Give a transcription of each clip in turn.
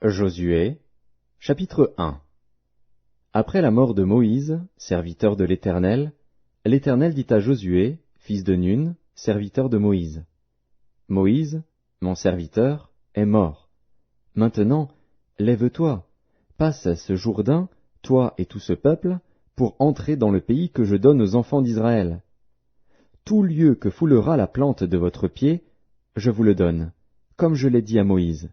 Josué, chapitre 1. Après la mort de Moïse, serviteur de l'Éternel dit à Josué, fils de Nun, serviteur de Moïse, « Moïse, mon serviteur, est mort. Maintenant, lève-toi, passe ce Jourdain, toi et tout ce peuple, pour entrer dans le pays que je donne aux enfants d'Israël. Tout lieu que foulera la plante de votre pied, je vous le donne, comme je l'ai dit à Moïse.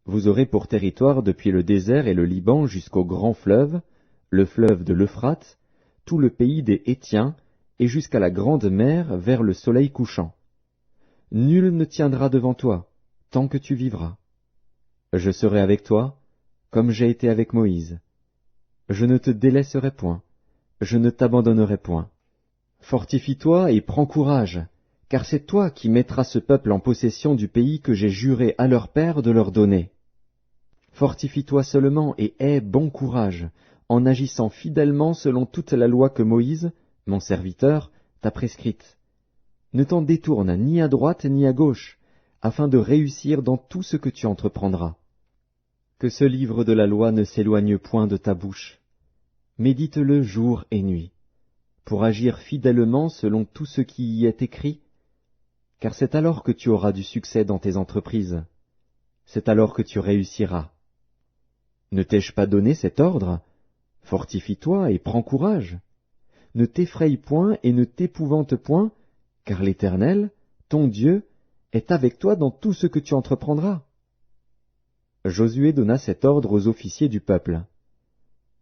Vous aurez pour territoire depuis le désert et le Liban jusqu'au grand fleuve, le fleuve de l'Euphrate, tout le pays des Hétiens, et jusqu'à la grande mer vers le soleil couchant. Nul ne tiendra devant toi, tant que tu vivras. Je serai avec toi, comme j'ai été avec Moïse. Je ne te délaisserai point, je ne t'abandonnerai point. Fortifie-toi et prends courage, car c'est toi qui mettras ce peuple en possession du pays que j'ai juré à leur père de leur donner. Fortifie-toi seulement et aie bon courage, en agissant fidèlement selon toute la loi que Moïse, mon serviteur, t'a prescrite. Ne t'en détourne ni à droite ni à gauche, afin de réussir dans tout ce que tu entreprendras. Que ce livre de la loi ne s'éloigne point de ta bouche. Médite-le jour et nuit, pour agir fidèlement selon tout ce qui y est écrit, car c'est alors que tu auras du succès dans tes entreprises. C'est alors que tu réussiras. Ne t'ai-je pas donné cet ordre? Fortifie-toi et prends courage. Ne t'effraie point et ne t'épouvante point, car l'Éternel, ton Dieu, est avec toi dans tout ce que tu entreprendras. Josué donna cet ordre aux officiers du peuple.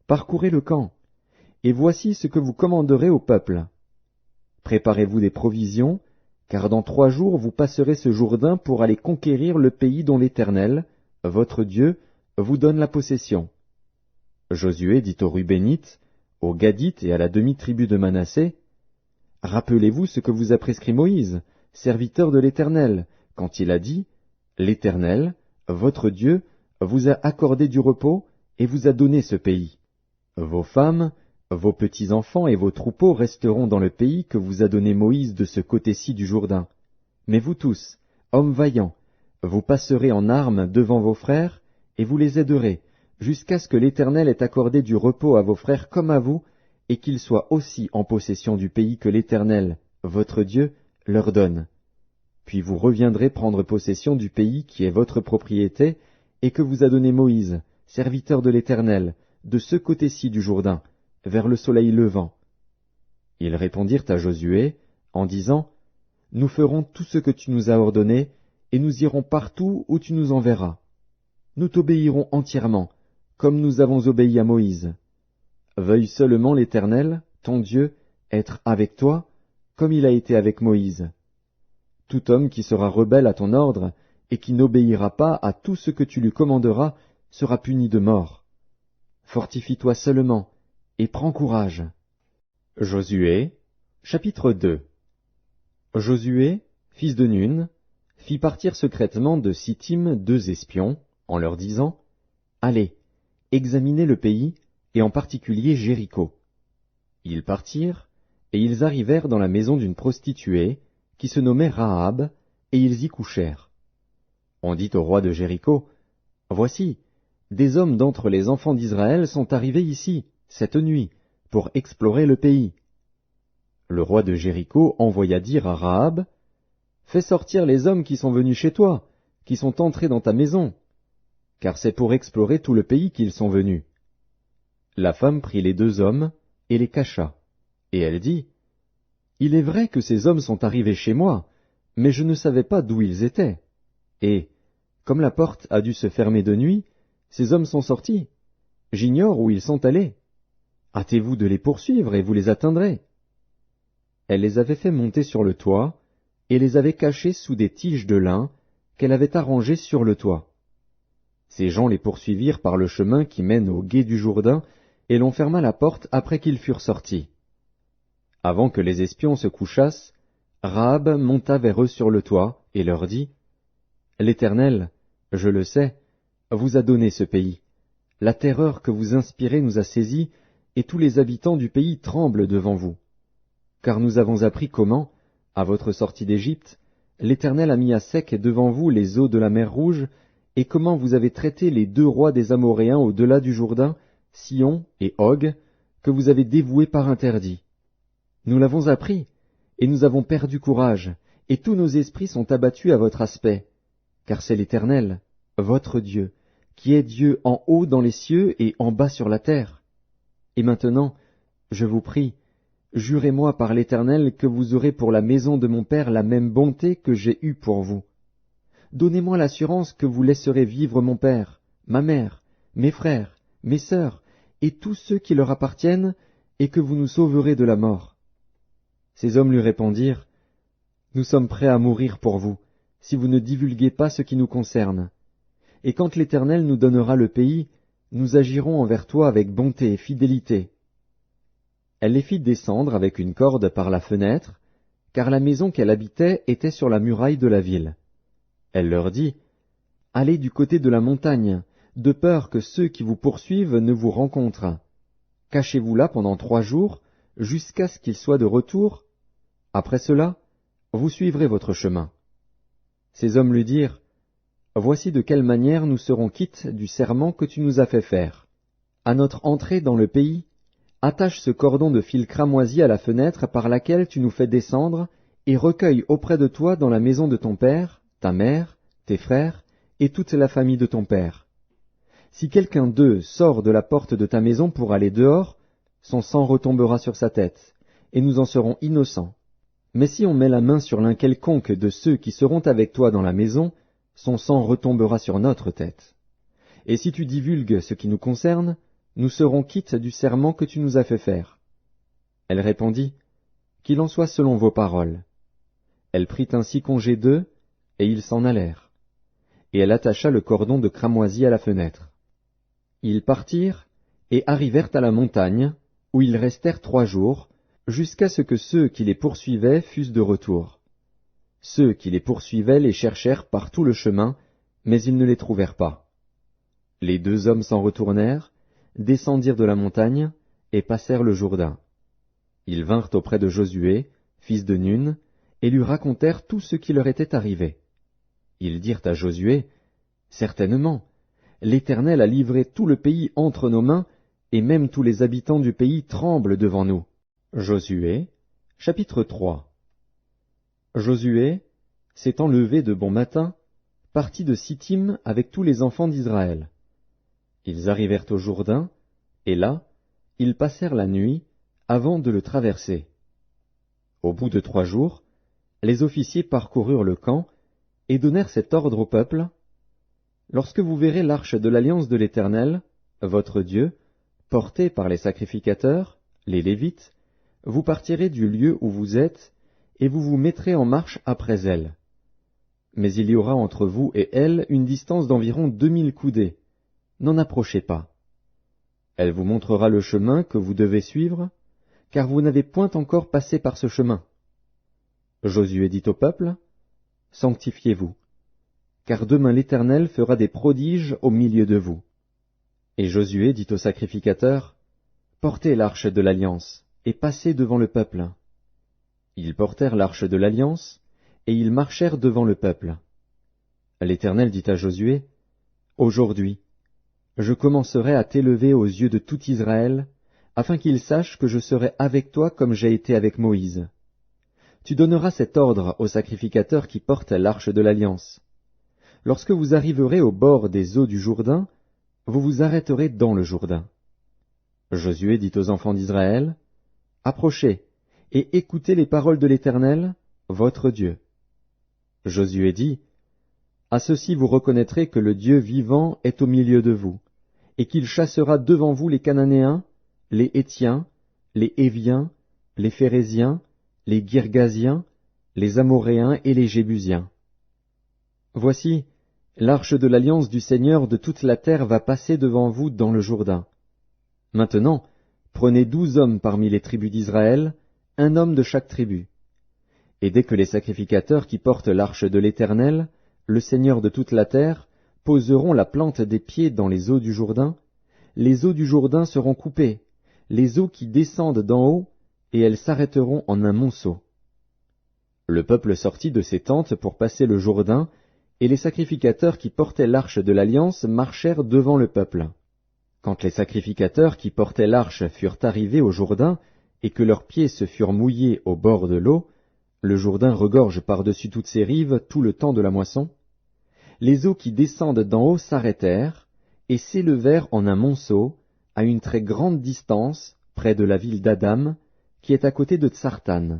Parcourez le camp, et voici ce que vous commanderez au peuple. Préparez-vous des provisions, car dans 3 jours vous passerez ce Jourdain pour aller conquérir le pays dont l'Éternel, votre Dieu, vous donne la possession. Josué dit aux Rubénites, aux Gadites et à la demi-tribu de Manassé, « Rappelez-vous ce que vous a prescrit Moïse, serviteur de l'Éternel, quand il a dit, « L'Éternel, votre Dieu, vous a accordé du repos et vous a donné ce pays. Vos femmes, vos petits-enfants et vos troupeaux resteront dans le pays que vous a donné Moïse de ce côté-ci du Jourdain. Mais vous tous, hommes vaillants, vous passerez en armes devant vos frères, et vous les aiderez, jusqu'à ce que l'Éternel ait accordé du repos à vos frères comme à vous, et qu'ils soient aussi en possession du pays que l'Éternel, votre Dieu, leur donne. Puis vous reviendrez prendre possession du pays qui est votre propriété, et que vous a donné Moïse, serviteur de l'Éternel, de ce côté-ci du Jourdain, vers le soleil levant. » Ils répondirent à Josué, en disant, « Nous ferons tout ce que tu nous as ordonné, et nous irons partout où tu nous enverras. Nous t'obéirons entièrement, comme nous avons obéi à Moïse. Veuille seulement l'Éternel, ton Dieu, être avec toi, comme il a été avec Moïse. Tout homme qui sera rebelle à ton ordre, et qui n'obéira pas à tout ce que tu lui commanderas, sera puni de mort. Fortifie-toi seulement, et prends courage. » Josué, chapitre 2. Josué, fils de Nun, fit partir secrètement de Sittim 2 espions, en leur disant, « Allez, examinez le pays, et en particulier Jéricho. » Ils partirent, et ils arrivèrent dans la maison d'une prostituée, qui se nommait Rahab, et ils y couchèrent. On dit au roi de Jéricho, « Voici, des hommes d'entre les enfants d'Israël sont arrivés ici, cette nuit, pour explorer le pays. » Le roi de Jéricho envoya dire à Rahab, « Fais sortir les hommes qui sont venus chez toi, qui sont entrés dans ta maison, car c'est pour explorer tout le pays qu'ils sont venus. » La femme prit les 2 hommes et les cacha, et elle dit, « Il est vrai que ces hommes sont arrivés chez moi, mais je ne savais pas d'où ils étaient. Et, comme la porte a dû se fermer de nuit, ces hommes sont sortis. J'ignore où ils sont allés. Hâtez-vous de les poursuivre et vous les atteindrez. » Elle les avait fait monter sur le toit, et les avait cachés sous des tiges de lin qu'elle avait arrangées sur le toit. Ces gens les poursuivirent par le chemin qui mène au gué du Jourdain, et l'on ferma la porte après qu'ils furent sortis. Avant que les espions se couchassent, Rahab monta vers eux sur le toit, et leur dit, « L'Éternel, je le sais, vous a donné ce pays. La terreur que vous inspirez nous a saisis, et tous les habitants du pays tremblent devant vous. Car nous avons appris comment, à votre sortie d'Égypte, l'Éternel a mis à sec devant vous les eaux de la mer Rouge, et comment vous avez traité les 2 rois des Amoréens au-delà du Jourdain, Sihon et Og, que vous avez dévoués par interdit. Nous l'avons appris, et nous avons perdu courage, et tous nos esprits sont abattus à votre aspect, car c'est l'Éternel, votre Dieu, qui est Dieu en haut dans les cieux et en bas sur la terre. Et maintenant, je vous prie, jurez-moi par l'Éternel que vous aurez pour la maison de mon père la même bonté que j'ai eue pour vous. Donnez-moi l'assurance que vous laisserez vivre mon père, ma mère, mes frères, mes sœurs, et tous ceux qui leur appartiennent, et que vous nous sauverez de la mort. Ces hommes lui répondirent, Nous sommes prêts à mourir pour vous, si vous ne divulguez pas ce qui nous concerne. Et quand l'Éternel nous donnera le pays, nous agirons envers toi avec bonté et fidélité. Elle les fit descendre avec une corde par la fenêtre, car la maison qu'elle habitait était sur la muraille de la ville. Elle leur dit, Allez du côté de la montagne, de peur que ceux qui vous poursuivent ne vous rencontrent. Cachez-vous là pendant 3 jours, jusqu'à ce qu'ils soient de retour. Après cela, vous suivrez votre chemin. Ces hommes lui dirent, Voici de quelle manière nous serons quittes du serment que tu nous as fait faire. À notre entrée dans le pays, attache ce cordon de fil cramoisi à la fenêtre par laquelle tu nous fais descendre, et recueille auprès de toi dans la maison de ton père, ta mère, tes frères, et toute la famille de ton père. Si quelqu'un d'eux sort de la porte de ta maison pour aller dehors, son sang retombera sur sa tête, et nous en serons innocents. Mais si on met la main sur l'un quelconque de ceux qui seront avec toi dans la maison, son sang retombera sur notre tête. Et si tu divulgues ce qui nous concerne, nous serons quittes du serment que tu nous as fait faire. Elle répondit, Qu'il en soit selon vos paroles. Elle prit ainsi congé d'eux, et ils s'en allèrent. Et elle attacha le cordon de cramoisi à la fenêtre. Ils partirent, et arrivèrent à la montagne, où ils restèrent 3 jours, jusqu'à ce que ceux qui les poursuivaient fussent de retour. Ceux qui les poursuivaient les cherchèrent par tout le chemin, mais ils ne les trouvèrent pas. Les 2 hommes s'en retournèrent, descendirent de la montagne, et passèrent le Jourdain. Ils vinrent auprès de Josué, fils de Nun, et lui racontèrent tout ce qui leur était arrivé. Ils dirent à Josué, Certainement, l'Éternel a livré tout le pays entre nos mains, et même tous les habitants du pays tremblent devant nous. Josué, chapitre 3. Josué, s'étant levé de bon matin, partit de Sittim avec tous les enfants d'Israël. Ils arrivèrent au Jourdain, et là, ils passèrent la nuit, avant de le traverser. Au bout de 3 jours, les officiers parcoururent le camp, et donnèrent cet ordre au peuple, Lorsque vous verrez l'arche de l'alliance de l'Éternel, votre Dieu, portée par les sacrificateurs, les Lévites, vous partirez du lieu où vous êtes, et vous vous mettrez en marche après elle. Mais il y aura entre vous et elle une distance d'environ 2000 coudées. N'en approchez pas. Elle vous montrera le chemin que vous devez suivre, car vous n'avez point encore passé par ce chemin. Josué dit au peuple, Sanctifiez-vous, car demain l'Éternel fera des prodiges au milieu de vous. Et Josué dit aux sacrificateurs, Portez l'arche de l'alliance, et passez devant le peuple. Ils portèrent l'arche de l'alliance, et ils marchèrent devant le peuple. L'Éternel dit à Josué, Aujourd'hui, je commencerai à t'élever aux yeux de tout Israël, afin qu'ils sachent que je serai avec toi comme j'ai été avec Moïse. Tu donneras cet ordre aux sacrificateurs qui portent l'arche de l'alliance. Lorsque vous arriverez au bord des eaux du Jourdain, vous vous arrêterez dans le Jourdain. Josué dit aux enfants d'Israël, Approchez, et écoutez les paroles de l'Éternel, votre Dieu. Josué dit, À ceci vous reconnaîtrez que le Dieu vivant est au milieu de vous, et qu'il chassera devant vous les Cananéens, les Hétiens, les Héviens, les Phéréziens, les Girgasiens, les Amoréens et les Jébusiens. Voici, l'arche de l'alliance du Seigneur de toute la terre va passer devant vous dans le Jourdain. Maintenant, prenez 12 hommes parmi les tribus d'Israël, 1 homme de chaque tribu. Et dès que les sacrificateurs qui portent l'arche de l'Éternel, le Seigneur de toute la terre, poseront la plante des pieds dans les eaux du Jourdain, les eaux du Jourdain seront coupées, les eaux qui descendent d'en haut, et elles s'arrêteront en un monceau. Le peuple sortit de ses tentes pour passer le Jourdain, Et les sacrificateurs qui portaient l'arche de l'alliance marchèrent devant le peuple. Quand les sacrificateurs qui portaient l'arche furent arrivés au Jourdain, et que leurs pieds se furent mouillés au bord de l'eau, le Jourdain regorge par-dessus toutes ses rives tout le temps de la moisson, les eaux qui descendent d'en haut s'arrêtèrent, et s'élevèrent en un monceau, à une très grande distance, près de la ville d'Adam, qui est à côté de Tsartan.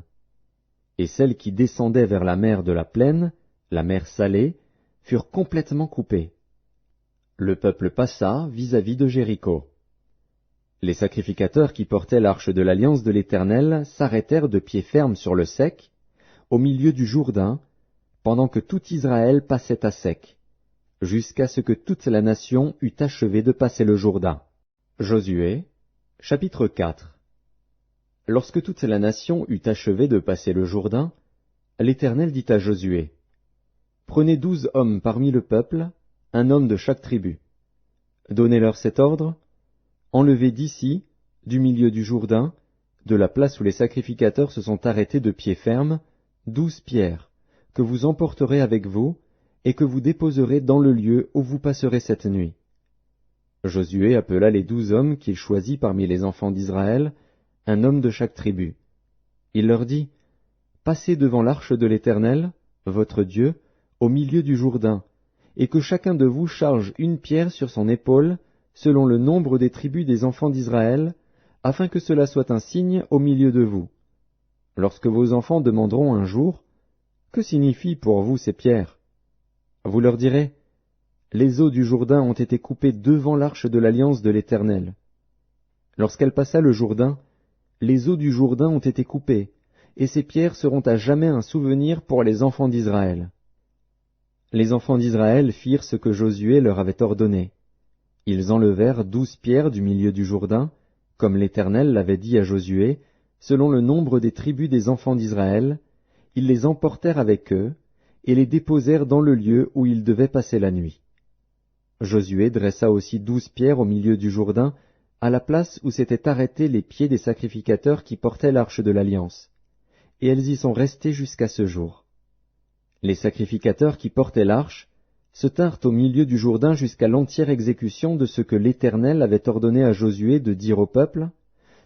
Et celles qui descendaient vers la mer de la plaine, la mer Salée, furent complètement coupées. Le peuple passa vis-à-vis de Jéricho. Les sacrificateurs qui portaient l'arche de l'alliance de l'Éternel s'arrêtèrent de pied ferme sur le sec, au milieu du Jourdain, pendant que tout Israël passait à sec, jusqu'à ce que toute la nation eût achevé de passer le Jourdain. Josué, chapitre 4. Lorsque toute la nation eut achevé de passer le Jourdain, l'Éternel dit à Josué, « Prenez 12 hommes parmi le peuple, un homme de chaque tribu. Donnez-leur cet ordre, enlevez d'ici, du milieu du Jourdain, de la place où les sacrificateurs se sont arrêtés de pied ferme, 12 pierres, que vous emporterez avec vous, et que vous déposerez dans le lieu où vous passerez cette nuit. » Josué appela les 12 hommes qu'il choisit parmi les enfants d'Israël, un homme de chaque tribu. Il leur dit, « Passez devant l'arche de l'Éternel, votre Dieu, au milieu du Jourdain, et que chacun de vous charge une pierre sur son épaule, selon le nombre des tribus des enfants d'Israël, afin que cela soit un signe au milieu de vous. Lorsque vos enfants demanderont un jour, « Que signifient pour vous ces pierres ?» Vous leur direz, « Les eaux du Jourdain ont été coupées devant l'arche de l'alliance de l'Éternel. Lorsqu'elle passa le Jourdain, les eaux du Jourdain ont été coupées, et ces pierres seront à jamais un souvenir pour les enfants d'Israël. » Les enfants d'Israël firent ce que Josué leur avait ordonné. Ils enlevèrent 12 pierres du milieu du Jourdain, comme l'Éternel l'avait dit à Josué, selon le nombre des tribus des enfants d'Israël, ils les emportèrent avec eux, et les déposèrent dans le lieu où ils devaient passer la nuit. Josué dressa aussi 12 pierres au milieu du Jourdain, à la place où s'étaient arrêtés les pieds des sacrificateurs qui portaient l'arche de l'Alliance, et elles y sont restées jusqu'à ce jour. Les sacrificateurs qui portaient l'arche se tinrent au milieu du Jourdain jusqu'à l'entière exécution de ce que l'Éternel avait ordonné à Josué de dire au peuple,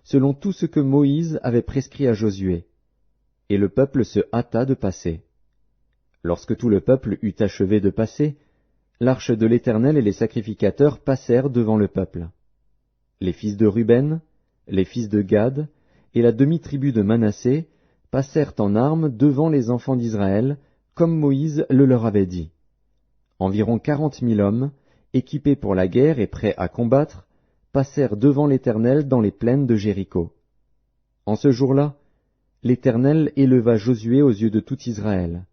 selon tout ce que Moïse avait prescrit à Josué. Et le peuple se hâta de passer. Lorsque tout le peuple eut achevé de passer, l'arche de l'Éternel et les sacrificateurs passèrent devant le peuple. Les fils de Ruben, les fils de Gad et la demi-tribu de Manassé passèrent en armes devant les enfants d'Israël, comme Moïse le leur avait dit. Environ 40 000 hommes, équipés pour la guerre et prêts à combattre, passèrent devant l'Éternel dans les plaines de Jéricho. En ce jour-là, l'Éternel éleva Josué aux yeux de tout Israël,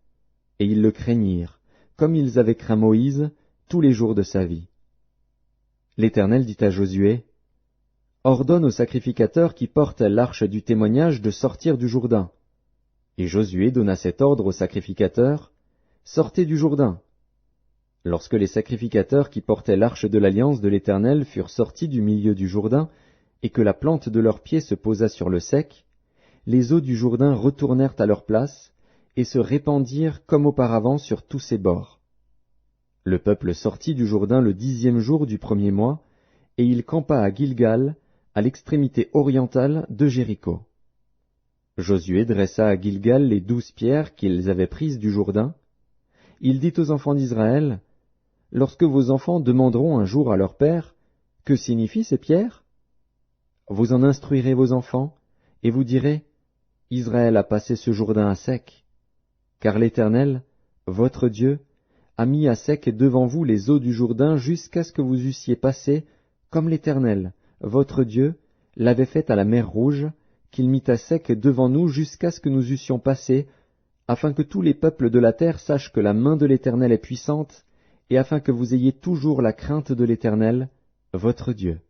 et ils le craignirent, comme ils avaient craint Moïse tous les jours de sa vie. L'Éternel dit à Josué, « Ordonne aux sacrificateurs qui portent l'arche du témoignage de sortir du Jourdain. » Et Josué donna cet ordre aux sacrificateurs, « Sortez du Jourdain. » Lorsque les sacrificateurs qui portaient l'arche de l'alliance de l'Éternel furent sortis du milieu du Jourdain, et que la plante de leurs pieds se posa sur le sec, les eaux du Jourdain retournèrent à leur place, et se répandirent comme auparavant sur tous ses bords. Le peuple sortit du Jourdain le 10e jour du 1er mois, et il campa à Gilgal, à l'extrémité orientale de Jéricho. Josué dressa à Gilgal les 12 pierres qu'ils avaient prises du Jourdain. Il dit aux enfants d'Israël, « Lorsque vos enfants demanderont un jour à leur père, « Que signifient ces pierres ?» Vous en instruirez vos enfants, et vous direz, « Israël a passé ce Jourdain à sec. » Car l'Éternel, votre Dieu, a mis à sec devant vous les eaux du Jourdain jusqu'à ce que vous eussiez passé, comme l'Éternel, votre Dieu, l'avait fait à la mer Rouge, qu'il mit à sec devant nous jusqu'à ce que nous eussions passé, afin que tous les peuples de la terre sachent que la main de l'Éternel est puissante, et afin que vous ayez toujours la crainte de l'Éternel, votre Dieu.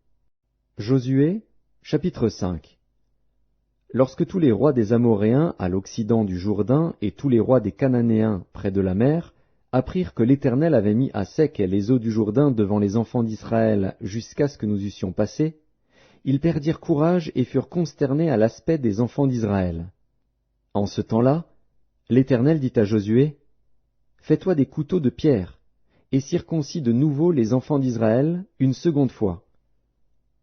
Josué, chapitre 5. Lorsque tous les rois des Amoréens à l'occident du Jourdain et tous les rois des Cananéens près de la mer apprirent que l'Éternel avait mis à sec les eaux du Jourdain devant les enfants d'Israël jusqu'à ce que nous eussions passé, ils perdirent courage et furent consternés à l'aspect des enfants d'Israël. En ce temps-là, l'Éternel dit à Josué, « fais-toi des couteaux de pierre, et circoncis de nouveau les enfants d'Israël une seconde fois.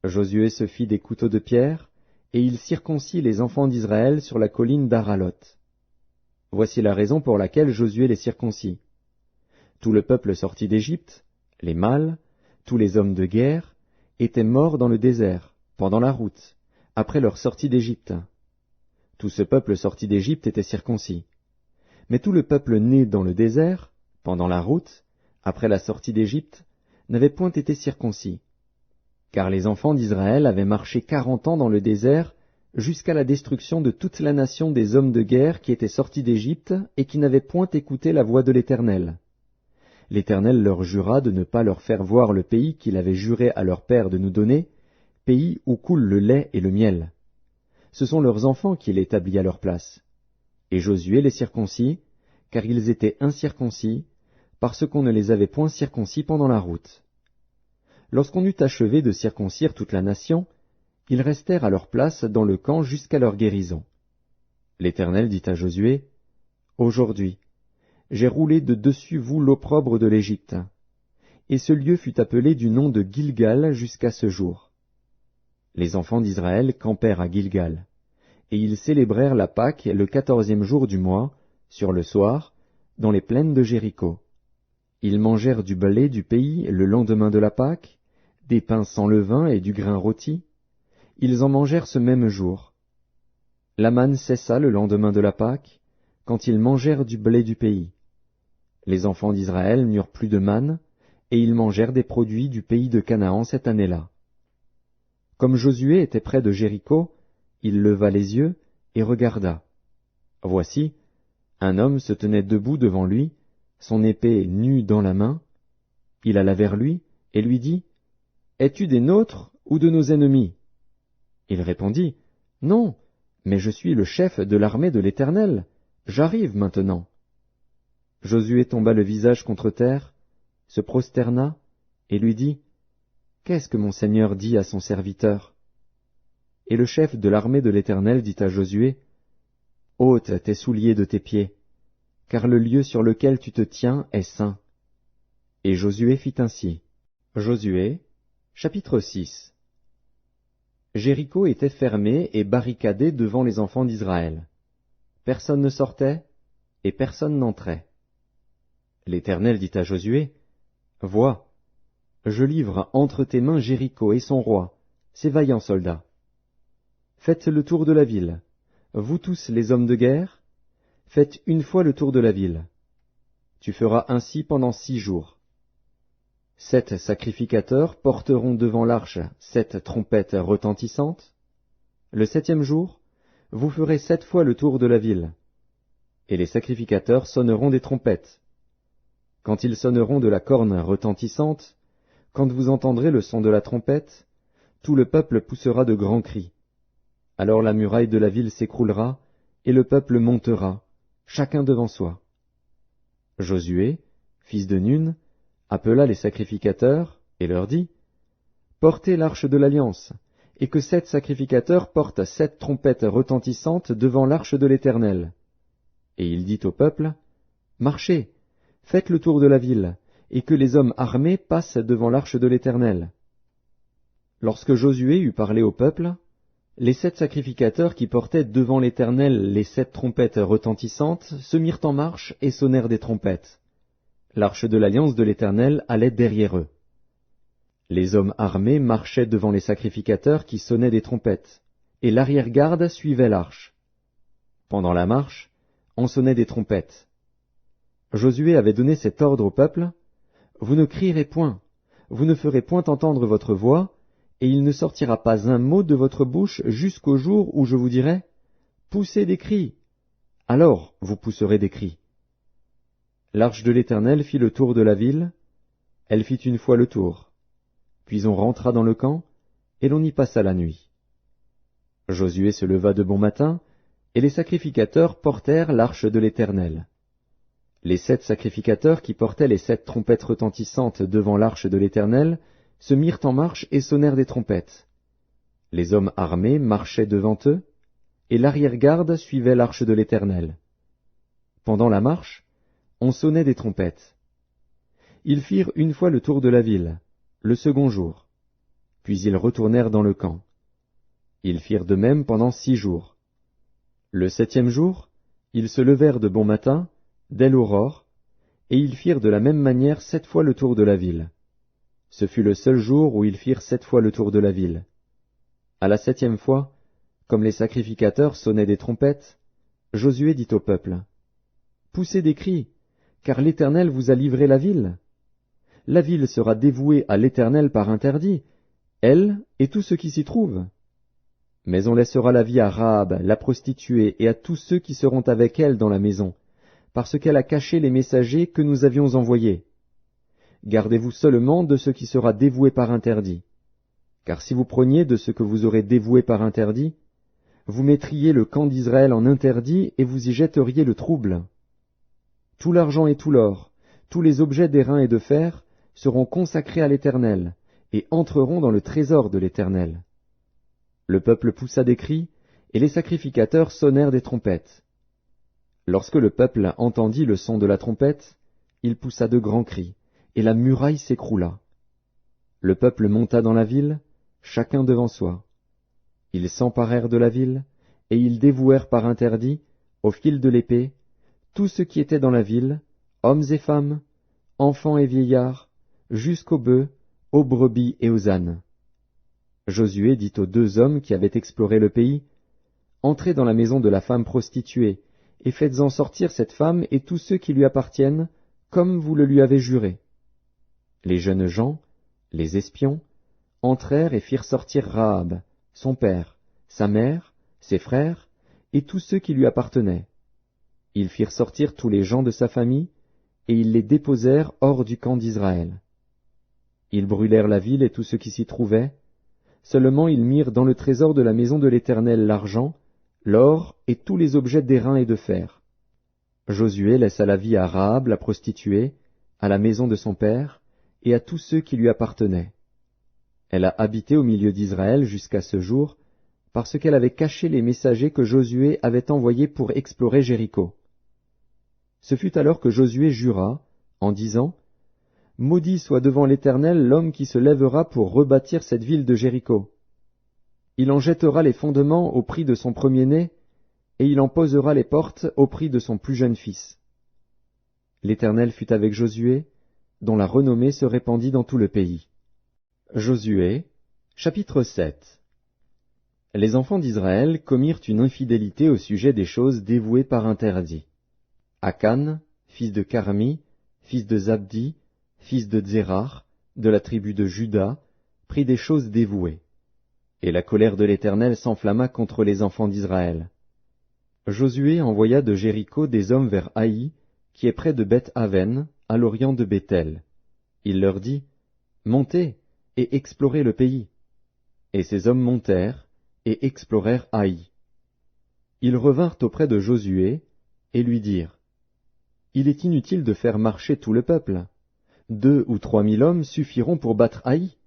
Josué se fit des couteaux de pierre, et il circoncit les enfants d'Israël sur la colline d'Aralot. Voici la raison pour laquelle Josué les circoncit. Tout le peuple sorti d'Égypte, les mâles, tous les hommes de guerre, étaient morts dans le désert, pendant la route, après leur sortie d'Égypte. Tout ce peuple sorti d'Égypte était circoncis. Mais tout le peuple né dans le désert, pendant la route, après la sortie d'Égypte, n'avait point été circoncis. Car les enfants d'Israël avaient marché 40 ans dans le désert, jusqu'à la destruction de toute la nation des hommes de guerre qui étaient sortis d'Égypte et qui n'avaient point écouté la voix de l'Éternel. L'Éternel leur jura de ne pas leur faire voir le pays qu'il avait juré à leur père de nous donner, pays où coule le lait et le miel. Ce sont leurs enfants qu'il établit à leur place. Et Josué les circoncis, car ils étaient incirconcis, parce qu'on ne les avait point circoncis pendant la route. Lorsqu'on eut achevé de circoncire toute la nation, ils restèrent à leur place dans le camp jusqu'à leur guérison. L'Éternel dit à Josué, « Aujourd'hui, j'ai roulé de dessus vous l'opprobre de l'Égypte. » Et ce lieu fut appelé du nom de Gilgal jusqu'à ce jour. Les enfants d'Israël campèrent à Gilgal, et ils célébrèrent la Pâque le 14e jour du mois, sur le soir, dans les plaines de Jéricho. Ils mangèrent du blé du pays le lendemain de la Pâque, des pains sans levain et du grain rôti. Ils en mangèrent ce même jour. La manne cessa le lendemain de la Pâque, quand ils mangèrent du blé du pays. Les enfants d'Israël n'eurent plus de manne, et ils mangèrent des produits du pays de Canaan cette année-là. Comme Josué était près de Jéricho, il leva les yeux et regarda. Voici, un homme se tenait debout devant lui, son épée nue dans la main. Il alla vers lui et lui dit, « Es-tu des nôtres ou de nos ennemis ?» Il répondit, « Non, mais je suis le chef de l'armée de l'Éternel. J'arrive maintenant. » Josué tomba le visage contre terre, se prosterna et lui dit, « Qu'est-ce que mon Seigneur dit à son serviteur ?» Et le chef de l'armée de l'Éternel dit à Josué, « Ôte tes souliers de tes pieds, car le lieu sur lequel tu te tiens est saint. » Et Josué fit ainsi. Josué, chapitre 6. Jéricho était fermé et barricadé devant les enfants d'Israël. Personne ne sortait et personne n'entrait. L'Éternel dit à Josué, « Vois, je livre entre tes mains Jéricho et son roi, ses vaillants soldats. Faites le tour de la ville, vous tous les hommes de guerre, faites une fois le tour de la ville. Tu feras ainsi pendant 6 jours. 7 sacrificateurs porteront devant l'arche 7 trompettes retentissantes. Le 7e jour, vous ferez 7 fois le tour de la ville. Et les sacrificateurs sonneront des trompettes. Quand ils sonneront de la corne retentissante, quand vous entendrez le son de la trompette, tout le peuple poussera de grands cris. Alors la muraille de la ville s'écroulera, et le peuple montera, chacun devant soi. Josué, fils de Nun, appela les sacrificateurs, et leur dit, « Portez l'arche de l'Alliance, et que 7 sacrificateurs portent 7 trompettes retentissantes devant l'arche de l'Éternel. » Et il dit au peuple, « Marchez, faites le tour de la ville, et que les hommes armés passent devant l'arche de l'Éternel. » Lorsque Josué eut parlé au peuple, les 7 sacrificateurs qui portaient devant l'Éternel les 7 trompettes retentissantes se mirent en marche et sonnèrent des trompettes. L'arche de l'alliance de l'Éternel allait derrière eux. Les hommes armés marchaient devant les sacrificateurs qui sonnaient des trompettes, et l'arrière-garde suivait l'arche. Pendant la marche, on sonnait des trompettes. Josué avait donné cet ordre au peuple, « Vous ne crierez point, vous ne ferez point entendre votre voix, et il ne sortira pas un mot de votre bouche jusqu'au jour où je vous dirai, « Poussez des cris !» Alors vous pousserez des cris. » L'arche de l'Éternel fit le tour de la ville, elle fit une fois le tour. Puis on rentra dans le camp, et l'on y passa la nuit. Josué se leva de bon matin, et les sacrificateurs portèrent l'arche de l'Éternel. Les 7 sacrificateurs qui portaient les 7 trompettes retentissantes devant l'arche de l'Éternel se mirent en marche et sonnèrent des trompettes. Les hommes armés marchaient devant eux, et l'arrière-garde suivait l'arche de l'Éternel. Pendant la marche, on sonnait des trompettes. Ils firent une fois le tour de la ville, le second jour. Puis ils retournèrent dans le camp. Ils firent de même pendant 6 jours. Le 7e jour, ils se levèrent de bon matin, dès l'aurore, et ils firent de la même manière 7 fois le tour de la ville. Ce fut le seul jour où ils firent 7 fois le tour de la ville. À la 7e fois, comme les sacrificateurs sonnaient des trompettes, Josué dit au peuple, « Poussez des cris, car l'Éternel vous a livré la ville. La ville sera dévouée à l'Éternel par interdit, elle et tout ce qui s'y trouve. Mais on laissera la vie à Rahab, la prostituée, et à tous ceux qui seront avec elle dans la maison, parce qu'elle a caché les messagers que nous avions envoyés. Gardez-vous seulement de ce qui sera dévoué par interdit. Car si vous preniez de ce que vous aurez dévoué par interdit, vous mettriez le camp d'Israël en interdit et vous y jetteriez le trouble. Tout l'argent et tout l'or, tous les objets d'airain et de fer, seront consacrés à l'Éternel, et entreront dans le trésor de l'Éternel. » Le peuple poussa des cris, et les sacrificateurs sonnèrent des trompettes. Lorsque le peuple entendit le son de la trompette, il poussa de grands cris, et la muraille s'écroula. Le peuple monta dans la ville, chacun devant soi. Ils s'emparèrent de la ville, et ils dévouèrent par interdit, au fil de l'épée, tout ce qui était dans la ville, hommes et femmes, enfants et vieillards, jusqu'aux bœufs, aux brebis et aux ânes. Josué dit aux 2 hommes qui avaient exploré le pays, « Entrez dans la maison de la femme prostituée, et faites-en sortir cette femme et tous ceux qui lui appartiennent, comme vous le lui avez juré. » Les jeunes gens, les espions, entrèrent et firent sortir Rahab, son père, sa mère, ses frères, et tous ceux qui lui appartenaient. Ils firent sortir tous les gens de sa famille, et ils les déposèrent hors du camp d'Israël. Ils brûlèrent la ville et tout ce qui s'y trouvait, seulement ils mirent dans le trésor de la maison de l'Éternel l'argent, l'or et tous les objets d'airain et de fer. Josué laissa la vie à Rahab la prostituée, à la maison de son père, et à tous ceux qui lui appartenaient. Elle a habité au milieu d'Israël jusqu'à ce jour, parce qu'elle avait caché les messagers que Josué avait envoyés pour explorer Jéricho. Ce fut alors que Josué jura, en disant, « Maudit soit devant l'Éternel l'homme qui se lèvera pour rebâtir cette ville de Jéricho. Il en jettera les fondements au prix de son premier-né, et il en posera les portes au prix de son plus jeune fils. » L'Éternel fut avec Josué, dont la renommée se répandit dans tout le pays. Josué, chapitre 7. Les enfants d'Israël commirent une infidélité au sujet des choses dévouées par interdit. Akan, fils de Carmi, fils de Zabdi, fils de Zérar, de la tribu de Juda, prit des choses dévouées. Et la colère de l'Éternel s'enflamma contre les enfants d'Israël. Josué envoya de Jéricho des hommes vers Haï, qui est près de Beth-Aven, à l'orient de Béthel. Il leur dit, « Montez et explorez le pays. » Et ces hommes montèrent et explorèrent Haï. Ils revinrent auprès de Josué et lui dirent, « Il est inutile de faire marcher tout le peuple. 2 ou 3 000 hommes suffiront pour battre Haï.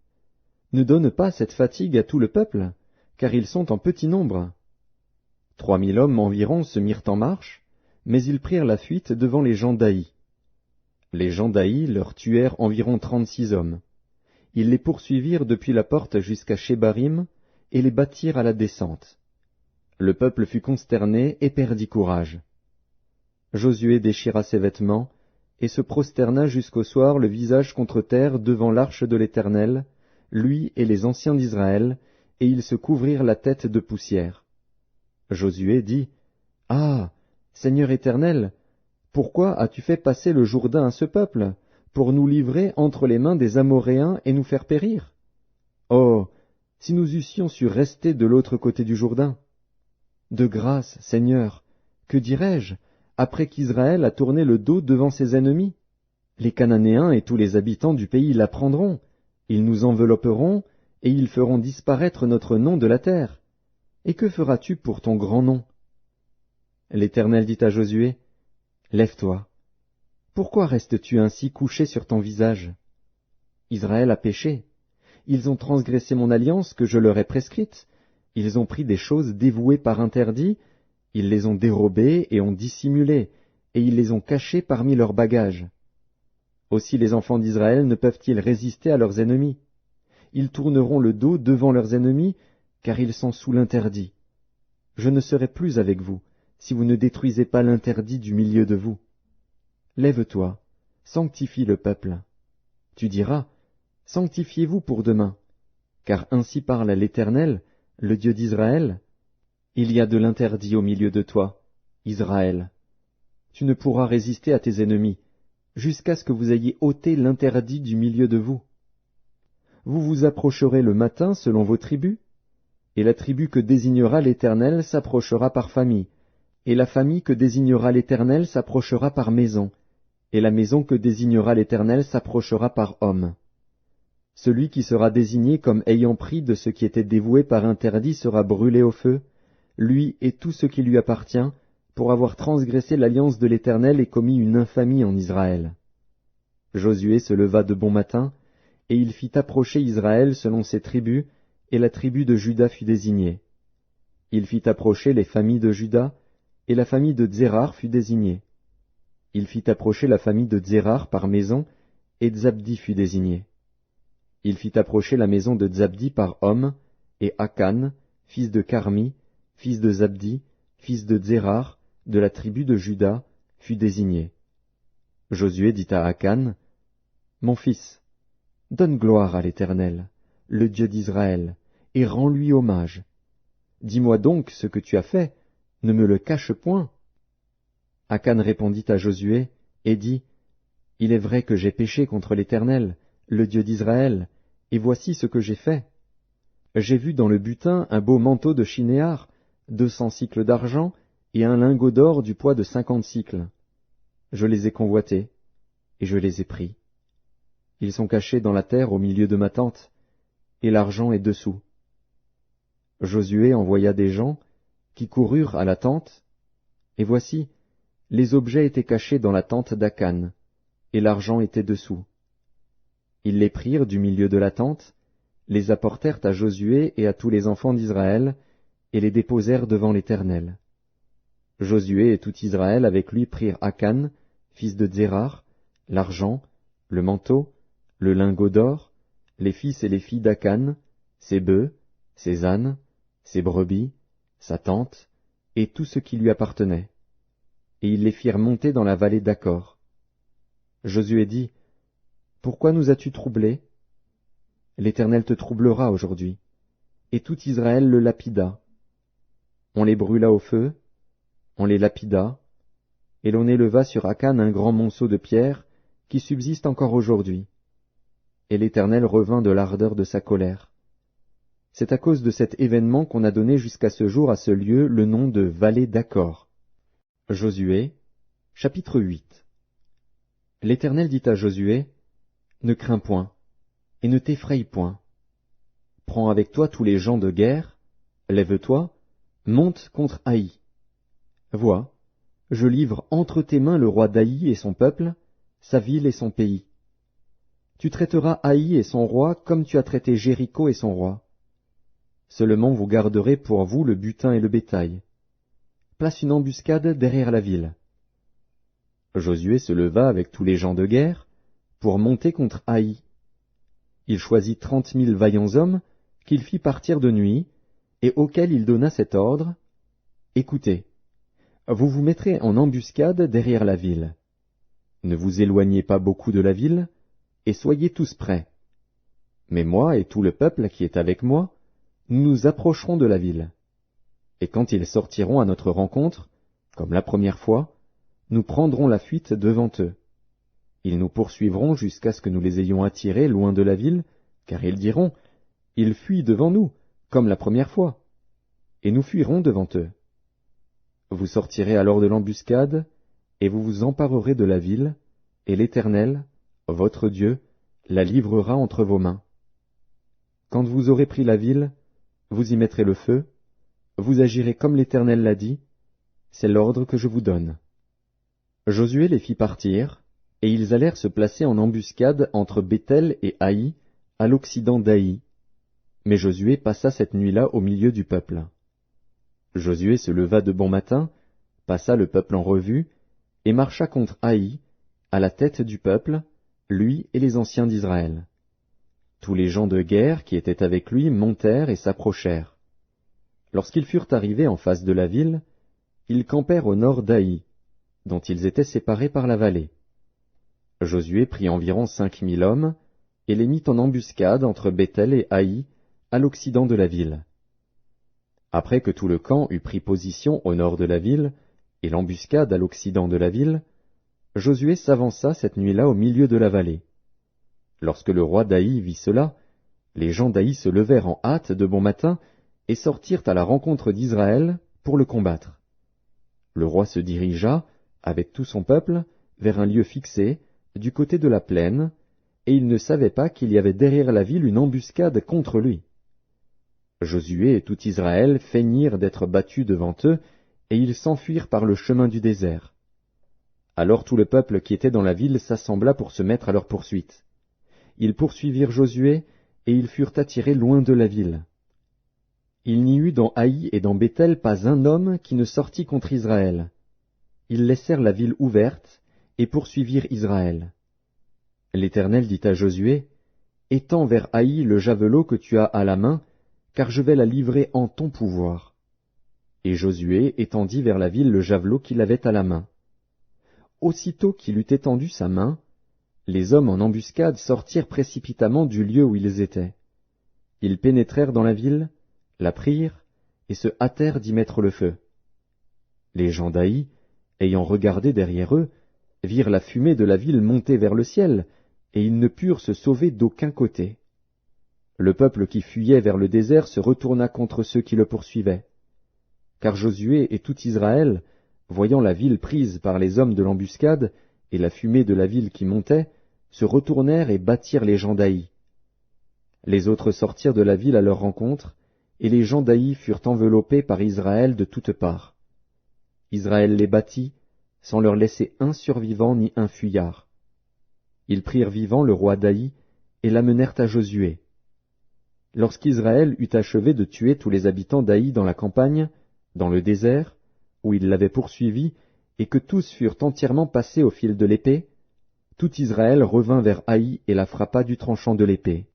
Ne donne pas cette fatigue à tout le peuple, car ils sont en petit nombre. » 3 000 hommes environ se mirent en marche, mais ils prirent la fuite devant les gens d'Haï. Les gens d'Haï leur tuèrent environ 36 hommes. Ils les poursuivirent depuis la porte jusqu'à Shebarim, et les battirent à la descente. Le peuple fut consterné et perdit courage. Josué déchira ses vêtements, et se prosterna jusqu'au soir le visage contre terre devant l'arche de l'Éternel, lui et les anciens d'Israël, et ils se couvrirent la tête de poussière. Josué dit, « Ah, Seigneur Éternel, pourquoi as-tu fait passer le Jourdain à ce peuple, pour nous livrer entre les mains des Amoréens et nous faire périr? Oh, si nous eussions su rester de l'autre côté du Jourdain! De grâce, Seigneur, que dirais-je, après qu'Israël a tourné le dos devant ses ennemis? Les Cananéens et tous les habitants du pays l'apprendront, ils nous envelopperont, et ils feront disparaître notre nom de la terre. Et que feras-tu pour ton grand nom? » L'Éternel dit à Josué, « Lève-toi. Pourquoi restes-tu ainsi couché sur ton visage? Israël a péché. Ils ont transgressé mon alliance que je leur ai prescrite. Ils ont pris des choses dévouées par interdit. Ils les ont dérobées et ont dissimulé, et ils les ont cachés parmi leurs bagages. Aussi les enfants d'Israël ne peuvent-ils résister à leurs ennemis. Ils tourneront le dos devant leurs ennemis, car ils sont sous l'interdit. Je ne serai plus avec vous, si vous ne détruisez pas l'interdit du milieu de vous. Lève-toi, sanctifie le peuple. Tu diras, sanctifiez-vous pour demain, car ainsi parle l'Éternel, le Dieu d'Israël. Il y a de l'interdit au milieu de toi, Israël. Tu ne pourras résister à tes ennemis, jusqu'à ce que vous ayez ôté l'interdit du milieu de vous. Vous vous approcherez le matin selon vos tribus, et la tribu que désignera l'Éternel s'approchera par famille, et la famille que désignera l'Éternel s'approchera par maison, et la maison que désignera l'Éternel s'approchera par homme. Celui qui sera désigné comme ayant pris de ce qui était dévoué par interdit sera brûlé au feu, lui et tout ce qui lui appartient, pour avoir transgressé l'alliance de l'Éternel et commis une infamie en Israël. Josué se leva de bon matin, et il fit approcher Israël selon ses tribus, et la tribu de Juda fut désignée. Il fit approcher les familles de Juda, et la famille de Tsérar fut désignée. Il fit approcher la famille de Tsérar par maison, et Zabdi fut désigné. Il fit approcher la maison de Zabdi par homme, et Akan, fils de Carmi, fils de Zabdi, fils de Tsérar, de la tribu de Juda, fut désigné. Josué dit à Akan, « Mon fils, donne gloire à l'Éternel, le Dieu d'Israël, et rends-lui hommage. Dis-moi donc ce que tu as fait, ne me le cache point. » Akan répondit à Josué, et dit, « Il est vrai que j'ai péché contre l'Éternel, le Dieu d'Israël, et voici ce que j'ai fait. J'ai vu dans le butin un beau manteau de Shinéar, 200 sicles d'argent, et un lingot d'or du poids de 50 sicles. Je les ai convoités, et je les ai pris. Ils sont cachés dans la terre au milieu de ma tente, et l'argent est dessous. » Josué envoya des gens, qui coururent à la tente, et voici, les objets étaient cachés dans la tente d'Akan, et l'argent était dessous. Ils les prirent du milieu de la tente, les apportèrent à Josué et à tous les enfants d'Israël, et les déposèrent devant l'Éternel. Josué et tout Israël avec lui prirent Akan, fils de Tsérar, l'argent, le manteau, le lingot d'or, les fils et les filles d'Akan, ses bœufs, ses ânes, ses brebis, sa tente, et tout ce qui lui appartenait. Et ils les firent monter dans la vallée d'Accor. Josué dit, « Pourquoi nous as-tu troublés? L'Éternel te troublera aujourd'hui. » Et tout Israël le lapida. On les brûla au feu, on les lapida, et l'on éleva sur Akan un grand monceau de pierre qui subsiste encore aujourd'hui. Et l'Éternel revint de l'ardeur de sa colère. C'est à cause de cet événement qu'on a donné jusqu'à ce jour à ce lieu le nom de vallée d'Accor. Josué, chapitre 8. L'Éternel dit à Josué, « Ne crains point, et ne t'effraie point. Prends avec toi tous les gens de guerre, lève-toi, monte contre Haï. Vois, je livre entre tes mains le roi d'Haï et son peuple, sa ville et son pays. Tu traiteras Haï et son roi comme tu as traité Jéricho et son roi. Seulement vous garderez pour vous le butin et le bétail. Place une embuscade derrière la ville. » Josué se leva avec tous les gens de guerre pour monter contre Haï. Il choisit 30 000 vaillants hommes qu'il fit partir de nuit, et auxquels il donna cet ordre, « Écoutez, vous vous mettrez en embuscade derrière la ville. Ne vous éloignez pas beaucoup de la ville, et soyez tous prêts. Mais moi et tout le peuple qui est avec moi, nous nous approcherons de la ville. Et quand ils sortiront à notre rencontre, comme la première fois, nous prendrons la fuite devant eux. Ils nous poursuivront jusqu'à ce que nous les ayons attirés loin de la ville, car ils diront, « Ils fuient devant nous, comme la première fois. » Et nous fuirons devant eux. Vous sortirez alors de l'embuscade, et vous vous emparerez de la ville, et l'Éternel, votre Dieu, la livrera entre vos mains. Quand vous aurez pris la ville, vous y mettrez le feu, vous agirez comme l'Éternel l'a dit, c'est l'ordre que je vous donne. » Josué les fit partir, et ils allèrent se placer en embuscade entre Béthel et Haï, à l'occident d'Haï. Mais Josué passa cette nuit-là au milieu du peuple. Josué se leva de bon matin, passa le peuple en revue, et marcha contre Haï, à la tête du peuple, lui et les anciens d'Israël. Tous les gens de guerre qui étaient avec lui montèrent et s'approchèrent. Lorsqu'ils furent arrivés en face de la ville, ils campèrent au nord d'Haï, dont ils étaient séparés par la vallée. Josué prit environ 5000 hommes, et les mit en embuscade entre Béthel et Haï, à l'occident de la ville. Après que tout le camp eut pris position au nord de la ville, et l'embuscade à l'occident de la ville, Josué s'avança cette nuit-là au milieu de la vallée. Lorsque le roi d'Haï vit cela, les gens d'Haï se levèrent en hâte de bon matin et sortirent à la rencontre d'Israël pour le combattre. Le roi se dirigea, avec tout son peuple, vers un lieu fixé, du côté de la plaine, et il ne savait pas qu'il y avait derrière la ville une embuscade contre lui. Josué et tout Israël feignirent d'être battus devant eux, et ils s'enfuirent par le chemin du désert. Alors tout le peuple qui était dans la ville s'assembla pour se mettre à leur poursuite. Ils poursuivirent Josué, et ils furent attirés loin de la ville. Il n'y eut dans Haï et dans Béthel pas un homme qui ne sortit contre Israël. Ils laissèrent la ville ouverte, et poursuivirent Israël. L'Éternel dit à Josué, « Étends vers Haï le javelot que tu as à la main, car je vais la livrer en ton pouvoir. » Et Josué étendit vers la ville le javelot qu'il avait à la main. Aussitôt qu'il eut étendu sa main, les hommes en embuscade sortirent précipitamment du lieu où ils étaient. Ils pénétrèrent dans la ville, la prirent, et se hâtèrent d'y mettre le feu. Les gens d'Haï, ayant regardé derrière eux, virent la fumée de la ville monter vers le ciel, et ils ne purent se sauver d'aucun côté. Le peuple qui fuyait vers le désert se retourna contre ceux qui le poursuivaient. Car Josué et tout Israël, voyant la ville prise par les hommes de l'embuscade, et la fumée de la ville qui montait, se retournèrent et battirent les gens d'Haï. Les autres sortirent de la ville à leur rencontre, et les gens d'Haï furent enveloppés par Israël de toutes parts. Israël les battit, sans leur laisser un survivant ni un fuyard. Ils prirent vivant le roi d'Haï, et l'amenèrent à Josué. Lorsqu'Israël eut achevé de tuer tous les habitants d'Haï dans la campagne, dans le désert, où il l'avait poursuivi, et que tous furent entièrement passés au fil de l'épée, tout Israël revint vers Haï et la frappa du tranchant de l'épée.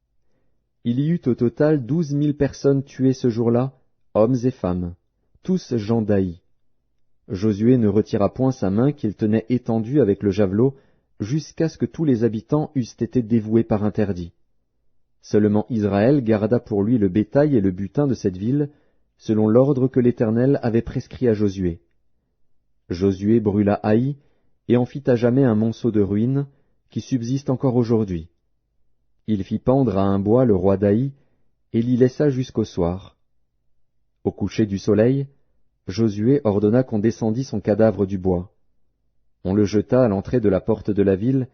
Il y eut au total 12 000 personnes tuées ce jour-là, hommes et femmes, tous gens d'Haï. Josué ne retira point sa main qu'il tenait étendue avec le javelot, jusqu'à ce que tous les habitants eussent été dévoués par interdit. Seulement Israël garda pour lui le bétail et le butin de cette ville, selon l'ordre que l'Éternel avait prescrit à Josué. Josué brûla Haï, et en fit à jamais un monceau de ruines, qui subsiste encore aujourd'hui. Il fit pendre à un bois le roi d'Haï, et l'y laissa jusqu'au soir. Au coucher du soleil, Josué ordonna qu'on descendît son cadavre du bois. On le jeta à l'entrée de la porte de la ville,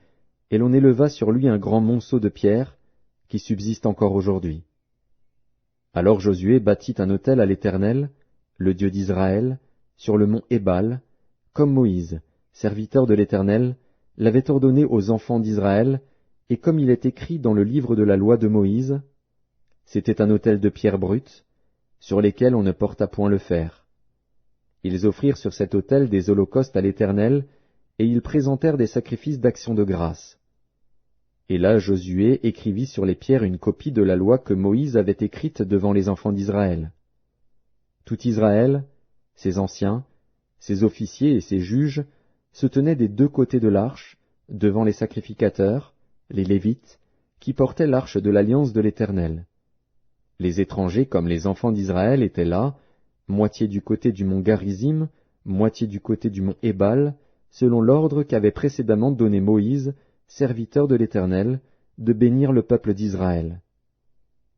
et l'on éleva sur lui un grand monceau de pierre, qui subsiste encore aujourd'hui. Alors Josué bâtit un autel à l'Éternel, le Dieu d'Israël, sur le mont Ébal, comme Moïse, serviteur de l'Éternel, l'avait ordonné aux enfants d'Israël, et comme il est écrit dans le livre de la loi de Moïse, c'était un autel de pierre brute, sur lesquels on ne porta point le fer. Ils offrirent sur cet autel des holocaustes à l'Éternel, et ils présentèrent des sacrifices d'action de grâce. Et là Josué écrivit sur les pierres une copie de la loi que Moïse avait écrite devant les enfants d'Israël. Tout Israël, ses anciens, ses officiers et ses juges, se tenaient des deux côtés de l'arche, devant les sacrificateurs, les Lévites, qui portaient l'arche de l'alliance de l'Éternel. Les étrangers comme les enfants d'Israël étaient là, moitié du côté du mont Garizim, moitié du côté du mont Ébal, selon l'ordre qu'avait précédemment donné Moïse, serviteur de l'Éternel, de bénir le peuple d'Israël.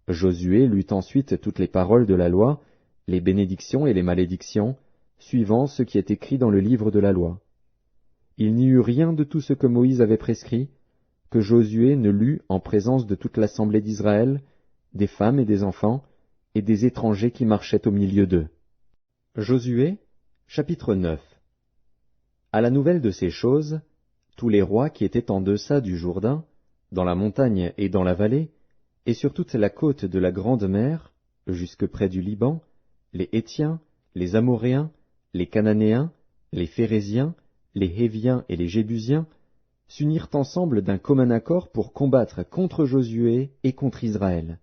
Josué lut ensuite toutes les paroles de la loi, les bénédictions et les malédictions, suivant ce qui est écrit dans le livre de la loi. Il n'y eut rien de tout ce que Moïse avait prescrit, que Josué ne lut en présence de toute l'assemblée d'Israël, des femmes et des enfants, et des étrangers qui marchaient au milieu d'eux. Josué, chapitre 9. À la nouvelle de ces choses, tous les rois qui étaient en deçà du Jourdain, dans la montagne et dans la vallée, et sur toute la côte de la grande mer, jusque près du Liban, les Hétiens, les Amoréens, les Cananéens, les Phéréziens, les Héviens et les Jébusiens, s'unirent ensemble d'un commun accord pour combattre contre Josué et contre Israël.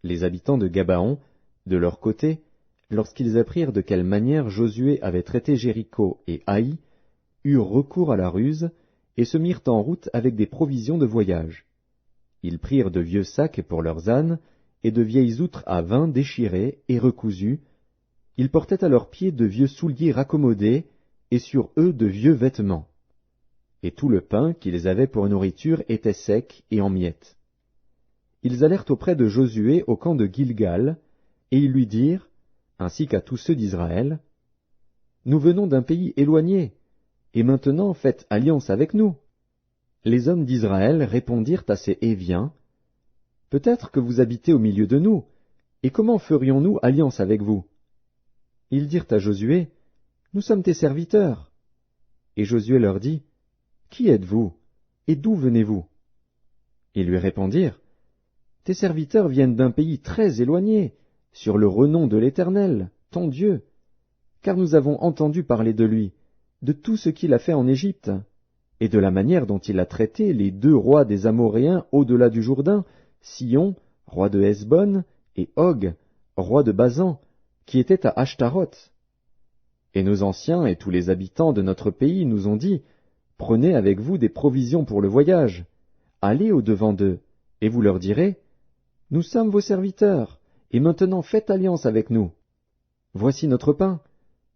Les habitants de Gabaon, de leur côté, lorsqu'ils apprirent de quelle manière Josué avait traité Jéricho et Haï, eurent recours à la ruse et se mirent en route avec des provisions de voyage. Ils prirent de vieux sacs pour leurs ânes et de vieilles outres à vin déchirées et recousues. Ils portaient à leurs pieds de vieux souliers raccommodés et sur eux de vieux vêtements. Et tout le pain qu'ils avaient pour nourriture était sec et en miettes. Ils allèrent auprès de Josué au camp de Gilgal, et ils lui dirent, ainsi qu'à tous ceux d'Israël, « Nous venons d'un pays éloigné, et maintenant faites alliance avec nous. » Les hommes d'Israël répondirent à ces Héviens, « Peut-être que vous habitez au milieu de nous, et comment ferions-nous alliance avec vous ?» Ils dirent à Josué, « Nous sommes tes serviteurs. » Et Josué leur dit, « Qui êtes-vous, et d'où venez-vous » Ils lui répondirent, « Tes serviteurs viennent d'un pays très éloigné, sur le renom de l'Éternel, ton Dieu, car nous avons entendu parler de lui, de tout ce qu'il a fait en Égypte, et de la manière dont il a traité les 2 rois des Amoréens au-delà du Jourdain, Sihon, roi de Hesbon, et Og, roi de Basan, qui était à Ashtaroth. Et nos anciens et tous les habitants de notre pays nous ont dit, prenez avec vous des provisions pour le voyage, allez au-devant d'eux, et vous leur direz, nous sommes vos serviteurs, et maintenant faites alliance avec nous. Voici notre pain.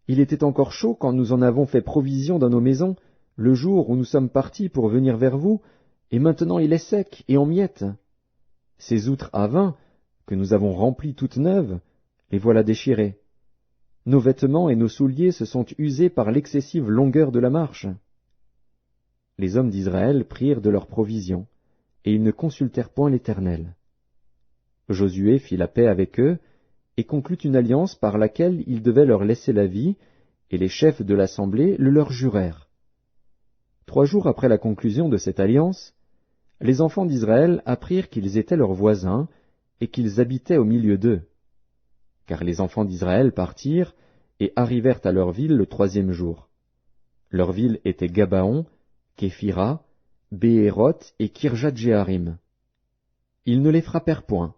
Il était encore chaud quand nous en avons fait provision dans nos maisons, le jour où nous sommes partis pour venir vers vous, et maintenant il est sec et en miettes. Ces outres à vin, que nous avons remplies toutes neuves, les voilà déchirées. Nos vêtements et nos souliers se sont usés par l'excessive longueur de la marche. Les hommes d'Israël prirent de leurs provisions, et ils ne consultèrent point l'Éternel. Josué fit la paix avec eux, et conclut une alliance par laquelle il devait leur laisser la vie, et les chefs de l'assemblée le leur jurèrent. 3 jours après la conclusion de cette alliance, les enfants d'Israël apprirent qu'ils étaient leurs voisins, et qu'ils habitaient au milieu d'eux. Car les enfants d'Israël partirent, et arrivèrent à leur ville le 3e jour. Leur ville était Gabaon, Képhira, Béhéroth et Kirjat-Jéarim. Ils ne les frappèrent point,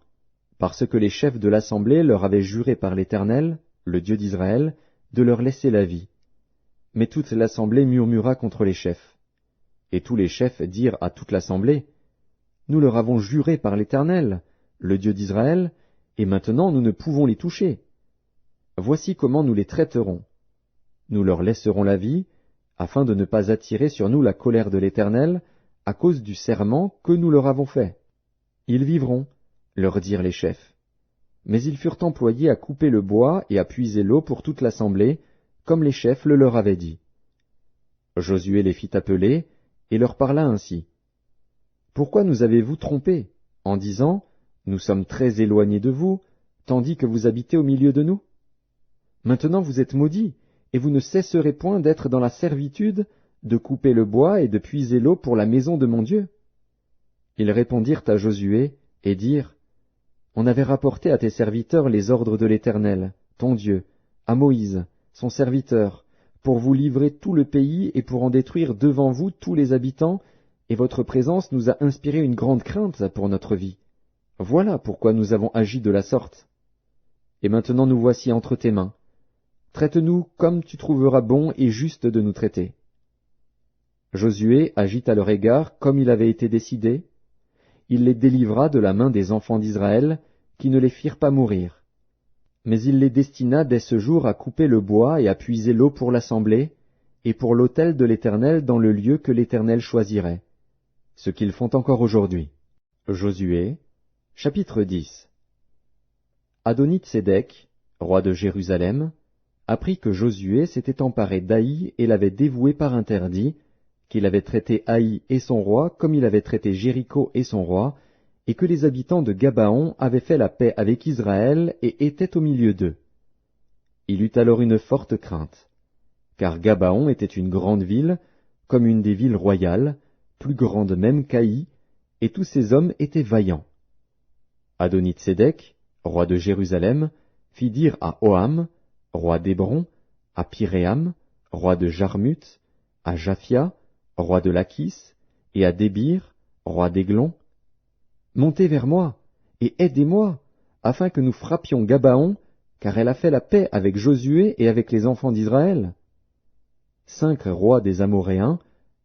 parce que les chefs de l'assemblée leur avaient juré par l'Éternel, le Dieu d'Israël, de leur laisser la vie. Mais toute l'assemblée murmura contre les chefs. Et tous les chefs dirent à toute l'assemblée, « Nous leur avons juré par l'Éternel, le Dieu d'Israël, et maintenant nous ne pouvons les toucher. Voici comment nous les traiterons. Nous leur laisserons la vie, afin de ne pas attirer sur nous la colère de l'Éternel, à cause du serment que nous leur avons fait. Ils vivront, leur dirent les chefs. Mais ils furent employés à couper le bois et à puiser l'eau pour toute l'assemblée, comme les chefs le leur avaient dit. Josué les fit appeler, et leur parla ainsi. Pourquoi nous avez-vous trompés, en disant, nous sommes très éloignés de vous, tandis que vous habitez au milieu de nous? Maintenant vous êtes maudits, et vous ne cesserez point d'être dans la servitude, de couper le bois et de puiser l'eau pour la maison de mon Dieu. Ils répondirent à Josué, et dirent, on avait rapporté à tes serviteurs les ordres de l'Éternel, ton Dieu, à Moïse, son serviteur, pour vous livrer tout le pays et pour en détruire devant vous tous les habitants, et votre présence nous a inspiré une grande crainte pour notre vie. Voilà pourquoi nous avons agi de la sorte. Et maintenant nous voici entre tes mains. Traite-nous comme tu trouveras bon et juste de nous traiter. Josué agit à leur égard comme il avait été décidé. Il les délivra de la main des enfants d'Israël, qui ne les firent pas mourir. Mais il les destina dès ce jour à couper le bois et à puiser l'eau pour l'assemblée, et pour l'autel de l'Éternel dans le lieu que l'Éternel choisirait, ce qu'ils font encore aujourd'hui. Josué, chapitre 10. Adonit-Sédec, roi de Jérusalem, apprit que Josué s'était emparé d'Haï et l'avait dévoué par interdit, qu'il avait traité Haï et son roi comme il avait traité Jéricho et son roi, et que les habitants de Gabaon avaient fait la paix avec Israël et étaient au milieu d'eux. Il eut alors une forte crainte, car Gabaon était une grande ville, comme une des villes royales, plus grande même qu'Haï, et tous ces hommes étaient vaillants. Adonit-Sédec, roi de Jérusalem, fit dire à Oham, roi d'Hébron, à Piréam, roi de Jarmuth, à Japhia, roi de Lachis, et à Débir, roi d'Églon. Montez vers moi, et aidez-moi, afin que nous frappions Gabaon, car elle a fait la paix avec Josué et avec les enfants d'Israël. 5 rois des Amoréens,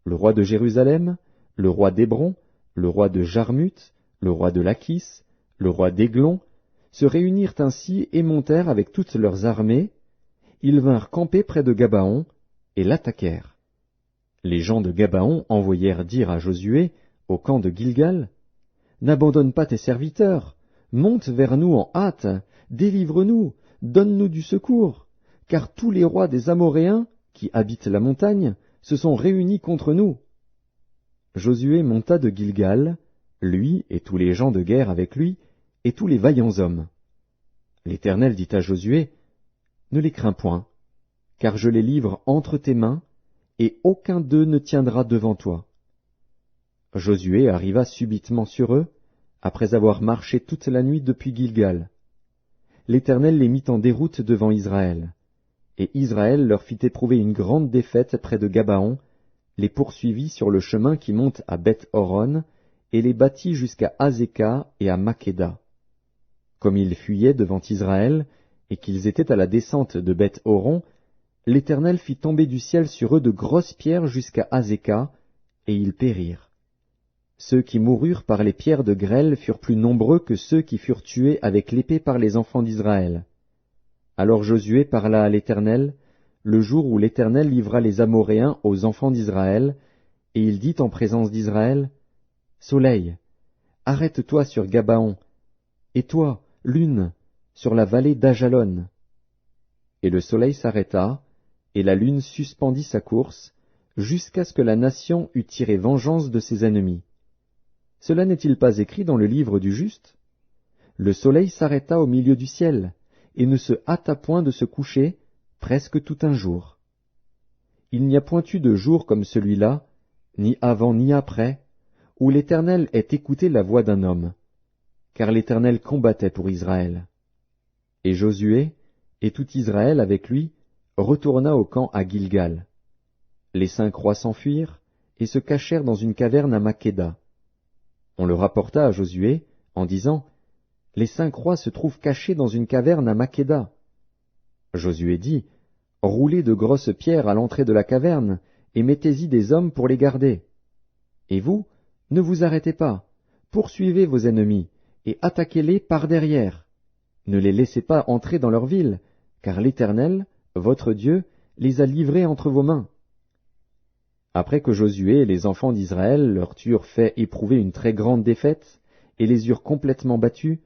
le roi de Jérusalem, le roi d'Hébron, le roi de Jarmuth, le roi de Lachis, le roi d'Églon, se réunirent ainsi et montèrent avec toutes leurs armées. Ils vinrent camper près de Gabaon et l'attaquèrent. Les gens de Gabaon envoyèrent dire à Josué, au camp de Gilgal, « N'abandonne pas tes serviteurs, monte vers nous en hâte, délivre-nous, donne-nous du secours, car tous les rois des Amoréens, qui habitent la montagne, se sont réunis contre nous. » Josué monta de Gilgal, lui et tous les gens de guerre avec lui, et tous les vaillants hommes. L'Éternel dit à Josué, « Ne les crains point, car je les livre entre tes mains, et aucun d'eux ne tiendra devant toi. » Josué arriva subitement sur eux, après avoir marché toute la nuit depuis Gilgal. L'Éternel les mit en déroute devant Israël, et Israël leur fit éprouver une grande défaite près de Gabaon, les poursuivit sur le chemin qui monte à Beth-Horon, et les battit jusqu'à Azéka et à Makkéda. Comme ils fuyaient devant Israël, et qu'ils étaient à la descente de Beth-Horon, l'Éternel fit tomber du ciel sur eux de grosses pierres jusqu'à Azéka, et ils périrent. Ceux qui moururent par les pierres de grêle furent plus nombreux que ceux qui furent tués avec l'épée par les enfants d'Israël. Alors Josué parla à l'Éternel, le jour où l'Éternel livra les Amoréens aux enfants d'Israël, et il dit en présence d'Israël, « Soleil, arrête-toi sur Gabaon, et toi, lune, sur la vallée d'Ajalon. » Et le soleil s'arrêta, et la lune suspendit sa course, jusqu'à ce que la nation eût tiré vengeance de ses ennemis. Cela n'est-il pas écrit dans le livre du juste? Le soleil s'arrêta au milieu du ciel, et ne se hâta point de se coucher, presque tout un jour. Il n'y a point eu de jour comme celui-là, ni avant ni après, où l'Éternel ait écouté la voix d'un homme, car l'Éternel combattait pour Israël. Et Josué, et tout Israël avec lui, retourna au camp à Gilgal. Les 5 rois s'enfuirent, et se cachèrent dans une caverne à Makkéda. On le rapporta à Josué, en disant, « Les 5 rois se trouvent cachés dans une caverne à Makkéda. » Josué dit, « Roulez de grosses pierres à l'entrée de la caverne, et mettez-y des hommes pour les garder. Et vous, ne vous arrêtez pas, poursuivez vos ennemis, et attaquez-les par derrière. Ne les laissez pas entrer dans leur ville, car l'Éternel, votre Dieu, les a livrés entre vos mains. » Après que Josué et les enfants d'Israël leur eurent fait éprouver une très grande défaite, et les eurent complètement battus,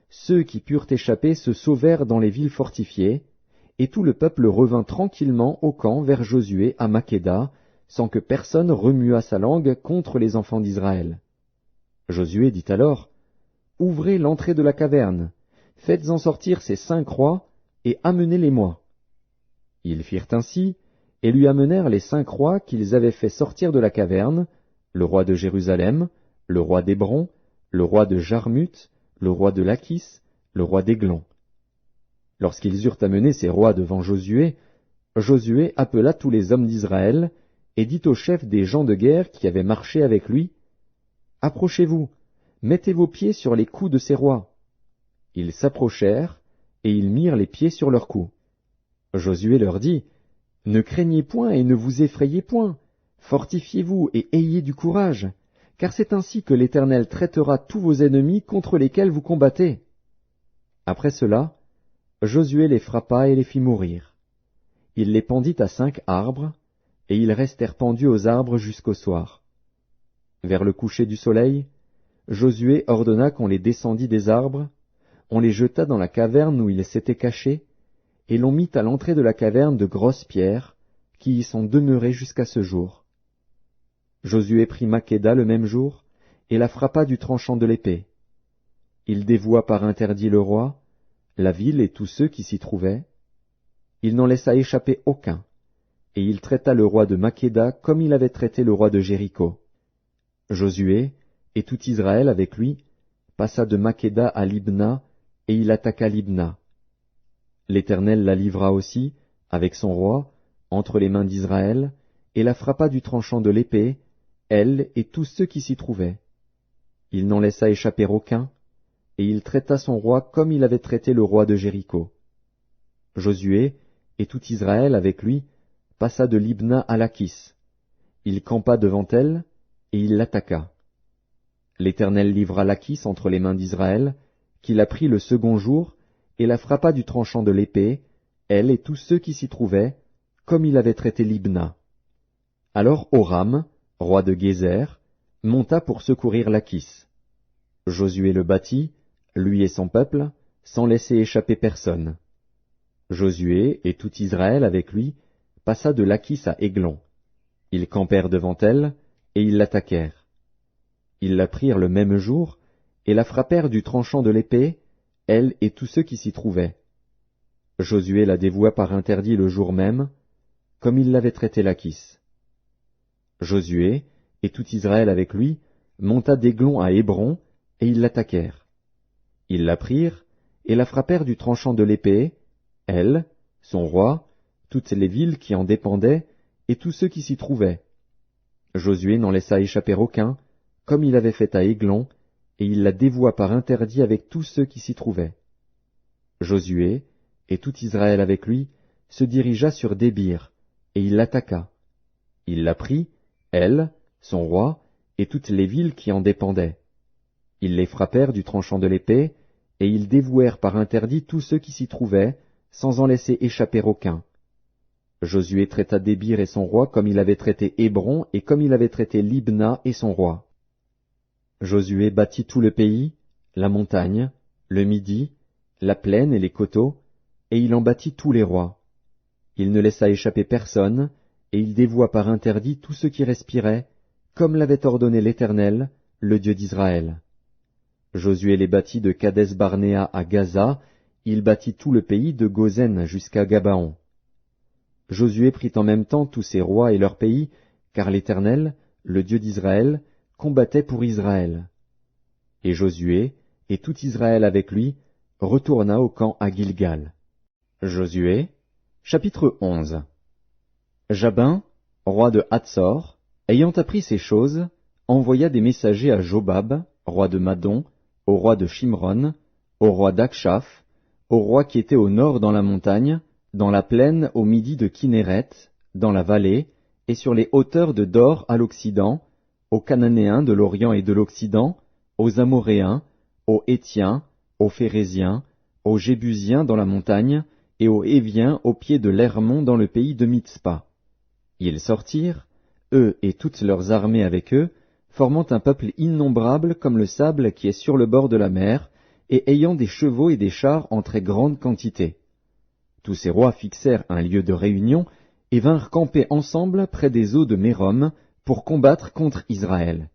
ceux qui purent échapper se sauvèrent dans les villes fortifiées, et tout le peuple revint tranquillement au camp vers Josué à Makkéda, sans que personne remuât sa langue contre les enfants d'Israël. Josué dit alors, « Ouvrez l'entrée de la caverne, faites-en sortir ces 5 rois, et amenez-les-moi. » Ils firent ainsi, et lui amenèrent les 5 rois qu'ils avaient fait sortir de la caverne, le roi de Jérusalem, le roi d'Hébron, le roi de Jarmuth, le roi de Lachis, le roi d'Églon. Lorsqu'ils eurent amené ces rois devant Josué, Josué appela tous les hommes d'Israël, et dit aux chefs des gens de guerre qui avaient marché avec lui, « Approchez-vous, mettez vos pieds sur les coups de ces rois. » Ils s'approchèrent, et ils mirent les pieds sur leurs coups. Josué leur dit, « Ne craignez point et ne vous effrayez point, fortifiez-vous et ayez du courage, car c'est ainsi que l'Éternel traitera tous vos ennemis contre lesquels vous combattez. » Après cela, Josué les frappa et les fit mourir. Il les pendit à 5 arbres, et ils restèrent pendus aux arbres jusqu'au soir. Vers le coucher du soleil, Josué ordonna qu'on les descendît des arbres, on les jeta dans la caverne où ils s'étaient cachés, et l'on mit à l'entrée de la caverne de grosses pierres, qui y sont demeurées jusqu'à ce jour. Josué prit Makkéda le même jour, et la frappa du tranchant de l'épée. Il dévoua par interdit le roi, la ville et tous ceux qui s'y trouvaient. Il n'en laissa échapper aucun, et il traita le roi de Makkéda comme il avait traité le roi de Jéricho. Josué, et tout Israël avec lui, passa de Makkéda à Libna, et il attaqua Libna. L'Éternel la livra aussi, avec son roi, entre les mains d'Israël, et la frappa du tranchant de l'épée, elle et tous ceux qui s'y trouvaient. Il n'en laissa échapper aucun, et il traita son roi comme il avait traité le roi de Jéricho. Josué, et tout Israël avec lui, passa de Libna à Lachis. Il campa devant elle, et il l'attaqua. L'Éternel livra Lachis entre les mains d'Israël, qui la prit le second jour, et la frappa du tranchant de l'épée, elle et tous ceux qui s'y trouvaient, comme il avait traité Libna. Alors Horam, roi de Gézer, monta pour secourir Lachis. Josué le battit, lui et son peuple, sans laisser échapper personne. Josué et tout Israël avec lui passa de Lachis à Églon. Ils campèrent devant elle, et ils l'attaquèrent. Ils la prirent le même jour, et la frappèrent du tranchant de l'épée, elle et tous ceux qui s'y trouvaient. Josué la dévoua par interdit le jour même, comme il l'avait traité Lachis. Josué, et tout Israël avec lui, monta d'Églon à Hébron, et ils l'attaquèrent. Ils la prirent, et la frappèrent du tranchant de l'épée, elle, son roi, toutes les villes qui en dépendaient, et tous ceux qui s'y trouvaient. Josué n'en laissa échapper aucun, comme il avait fait à Églon, et il la dévoua par interdit avec tous ceux qui s'y trouvaient. Josué, et tout Israël avec lui, se dirigea sur Débir, et il l'attaqua. Il la prit, elle, son roi, et toutes les villes qui en dépendaient. Ils les frappèrent du tranchant de l'épée, et ils dévouèrent par interdit tous ceux qui s'y trouvaient, sans en laisser échapper aucun. Josué traita Débir et son roi comme il avait traité Hébron et comme il avait traité Libna et son roi. Josué bâtit tout le pays, la montagne, le Midi, la plaine et les coteaux, et il en bâtit tous les rois. Il ne laissa échapper personne, et il dévoua par interdit tous ceux qui respiraient, comme l'avait ordonné l'Éternel, le Dieu d'Israël. Josué les bâtit de Kadès-Barnéa à Gaza, il bâtit tout le pays de Gozen jusqu'à Gabaon. Josué prit en même temps tous ses rois et leurs pays, car l'Éternel, le Dieu d'Israël, combattait pour Israël. Et Josué, et tout Israël avec lui, retourna au camp à Gilgal. Josué, chapitre 11. Jabin, roi de Hatsor, ayant appris ces choses, envoya des messagers à Jobab, roi de Madon, au roi de Shimron, au roi d'Akshaph, au roi qui était au nord dans la montagne, dans la plaine au midi de Kinéret, dans la vallée, et sur les hauteurs de Dor à l'occident, aux Cananéens de l'Orient et de l'Occident, aux Amoréens, aux Hétiens, aux Phéréziens, aux Jébusiens dans la montagne, et aux Héviens au pied de l'Hermon dans le pays de Mitzpa. Ils sortirent, eux et toutes leurs armées avec eux, formant un peuple innombrable comme le sable qui est sur le bord de la mer, et ayant des chevaux et des chars en très grande quantité. Tous ces rois fixèrent un lieu de réunion, et vinrent camper ensemble près des eaux de Mérom, pour combattre contre Israël.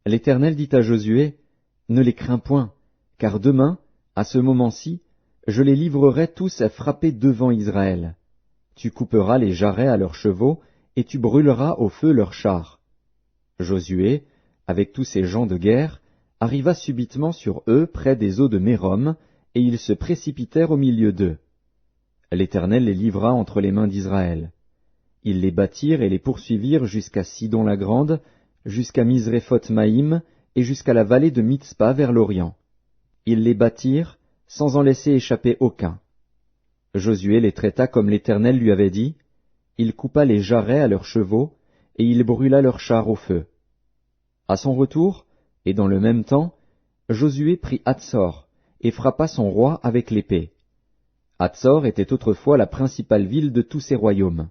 L'Éternel dit à Josué, « Ne les crains point, car demain, à ce moment-ci, je les livrerai tous à frapper devant Israël. Tu couperas les jarrets à leurs chevaux, et tu brûleras au feu leurs chars. » Josué, avec tous ses gens de guerre, arriva subitement sur eux près des eaux de Mérom, et ils se précipitèrent au milieu d'eux. L'Éternel les livra entre les mains d'Israël. Ils les battirent et les poursuivirent jusqu'à Sidon-la-Grande, jusqu'à Misréphoth-Maïm, et jusqu'à la vallée de Mitzpa vers l'Orient. Ils les battirent, sans en laisser échapper aucun. Josué les traita comme l'Éternel lui avait dit, il coupa les jarrets à leurs chevaux, et il brûla leurs chars au feu. À son retour, et dans le même temps, Josué prit Hatsor, et frappa son roi avec l'épée. Hatsor était autrefois la principale ville de tous ces royaumes.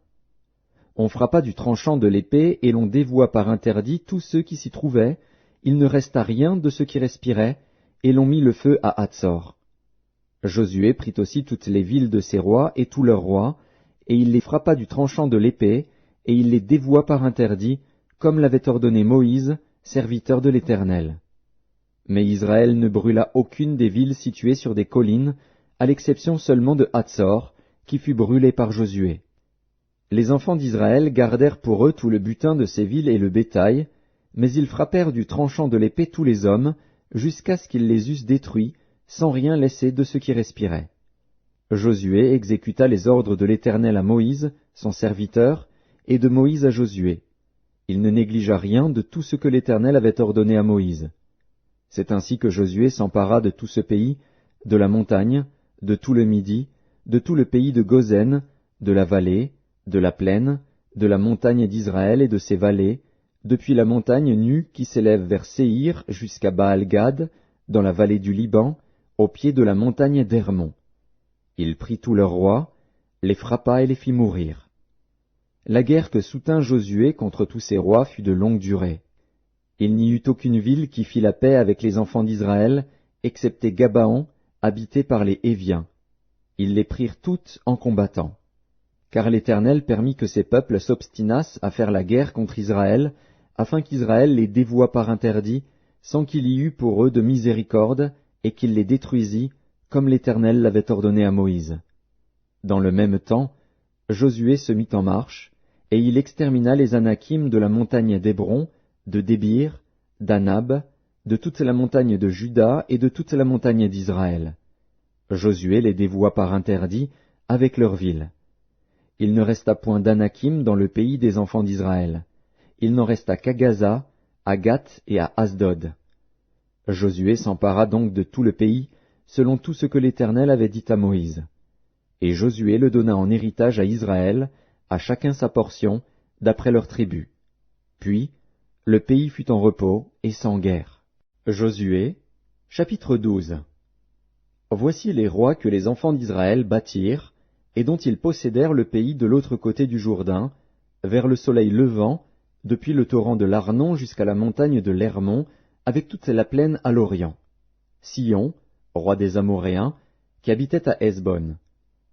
On frappa du tranchant de l'épée, et l'on dévoua par interdit tous ceux qui s'y trouvaient, il ne resta rien de ceux qui respiraient, et l'on mit le feu à Hatsor. Josué prit aussi toutes les villes de ses rois et tous leurs rois, et il les frappa du tranchant de l'épée, et il les dévoua par interdit, comme l'avait ordonné Moïse, serviteur de l'Éternel. Mais Israël ne brûla aucune des villes situées sur des collines, à l'exception seulement de Hatsor, qui fut brûlée par Josué. Les enfants d'Israël gardèrent pour eux tout le butin de ces villes et le bétail, mais ils frappèrent du tranchant de l'épée tous les hommes, jusqu'à ce qu'ils les eussent détruits, sans rien laisser de ceux qui respiraient. Josué exécuta les ordres de l'Éternel à Moïse, son serviteur, et de Moïse à Josué. Il ne négligea rien de tout ce que l'Éternel avait ordonné à Moïse. C'est ainsi que Josué s'empara de tout ce pays, de la montagne, de tout le Midi, de tout le pays de Gozen, de la vallée, de la plaine, de la montagne d'Israël et de ses vallées, depuis la montagne nue qui s'élève vers Séhir jusqu'à Baal-Gad, dans la vallée du Liban, au pied de la montagne d'Hermon. Il prit tous leurs rois, les frappa et les fit mourir. La guerre que soutint Josué contre tous ces rois fut de longue durée. Il n'y eut aucune ville qui fit la paix avec les enfants d'Israël, excepté Gabaon, habité par les Héviens. Ils les prirent toutes en combattant. Car l'Éternel permit que ces peuples s'obstinassent à faire la guerre contre Israël, afin qu'Israël les dévouât par interdit, sans qu'il y eût pour eux de miséricorde, et qu'il les détruisît, comme l'Éternel l'avait ordonné à Moïse. Dans le même temps, Josué se mit en marche, et il extermina les Anakim de la montagne d'Hébron, de Débir, d'Anab, de toute la montagne de Juda et de toute la montagne d'Israël. Josué les dévoua par interdit, avec leurs villes. Il ne resta point d'Anakim dans le pays des enfants d'Israël. Il n'en resta qu'à Gaza, à Gath et à Asdod. Josué s'empara donc de tout le pays, selon tout ce que l'Éternel avait dit à Moïse. Et Josué le donna en héritage à Israël, à chacun sa portion, d'après leurs tribus. Puis, le pays fut en repos et sans guerre. Josué, chapitre 12. Voici les rois que les enfants d'Israël bâtirent, et dont ils possédèrent le pays de l'autre côté du Jourdain, vers le soleil levant, depuis le torrent de l'Arnon jusqu'à la montagne de l'Hermon, avec toute la plaine à l'orient. Sihon, roi des Amoréens, qui habitait à Hesbon.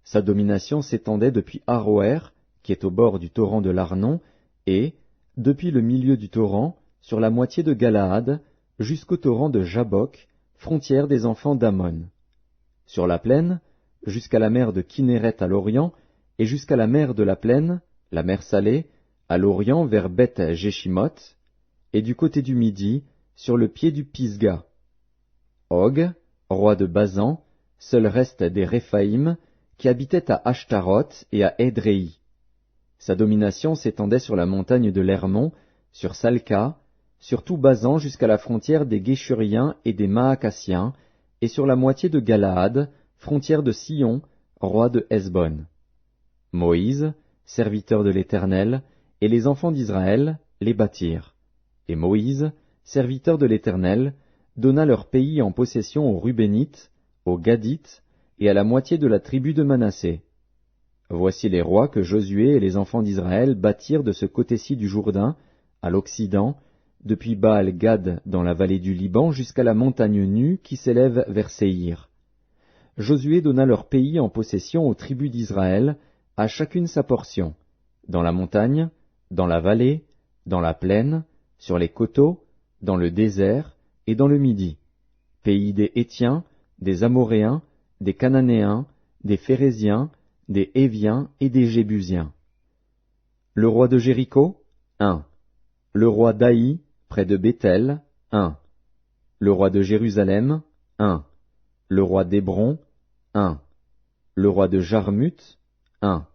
Sa domination s'étendait depuis Aroër, qui est au bord du torrent de l'Arnon, et, depuis le milieu du torrent, sur la moitié de Galaad, jusqu'au torrent de Jabbok, frontière des enfants d'Ammon. Sur la plaine, jusqu'à la mer de Kinneret à l'orient, et jusqu'à la mer de la plaine, la mer Salée, à l'orient vers Beth-Jéchimoth, et du côté du Midi, sur le pied du Pisga. Og, roi de Basan, seul reste des Réphaïm, qui habitait à Ashtaroth et à Édréi. Sa domination s'étendait sur la montagne de l'Hermon, sur Salca, sur tout Basan jusqu'à la frontière des Guéshuriens et des Maacassiens, et sur la moitié de Galaad, frontière de Sihon, roi de Hesbon. Moïse, serviteur de l'Éternel, et les enfants d'Israël les bâtirent. Et Moïse, serviteur de l'Éternel, donna leur pays en possession aux Rubénites, aux Gadites, et à la moitié de la tribu de Manassé. Voici les rois que Josué et les enfants d'Israël bâtirent de ce côté-ci du Jourdain, à l'Occident, depuis Baal-Gad dans la vallée du Liban jusqu'à la montagne nue qui s'élève vers Séhir. Josué donna leur pays en possession aux tribus d'Israël, à chacune sa portion, dans la montagne, dans la vallée, dans la plaine, sur les coteaux, dans le désert et dans le Midi, pays des Hétiens, des Amoréens, des Cananéens, des Phéréziens, des Héviens et des Jébusiens. Le roi de Jéricho, 1. Le roi d'Aï, près de Béthel, 1. Le roi de Jérusalem, 1. Le roi d'Hébron, 1. Le roi de Jarmuth, 1.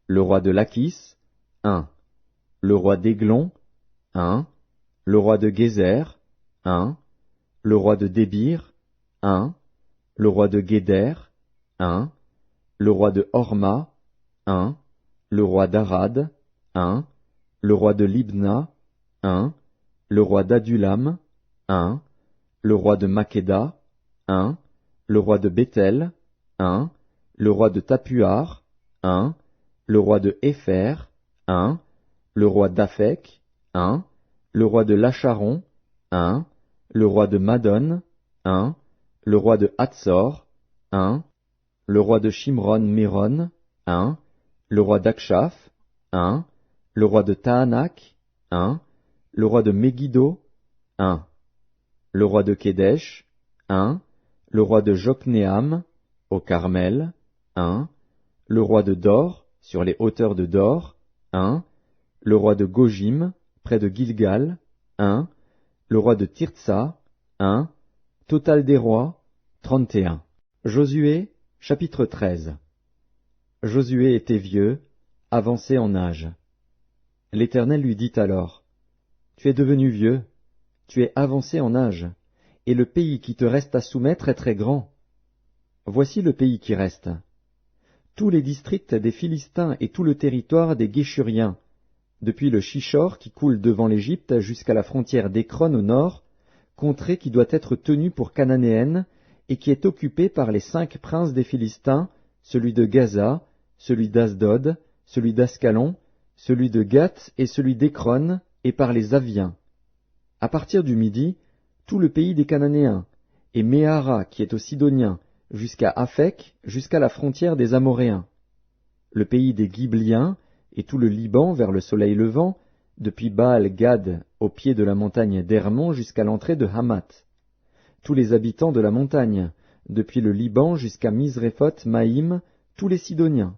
Le roi de Lachis, 1. Le roi d'Églon, 1. Le roi de Gézer, 1. Le roi de Débir, 1. Le roi de Guéder, 1. Le roi de Horma, 1. Le roi d'Arad, 1. Le roi de Libna, 1. Le roi d'Adulam, 1. Le roi de Makeda, 1. Le roi de Béthel, 1. Le roi de Tapuar, 1. Le roi de Hépher, 1. Le roi d'Aphek, 1. Le roi de Lacharon, 1. Le roi de Madon, 1. Le roi de Hatzor, 1. Le roi de Shimron-Méron, 1. Le roi d'Akshaph, 1. Le roi de Tahanak, 1. Le roi de Megiddo, 1. Le roi de Kédesh, 1. Le roi de Joknéam, au Carmel, 1. Le roi de Dor, sur les hauteurs de Dor, 1. Le roi de Gojim, près de Gilgal, 1. Le roi de Tirtsa, 1. Total des rois, 31. Josué, chapitre 13. Josué était vieux, avancé en âge. L'Éternel lui dit alors, « Tu es devenu vieux, tu es avancé en âge, et le pays qui te reste à soumettre est très grand. Voici le pays qui reste. Tous les districts des Philistins et tout le territoire des Guéshuriens, depuis le Shishor qui coule devant l'Égypte jusqu'à la frontière d'Écron au nord, contrée qui doit être tenue pour cananéenne, et qui est occupée par les 5 princes des Philistins, celui de Gaza, celui d'Asdod, celui d'Ascalon, celui de Gath et celui d'Écron, et par les Aviens. À partir du midi, tout le pays des Cananéens, et Méhara qui est aux Sidoniens, jusqu'à Aphek, jusqu'à la frontière des Amoréens. Le pays des Ghibliens, et tout le Liban vers le soleil levant, depuis Baal-Gad au pied de la montagne d'Hermon jusqu'à l'entrée de Hamath. Tous les habitants de la montagne, depuis le Liban jusqu'à Misréphoth-Maïm, tous les Sidoniens.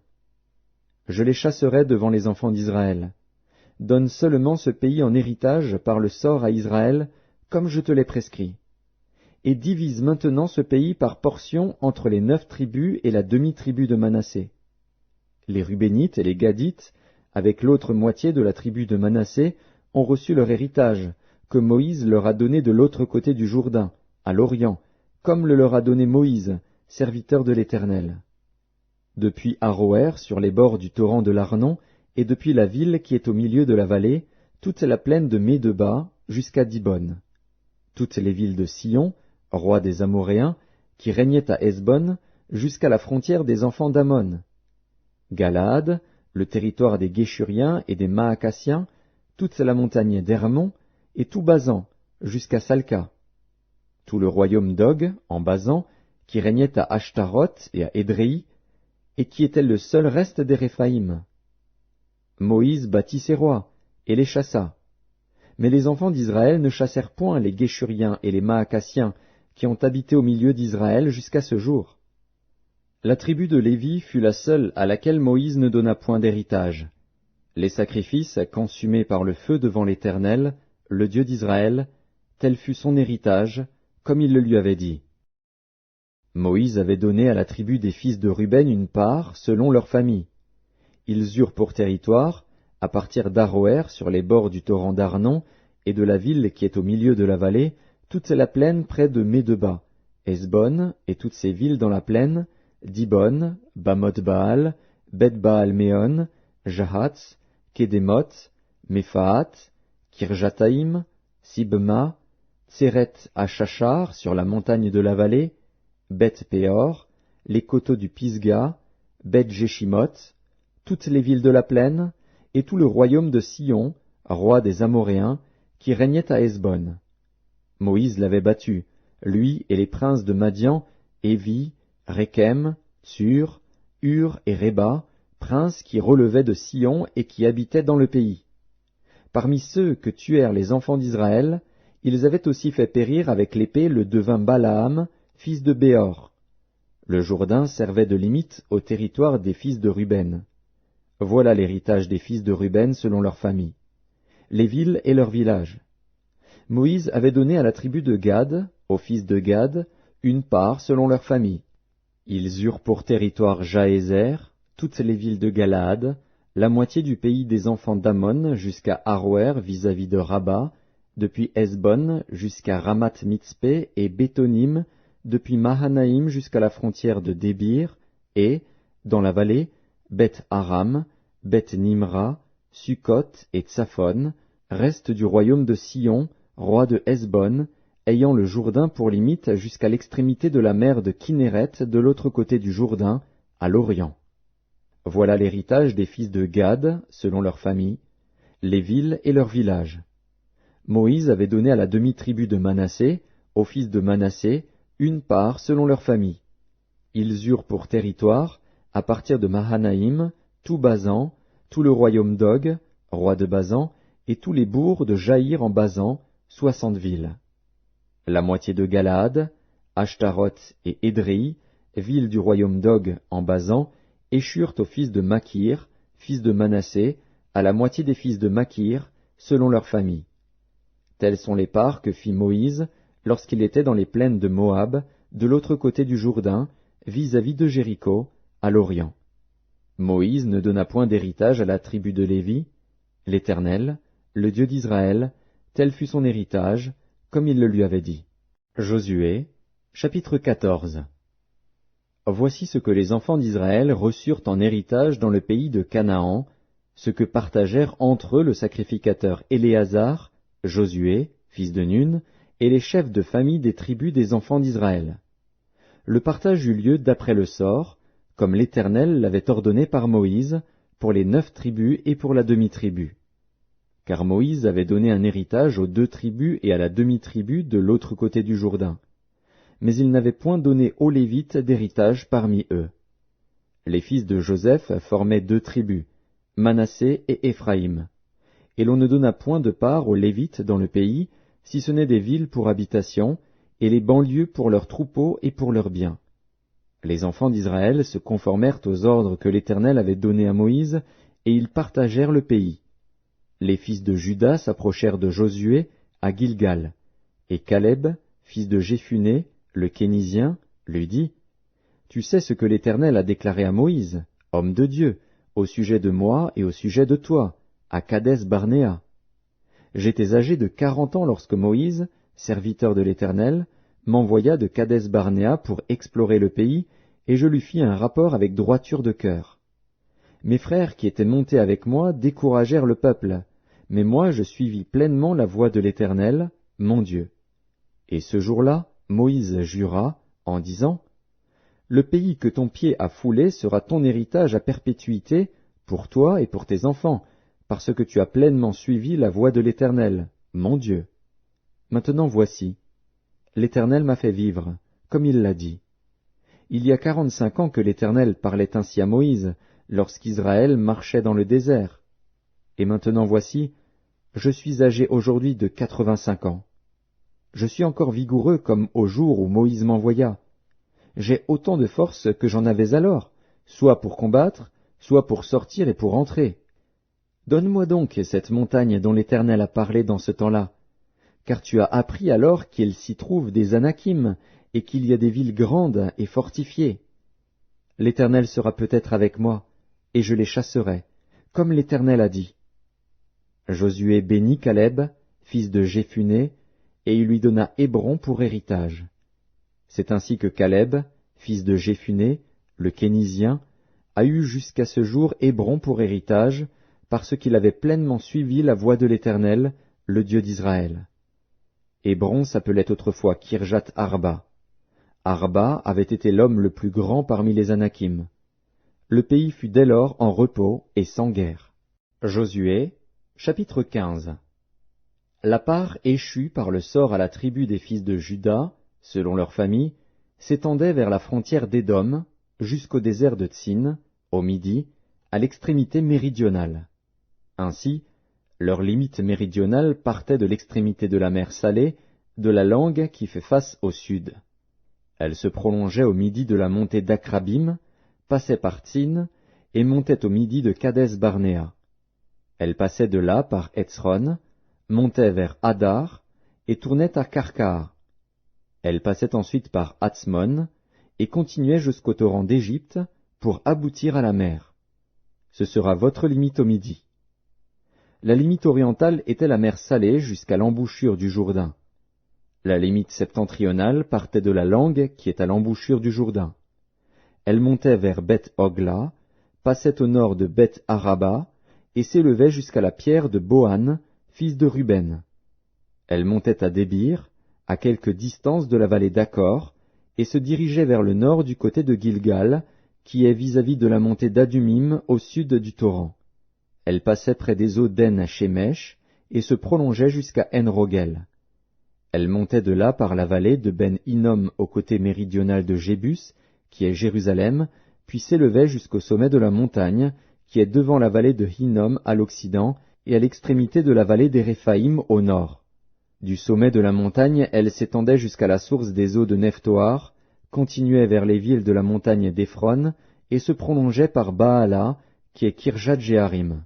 Je les chasserai devant les enfants d'Israël. Donne seulement ce pays en héritage par le sort à Israël, comme je te l'ai prescrit. Et divise maintenant ce pays par portions entre les 9 tribus et la demi-tribu de Manassé. Les Rubénites et les Gadites, avec l'autre moitié de la tribu de Manassé, ont reçu leur héritage, que Moïse leur a donné de l'autre côté du Jourdain, à l'Orient, comme le leur a donné Moïse, serviteur de l'Éternel. Depuis Aroër, sur les bords du torrent de l'Arnon, et depuis la ville qui est au milieu de la vallée, toute la plaine de Médeba, jusqu'à Dibon. Toutes les villes de Sion, roi des Amoréens, qui régnait à Hesbon, jusqu'à la frontière des enfants d'Ammon. Galaad, le territoire des Guéshuriens et des Maacassiens, toute la montagne d'Hermon, et tout Basan, jusqu'à Salca. Tout le royaume d'Og, en Basan, qui régnait à Ashtaroth et à Édréi, et qui était le seul reste des Réphaïm. Moïse bâtit ses rois, et les chassa. Mais les enfants d'Israël ne chassèrent point les Guéshuriens et les Maacassiens, qui ont habité au milieu d'Israël jusqu'à ce jour. La tribu de Lévi fut la seule à laquelle Moïse ne donna point d'héritage. Les sacrifices consumés par le feu devant l'Éternel, le Dieu d'Israël, tel fut son héritage, comme il le lui avait dit. Moïse avait donné à la tribu des fils de Ruben une part selon leur famille. Ils eurent pour territoire, à partir d'Aroër sur les bords du torrent d'Arnon, et de la ville qui est au milieu de la vallée, toute la plaine près de Médeba, Hesbon et toutes ses villes dans la plaine, Dibon, Bamoth-Baal, Beth-Baal-Méon, Jahatz, Kédémoth, Méphaat, Kirjataïm, Sibma, Tseret à Chachar sur la montagne de la vallée, Beth-Péor, les coteaux du Pisga, Beth-Jéchimoth, toutes les villes de la plaine, et tout le royaume de Sion, roi des Amoréens, qui régnait à Hesbon. Moïse l'avait battu, lui et les princes de Madian, Évi, Rékem, Tsur, Hur et Réba, princes qui relevaient de Sion et qui habitaient dans le pays. Parmi ceux que tuèrent les enfants d'Israël, ils avaient aussi fait périr avec l'épée le devin Balaam, fils de Béor. Le Jourdain servait de limite au territoire des fils de Ruben. Voilà l'héritage des fils de Ruben selon leur famille. Les villes et leurs villages. Moïse avait donné à la tribu de Gad, aux fils de Gad, une part selon leur famille. Ils eurent pour territoire Jaézer, toutes les villes de Galaad, la moitié du pays des enfants d'Ammon jusqu'à Aroër vis-à-vis de Rabat, depuis Hesbon jusqu'à Ramath-Mitzpé et Bétonim, depuis Mahanaïm jusqu'à la frontière de Débir, et, dans la vallée, Beth-Aram, Beth-Nimra, Sukkot et Tsaphon, reste du royaume de Sion, roi de Hesbon, ayant le Jourdain pour limite jusqu'à l'extrémité de la mer de Kinéret de l'autre côté du Jourdain, à l'Orient. Voilà l'héritage des fils de Gad, selon leur famille, les villes et leurs villages. Moïse avait donné à la demi-tribu de Manassé, aux fils de Manassé, une part selon leur famille. Ils eurent pour territoire, à partir de Mahanaïm, tout Basan, tout le royaume d'Og, roi de Basan, et tous les bourgs de Jaïr en Basan, 60 villes. La moitié de Galaad, Ashtaroth et Édréi, villes du royaume d'Og en Basan, échurent aux fils de Makir, fils de Manassé, à la moitié des fils de Makir, selon leur famille. Telles sont les parts que fit Moïse lorsqu'il était dans les plaines de Moab, de l'autre côté du Jourdain, vis-à-vis de Jéricho, à l'Orient. Moïse ne donna point d'héritage à la tribu de Lévi, l'Éternel, le Dieu d'Israël, tel fut son héritage, comme il le lui avait dit. Josué, chapitre 14. Voici ce que les enfants d'Israël reçurent en héritage dans le pays de Canaan, ce que partagèrent entre eux le sacrificateur Éléazar, Josué, fils de Nun, et les chefs de famille des tribus des enfants d'Israël. Le partage eut lieu d'après le sort, comme l'Éternel l'avait ordonné par Moïse, pour les 9 tribus et pour la demi-tribu. Car Moïse avait donné un héritage aux 2 tribus et à la demi-tribu de l'autre côté du Jourdain. Mais il n'avait point donné aux Lévites d'héritage parmi eux. Les fils de Joseph formaient 2 tribus, Manassé et Éphraïm. Et l'on ne donna point de part aux Lévites dans le pays, si ce n'est des villes pour habitation, et les banlieues pour leurs troupeaux et pour leurs biens. Les enfants d'Israël se conformèrent aux ordres que l'Éternel avait donnés à Moïse, et ils partagèrent le pays. Les fils de Juda s'approchèrent de Josué à Gilgal, et Caleb, fils de Jéphuné, le Kénizien, lui dit, « Tu sais ce que l'Éternel a déclaré à Moïse, homme de Dieu, au sujet de moi et au sujet de toi, à Kadès-Barnéa. J'étais âgé de 40 ans lorsque Moïse, serviteur de l'Éternel, m'envoya de Kadès-Barnéa pour explorer le pays, et je lui fis un rapport avec droiture de cœur. Mes frères qui étaient montés avec moi découragèrent le peuple, mais moi je suivis pleinement la voie de l'Éternel, mon Dieu. Et ce jour-là, Moïse jura, en disant, « Le pays que ton pied a foulé sera ton héritage à perpétuité, pour toi et pour tes enfants, parce que tu as pleinement suivi la voie de l'Éternel, mon Dieu. Maintenant voici, l'Éternel m'a fait vivre, comme il l'a dit. Il y a 45 ans que l'Éternel parlait ainsi à Moïse, lorsqu'Israël marchait dans le désert. Et maintenant voici, je suis âgé aujourd'hui de 85 ans. Je suis encore vigoureux comme au jour où Moïse m'envoya. J'ai autant de force que j'en avais alors, soit pour combattre, soit pour sortir et pour entrer. Donne-moi donc cette montagne dont l'Éternel a parlé dans ce temps-là, car tu as appris alors qu'il s'y trouve des Anakim, et qu'il y a des villes grandes et fortifiées. L'Éternel sera peut-être avec moi, et je les chasserai, comme l'Éternel a dit. » Josué bénit Caleb, fils de Jéphuné, et il lui donna Hébron pour héritage. C'est ainsi que Caleb, fils de Jéphuné, le Kénizien, a eu jusqu'à ce jour Hébron pour héritage, parce qu'il avait pleinement suivi la voie de l'Éternel, le Dieu d'Israël. Hébron s'appelait autrefois Kirjat Arba. Arba avait été l'homme le plus grand parmi les Anakim. Le pays fut dès lors en repos et sans guerre. Josué, chapitre 15. La part échue par le sort à la tribu des fils de Juda, selon leur famille, s'étendait vers la frontière d'Édom, jusqu'au désert de Tsin, au midi, à l'extrémité méridionale. Ainsi, leur limite méridionale partait de l'extrémité de la mer Salée, de la langue qui fait face au sud. Elle se prolongeait au midi de la montée d'Akrabim, passait par Tsin, et montait au midi de Kadès-Barnéa. Elle passait de là par Hetzron, montait vers Hadar, et tournait à Karkar. Elle passait ensuite par Hatzmon, et continuait jusqu'au torrent d'Égypte, pour aboutir à la mer. Ce sera votre limite au midi. La limite orientale était la mer Salée jusqu'à l'embouchure du Jourdain. La limite septentrionale partait de la langue qui est à l'embouchure du Jourdain. Elle montait vers Beth-Hogla, passait au nord de Beth-Araba, et s'élevait jusqu'à la pierre de Bohan, fils de Ruben. Elle montait à Débir, à quelque distance de la vallée d'Accor, et se dirigeait vers le nord du côté de Gilgal, qui est vis-à-vis de la montée d'Adumim au sud du torrent. Elle passait près des eaux d'En-Shemesh, et se prolongeait jusqu'à En-Rogel. Elle montait de là par la vallée de Ben-Hinnom au côté méridional de Jébus, qui est Jérusalem, puis s'élevait jusqu'au sommet de la montagne, qui est devant la vallée de Hinnom à l'occident, et à l'extrémité de la vallée des Réphaïm au nord. Du sommet de la montagne, elle s'étendait jusqu'à la source des eaux de Nephtoar, continuait vers les villes de la montagne d'Ephron, et se prolongeait par Baala, qui est Kirjat-Jéarim.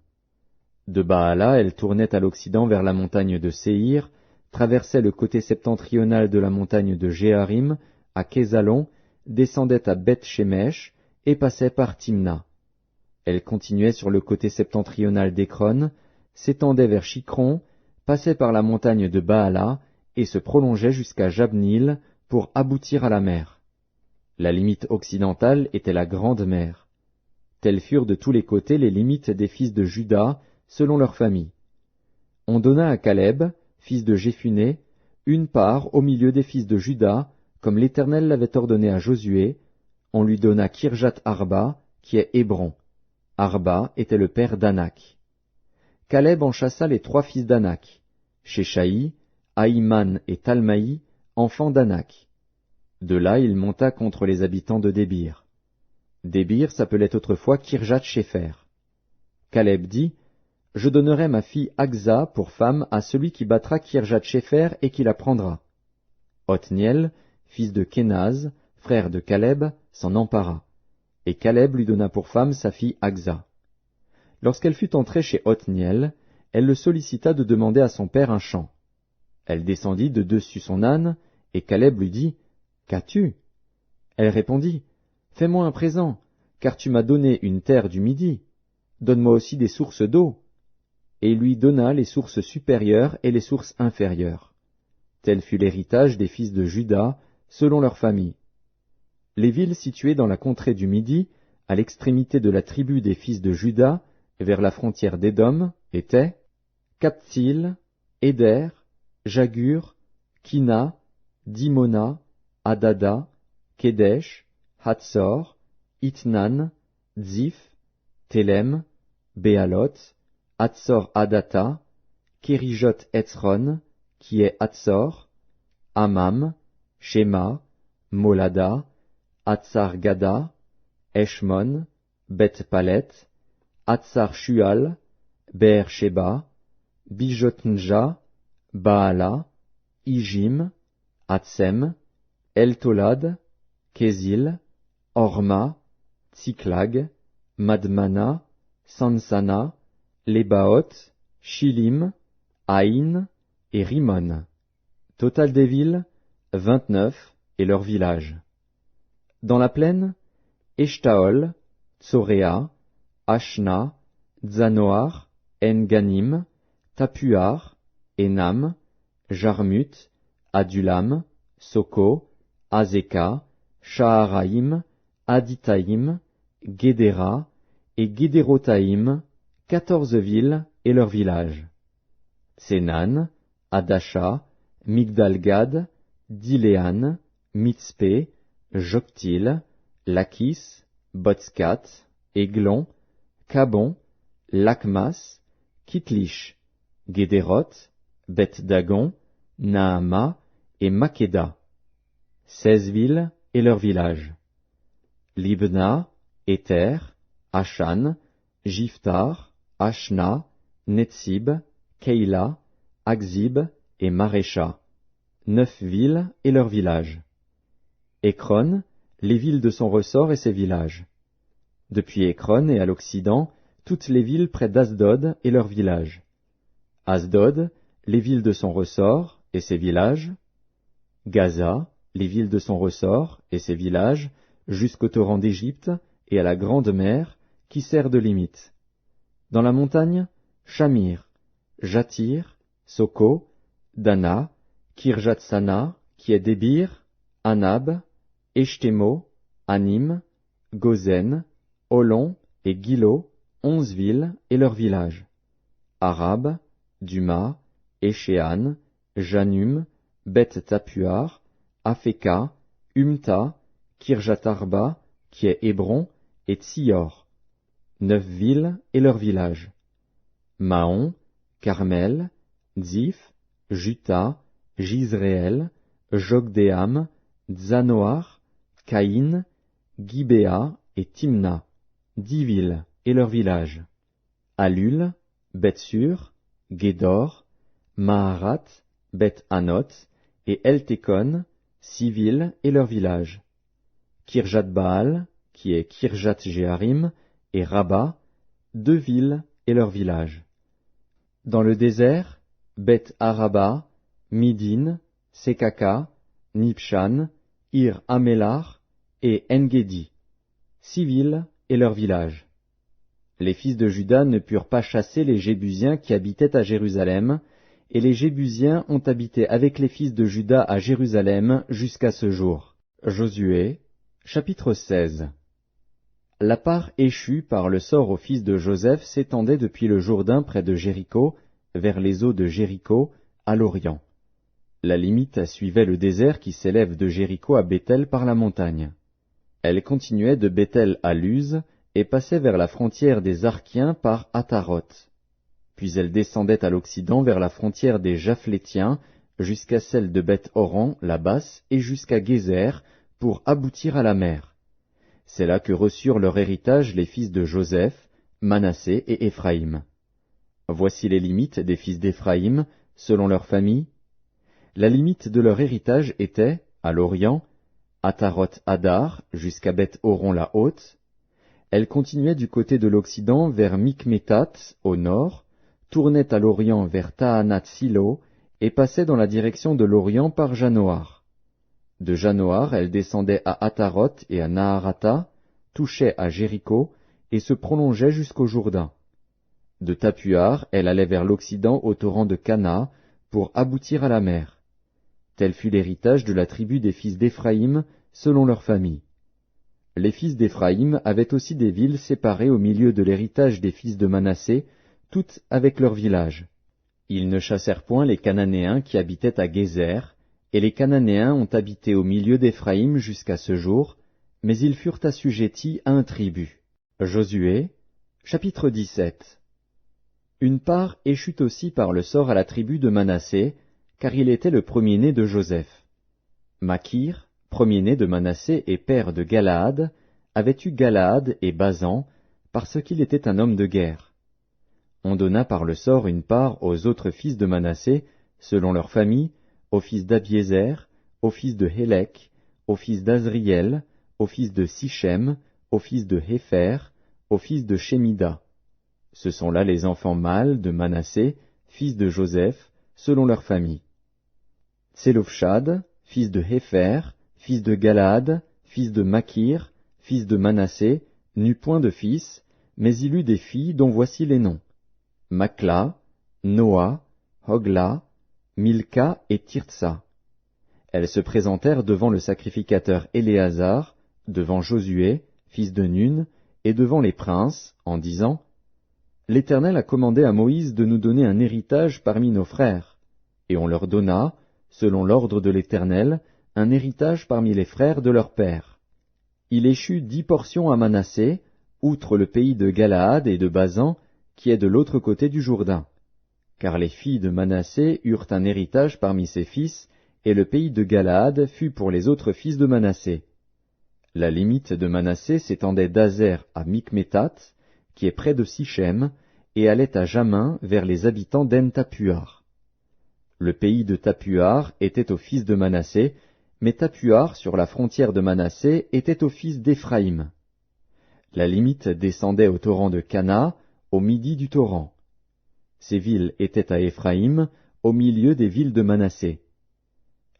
De Baala, elle tournait à l'occident vers la montagne de Séhir, traversait le côté septentrional de la montagne de Jéarim, à Kézalon, descendait à Beth-Shemesh, et passait par Timna. Elle continuait sur le côté septentrional d'Écron, s'étendait vers Shicron, passait par la montagne de Baala et se prolongeait jusqu'à Jabnil pour aboutir à la mer. La limite occidentale était la Grande Mer. Telles furent de tous les côtés les limites des fils de Juda, selon leurs familles. On donna à Caleb, fils de Jéphuné, une part au milieu des fils de Juda, comme l'Éternel l'avait ordonné à Josué. On lui donna Kirjat Arba, qui est Hébron. Arba était le père d'Anak. Caleb en chassa les 3 fils d'Anak, Sheshaï, Ahiman et Talmaï, enfants d'Anak. De là il monta contre les habitants de Débir. Débir s'appelait autrefois Kirjat Shépher. Caleb dit, « Je donnerai ma fille Aksa pour femme à celui qui battra Kirjat Shépher et qui la prendra. » Othniel, fils de Kénaz, frère de Caleb, s'en empara. Et Caleb lui donna pour femme sa fille Aksa. Lorsqu'elle fut entrée chez Othniel, elle le sollicita de demander à son père un champ. Elle descendit de dessus son âne, et Caleb lui dit, « Qu'as-tu » Elle répondit, « Fais-moi un présent, car tu m'as donné une terre du Midi. Donne-moi aussi des sources d'eau. » Et il lui donna les sources supérieures et les sources inférieures. Tel fut l'héritage des fils de Juda, selon leur famille. Les villes situées dans la contrée du Midi, à l'extrémité de la tribu des fils de Juda, vers la frontière d'Édom, étaient Kaptsil, Éder, Jagur, Kina, Dimona, Adada, Kedesh, Hatzor, Itnan, Ziph, Telem, Béalot, Hatzor Adata, Kérijot Etzron, qui est Hatzor, Amam, Shema, Molada, Hatzar Gada, Eshmon, Beth Palet, Hatzar Shual, Be'er Sheba, Bijotnja, Baala, Ijim, Hatsem, Eltolad, Kézil, Orma, Tsiklag, Madmana, Sansana, Lebaot, Shilim, Aïn et Rimon. Total des villes, 29 et leurs villages. Dans la plaine, Eshtaol, Tsoréa, Ashna, Zanoar, En-Ganim, Tapuar, Enam, Jarmut, Adulam, Soko, Azeka, Shaharaïm, Aditaïm, Guédéra et Guédérotaïm, 14 villes et leurs villages. Sénan, Adasha, Migdalgad, Diléan, Mitzpé, Joktil, Lakis, Botskat, Églon, Kabon, Lakmas, Kitlish, Guédéroth, Beth-Dagon, Naama et Makeda. 16 villes et leurs villages. Libna, Éther, Ashan, Jiftar, Ashna, Netzib, Keila, Akzib et Marécha. 9 villes et leurs villages. Écron, les villes de son ressort et ses villages. Depuis Écron et à l'occident, toutes les villes près d'Asdod et leurs villages. Asdod, les villes de son ressort et ses villages. Gaza, les villes de son ressort et ses villages, jusqu'au torrent d'Égypte et à la grande mer, qui sert de limite. Dans la montagne, Shamir, Jatir, Soko, Dana, Kirjatsana, qui est Débir, Anab, Eshtemo, Anim, Gozen, Olon et Gilo, 11 villes et leurs villages. Arab, Duma, Échéan, Janum, Beth-Tapuar, Afeka, Umta, Kirjatarba, qui est Hébron, et Tsior. 9 villes et leurs villages. Mahon, Carmel, Ziph, Juta, Jizréel, Jokdeam, Zanoar, Caïn, Gibéa et Timna. 10 villes et leurs villages. Alul, Bethsur, Gédor, Maharat, Beth-Anot et Eltekon, 6 villes et leurs villages. Kirjat-Baal, qui est Kirjat-Jéharim, et Rabat, 2 villes et leurs villages. Dans le désert, Beth-Araba, Midin, Sekaka, Nibshan, Ir-Amélar et En-Gedi, 6 villes et leurs villages. Les fils de Juda ne purent pas chasser les Jébusiens qui habitaient à Jérusalem, et les Jébusiens ont habité avec les fils de Juda à Jérusalem jusqu'à ce jour. Josué, chapitre 16. La part échue par le sort aux fils de Joseph s'étendait depuis le Jourdain près de Jéricho, vers les eaux de Jéricho, à l'orient. La limite suivait le désert qui s'élève de Jéricho à Béthel par la montagne. Elle continuait de Béthel à Luz et passait vers la frontière des Arkiens par Ataroth. Puis elle descendait à l'occident vers la frontière des Japhlétiens, jusqu'à celle de Beth-Horon, la basse, et jusqu'à Gézer, pour aboutir à la mer. C'est là que reçurent leur héritage les fils de Joseph, Manassé et Éphraïm. Voici les limites des fils d'Éphraïm, selon leur famille. La limite de leur héritage était, à l'orient, Ataroth-Adar, jusqu'à Beth-Horon la haute. Elle continuait du côté de l'Occident vers Mikmétat, au nord, tournait à l'Orient vers Taanath-Silo, et passait dans la direction de l'Orient par Janoar. De Janoar, elle descendait à Ataroth et à Naharata, touchait à Jéricho, et se prolongeait jusqu'au Jourdain. De Tapuar, elle allait vers l'Occident au torrent de Cana, pour aboutir à la mer. Tel fut l'héritage de la tribu des fils d'Éphraïm, selon leur famille. Les fils d'Éphraïm avaient aussi des villes séparées au milieu de l'héritage des fils de Manassé, toutes avec leurs villages. Ils ne chassèrent point les Cananéens qui habitaient à Gézer, et les Cananéens ont habité au milieu d'Éphraïm jusqu'à ce jour, mais ils furent assujettis à un tribut. Josué, chapitre 17. Une part échut aussi par le sort à la tribu de Manassé, car il était le premier-né de Joseph. Makir, premier-né de Manassé et père de Galaad, avait eu Galaad et Basan, parce qu'il était un homme de guerre. On donna par le sort une part aux autres fils de Manassé, selon leur famille, aux fils d'Abiézer, aux fils de Hélek, aux fils d'Azriel, aux fils de Sichem, aux fils de Hépher, aux fils de Shémida. Ce sont là les enfants mâles de Manassé, fils de Joseph, selon leur famille. Tselofshad, fils de Hépher, fils de Galaad, fils de Makir, fils de Manassé, n'eut point de fils, mais il eut des filles dont voici les noms. Makla, Noa, Hogla, Milka et Tirtsa. Elles se présentèrent devant le sacrificateur Éléazar, devant Josué, fils de Nun, et devant les princes, en disant « L'Éternel a commandé à Moïse de nous donner un héritage parmi nos frères. » Et on leur donna, selon l'ordre de l'Éternel, un héritage parmi les frères de leur père. Il échut 10 portions à Manassé, outre le pays de Galaad et de Basan, qui est de l'autre côté du Jourdain. Car les filles de Manassé eurent un héritage parmi ses fils, et le pays de Galaad fut pour les autres fils de Manassé. La limite de Manassé s'étendait d'Azer à Mikmétat, qui est près de Sichem, et allait à Jamin vers les habitants d'En-Tapuar. Le pays de Tapuar était aux fils de Manassé, mais Tapuar, sur la frontière de Manassé, était aux fils d'Éphraïm. La limite descendait au torrent de Cana, au midi du torrent. Ces villes étaient à Éphraïm, au milieu des villes de Manassé.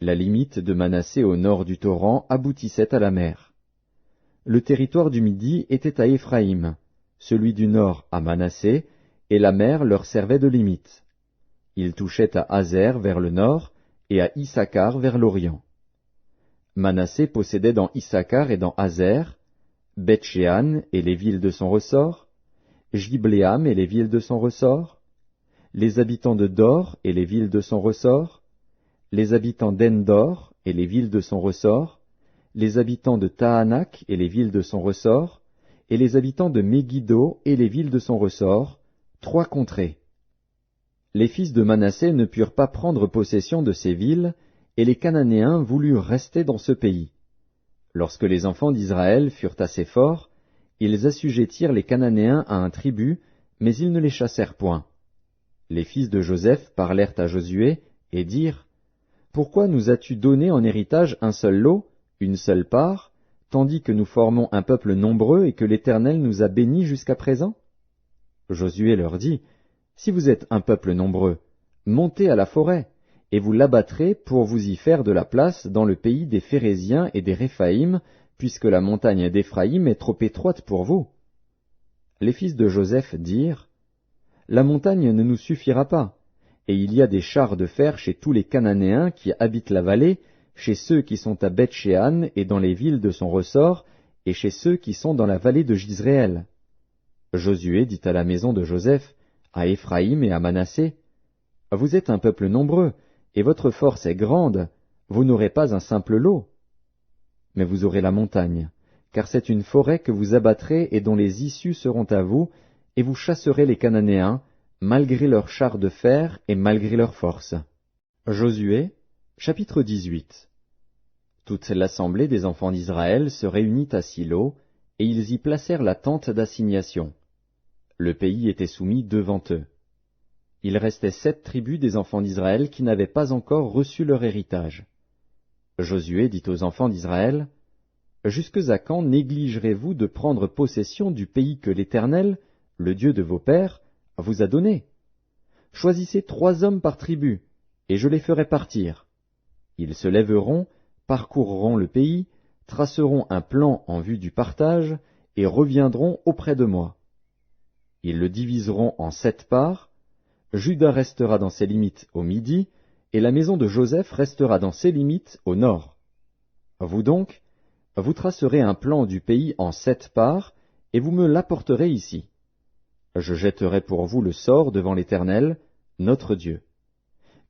La limite de Manassé au nord du torrent aboutissait à la mer. Le territoire du midi était à Éphraïm, celui du nord à Manassé, et la mer leur servait de limite. Ils touchaient à Azer vers le nord, et à Issachar vers l'orient. Manassé possédait dans Issachar et dans Azer, Beth-Shean et les villes de son ressort, Jibléam et les villes de son ressort, les habitants de Dor et les villes de son ressort, les habitants d'Endor et les villes de son ressort, les habitants de Tahanak et les villes de son ressort, et les habitants de Megiddo et les villes de son ressort, 3 contrées. Les fils de Manassé ne purent pas prendre possession de ces villes, et les Cananéens voulurent rester dans ce pays. Lorsque les enfants d'Israël furent assez forts, ils assujettirent les Cananéens à un tribut, mais ils ne les chassèrent point. Les fils de Joseph parlèrent à Josué, et dirent « Pourquoi nous as-tu donné en héritage un seul lot, une seule part, tandis que nous formons un peuple nombreux et que l'Éternel nous a bénis jusqu'à présent ?» Josué leur dit « Si vous êtes un peuple nombreux, montez à la forêt, et vous l'abattrez pour vous y faire de la place dans le pays des Phéréziens et des Réphaïm, puisque la montagne d'Éphraïm est trop étroite pour vous. » les fils de Joseph dirent, « La montagne ne nous suffira pas, et il y a des chars de fer chez tous les Cananéens qui habitent la vallée, chez ceux qui sont à Beth-Shean et dans les villes de son ressort, et chez ceux qui sont dans la vallée de Jizréel. » Josué dit à la maison de Joseph, à Éphraïm et à Manassé, « Vous êtes un peuple nombreux, et votre force est grande, vous n'aurez pas un simple lot. Mais vous aurez la montagne, car c'est une forêt que vous abattrez et dont les issues seront à vous, et vous chasserez les Cananéens, malgré leurs chars de fer et malgré leur force. » Josué, chapitre 18. Toute l'assemblée des enfants d'Israël se réunit à Silo, et ils y placèrent la tente d'assignation. Le pays était soumis devant eux. Il restait 7 tribus des enfants d'Israël qui n'avaient pas encore reçu leur héritage. Josué dit aux enfants d'Israël, « Jusque à quand négligerez-vous de prendre possession du pays que l'Éternel, le Dieu de vos pères, vous a donné? Choisissez 3 hommes par tribu, et je les ferai partir. Ils se lèveront, parcourront le pays, traceront un plan en vue du partage, et reviendront auprès de moi. Ils le diviseront en 7 parts. Juda restera dans ses limites au midi, et la maison de Joseph restera dans ses limites au nord. Vous donc, vous tracerez un plan du pays en 7 parts, et vous me l'apporterez ici. Je jetterai pour vous le sort devant l'Éternel, notre Dieu.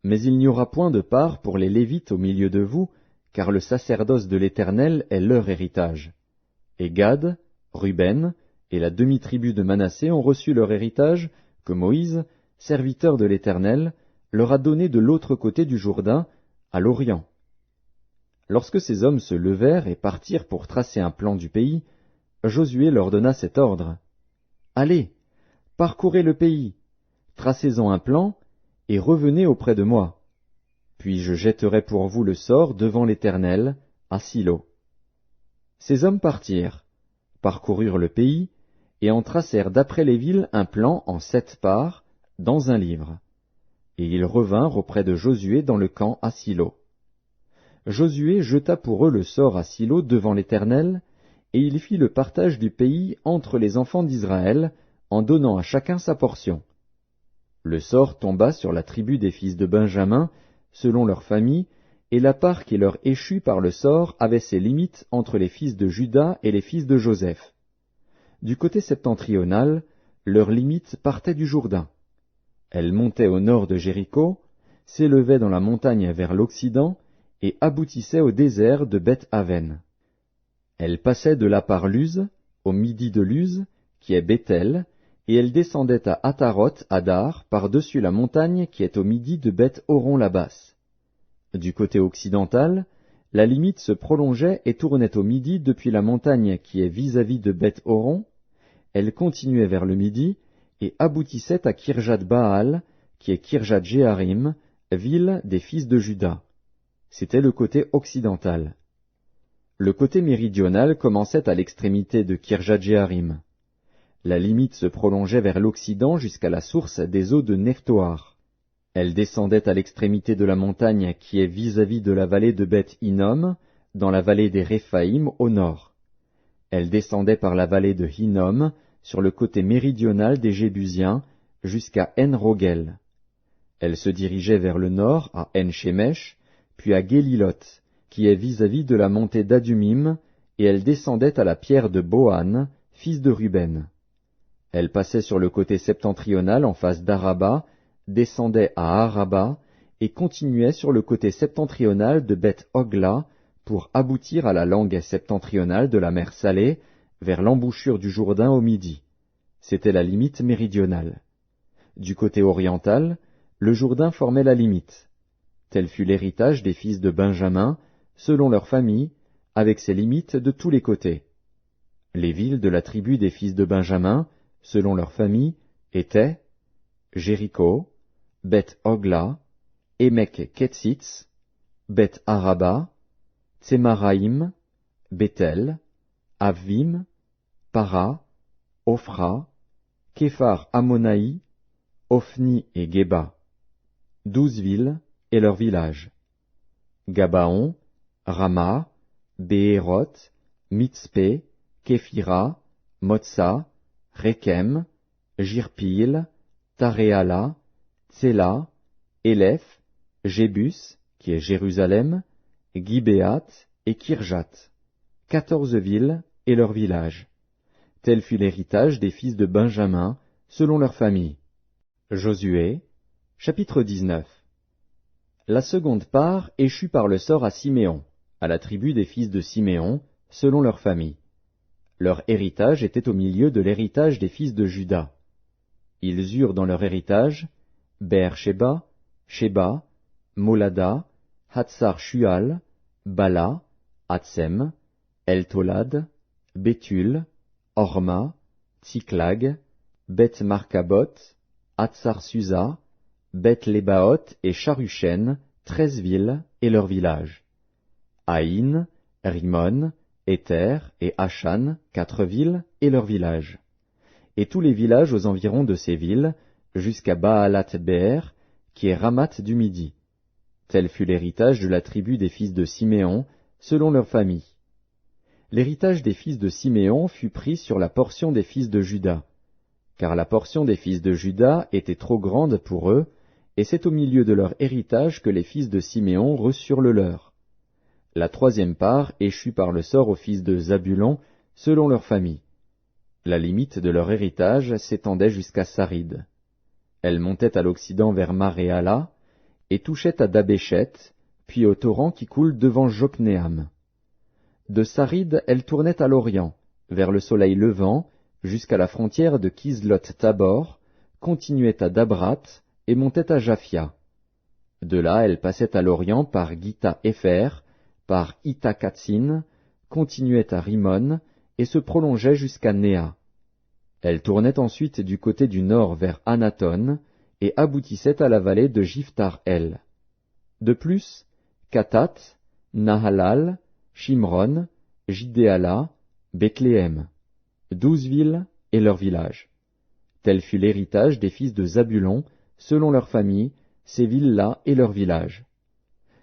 Mais il n'y aura point de part pour les Lévites au milieu de vous, car le sacerdoce de l'Éternel est leur héritage. Et Gad, Ruben et la demi-tribu de Manassé ont reçu leur héritage, que Moïse, serviteur de l'Éternel, leur a donné de l'autre côté du Jourdain, à l'Orient. Lorsque ces hommes se levèrent et partirent pour tracer un plan du pays, Josué leur donna cet ordre. « Allez, parcourez le pays, tracez-en un plan, et revenez auprès de moi. Puis je jetterai pour vous le sort devant l'Éternel, à Silo. » Ces hommes partirent, parcoururent le pays, et en tracèrent d'après les villes un plan en 7 parts, dans un livre. Et ils revinrent auprès de Josué dans le camp à Silo. Josué jeta pour eux le sort à Silo devant l'Éternel, et il fit le partage du pays entre les enfants d'Israël, en donnant à chacun sa portion. Le sort tomba sur la tribu des fils de Benjamin, selon leur famille, et la part qui leur échut par le sort avait ses limites entre les fils de Juda et les fils de Joseph. Du côté septentrional, leur limite partait du Jourdain. Elle montait au nord de Jéricho, s'élevait dans la montagne vers l'Occident, et aboutissait au désert de Beth-Aven. Elle passait de là par Luz, au midi de Luz, qui est Béthel, et elle descendait à Ataroth Adar par-dessus la montagne qui est au midi de Beth-Horon-la-Basse. Du côté occidental, la limite se prolongeait et tournait au midi depuis la montagne qui est vis-à-vis de Beth-Horon, elle continuait vers le midi et aboutissait à Kirjat-Baal, qui est Kirjat-Jéarim, ville des fils de Juda. C'était le côté occidental. Le côté méridional commençait à l'extrémité de Kirjat-Jéarim. La limite se prolongeait vers l'Occident jusqu'à la source des eaux de Nephtoar. Elle descendait à l'extrémité de la montagne qui est vis-à-vis de la vallée de Beth-Hinnom, dans la vallée des Réphaïm au nord. Elle descendait par la vallée de Hinnom, sur le côté méridional des Jébusiens, jusqu'à En-Rogel. Elle se dirigeait vers le nord à En-Shemesh, puis à Gélilot, qui est vis-à-vis de la montée d'Adumim, et elle descendait à la pierre de Bohan, fils de Ruben. Elle passait sur le côté septentrional en face d'Araba, descendait à Araba, et continuait sur le côté septentrional de Beth-Hogla, pour aboutir à la langue septentrionale de la mer Salée, vers l'embouchure du Jourdain au midi. C'était la limite méridionale. Du côté oriental, le Jourdain formait la limite. Tel fut l'héritage des fils de Benjamin, selon leur famille, avec ses limites de tous les côtés. Les villes de la tribu des fils de Benjamin, selon leur famille, étaient Jéricho, Beth-Hogla, Émek-Kétzitz, Beth-Araba, Tsémaraïm, Béthel, Avvim, Para, Ophra, Képhar Ammonaï, Ophni et Géba. 12 villes et leurs villages. Gabaon, Rama, Béhéroth, Mitzpé, Képhira, Motsa, Rékem, Jirpil, Taréala, Tséla, Élèph, Jébus, qui est Jérusalem, Gibéat et Kirjat, 14 villes et leurs villages. Tel fut l'héritage des fils de Benjamin, selon leur famille. Josué, chapitre 19. La seconde part échut par le sort à Siméon, à la tribu des fils de Siméon, selon leur famille. Leur héritage était au milieu de l'héritage des fils de Juda. Ils eurent dans leur héritage Beer-Sheba, Sheba, Molada, Hatsar-Shual, Bala, Hatsem, El-Tolad, Béthul, Horma, Tsiklag, Beth-Markabot, Hatsar-Susa, Beth-Lébaoth et Charushen, 13 villes et leurs villages. Haïn, Rimon, Éther et Achan, 4 villes et leurs villages. Et tous les villages aux environs de ces villes, jusqu'à Baalat-Béer, qui est Ramat du Midi. Tel fut l'héritage de la tribu des fils de Siméon, selon leur famille. L'héritage des fils de Siméon fut pris sur la portion des fils de Juda, car la portion des fils de Juda était trop grande pour eux, et c'est au milieu de leur héritage que les fils de Siméon reçurent le leur. La troisième part échut par le sort aux fils de Zabulon, selon leur famille. La limite de leur héritage s'étendait jusqu'à Sarid. Elle montait à l'occident vers Maréala, et touchait à Dabéchet, puis au torrent qui coule devant Joknéam. De Sarid, elle tournait à l'orient, vers le soleil levant, jusqu'à la frontière de Kislot-Tabor, continuait à Dabrat et montait à Japhia. De là, elle passait à l'orient par Gita-Épher, par Ita-Katsin, continuait à Rimon et se prolongeait jusqu'à Néa. Elle tournait ensuite du côté du nord vers Anaton et aboutissait à la vallée de Jiftar-El. De plus, Katat, Nahalal, Shimron, Jidéala, Bethléem, 12 villes et leurs villages. Tel fut l'héritage des fils de Zabulon, selon leur famille, ces villes-là et leurs villages.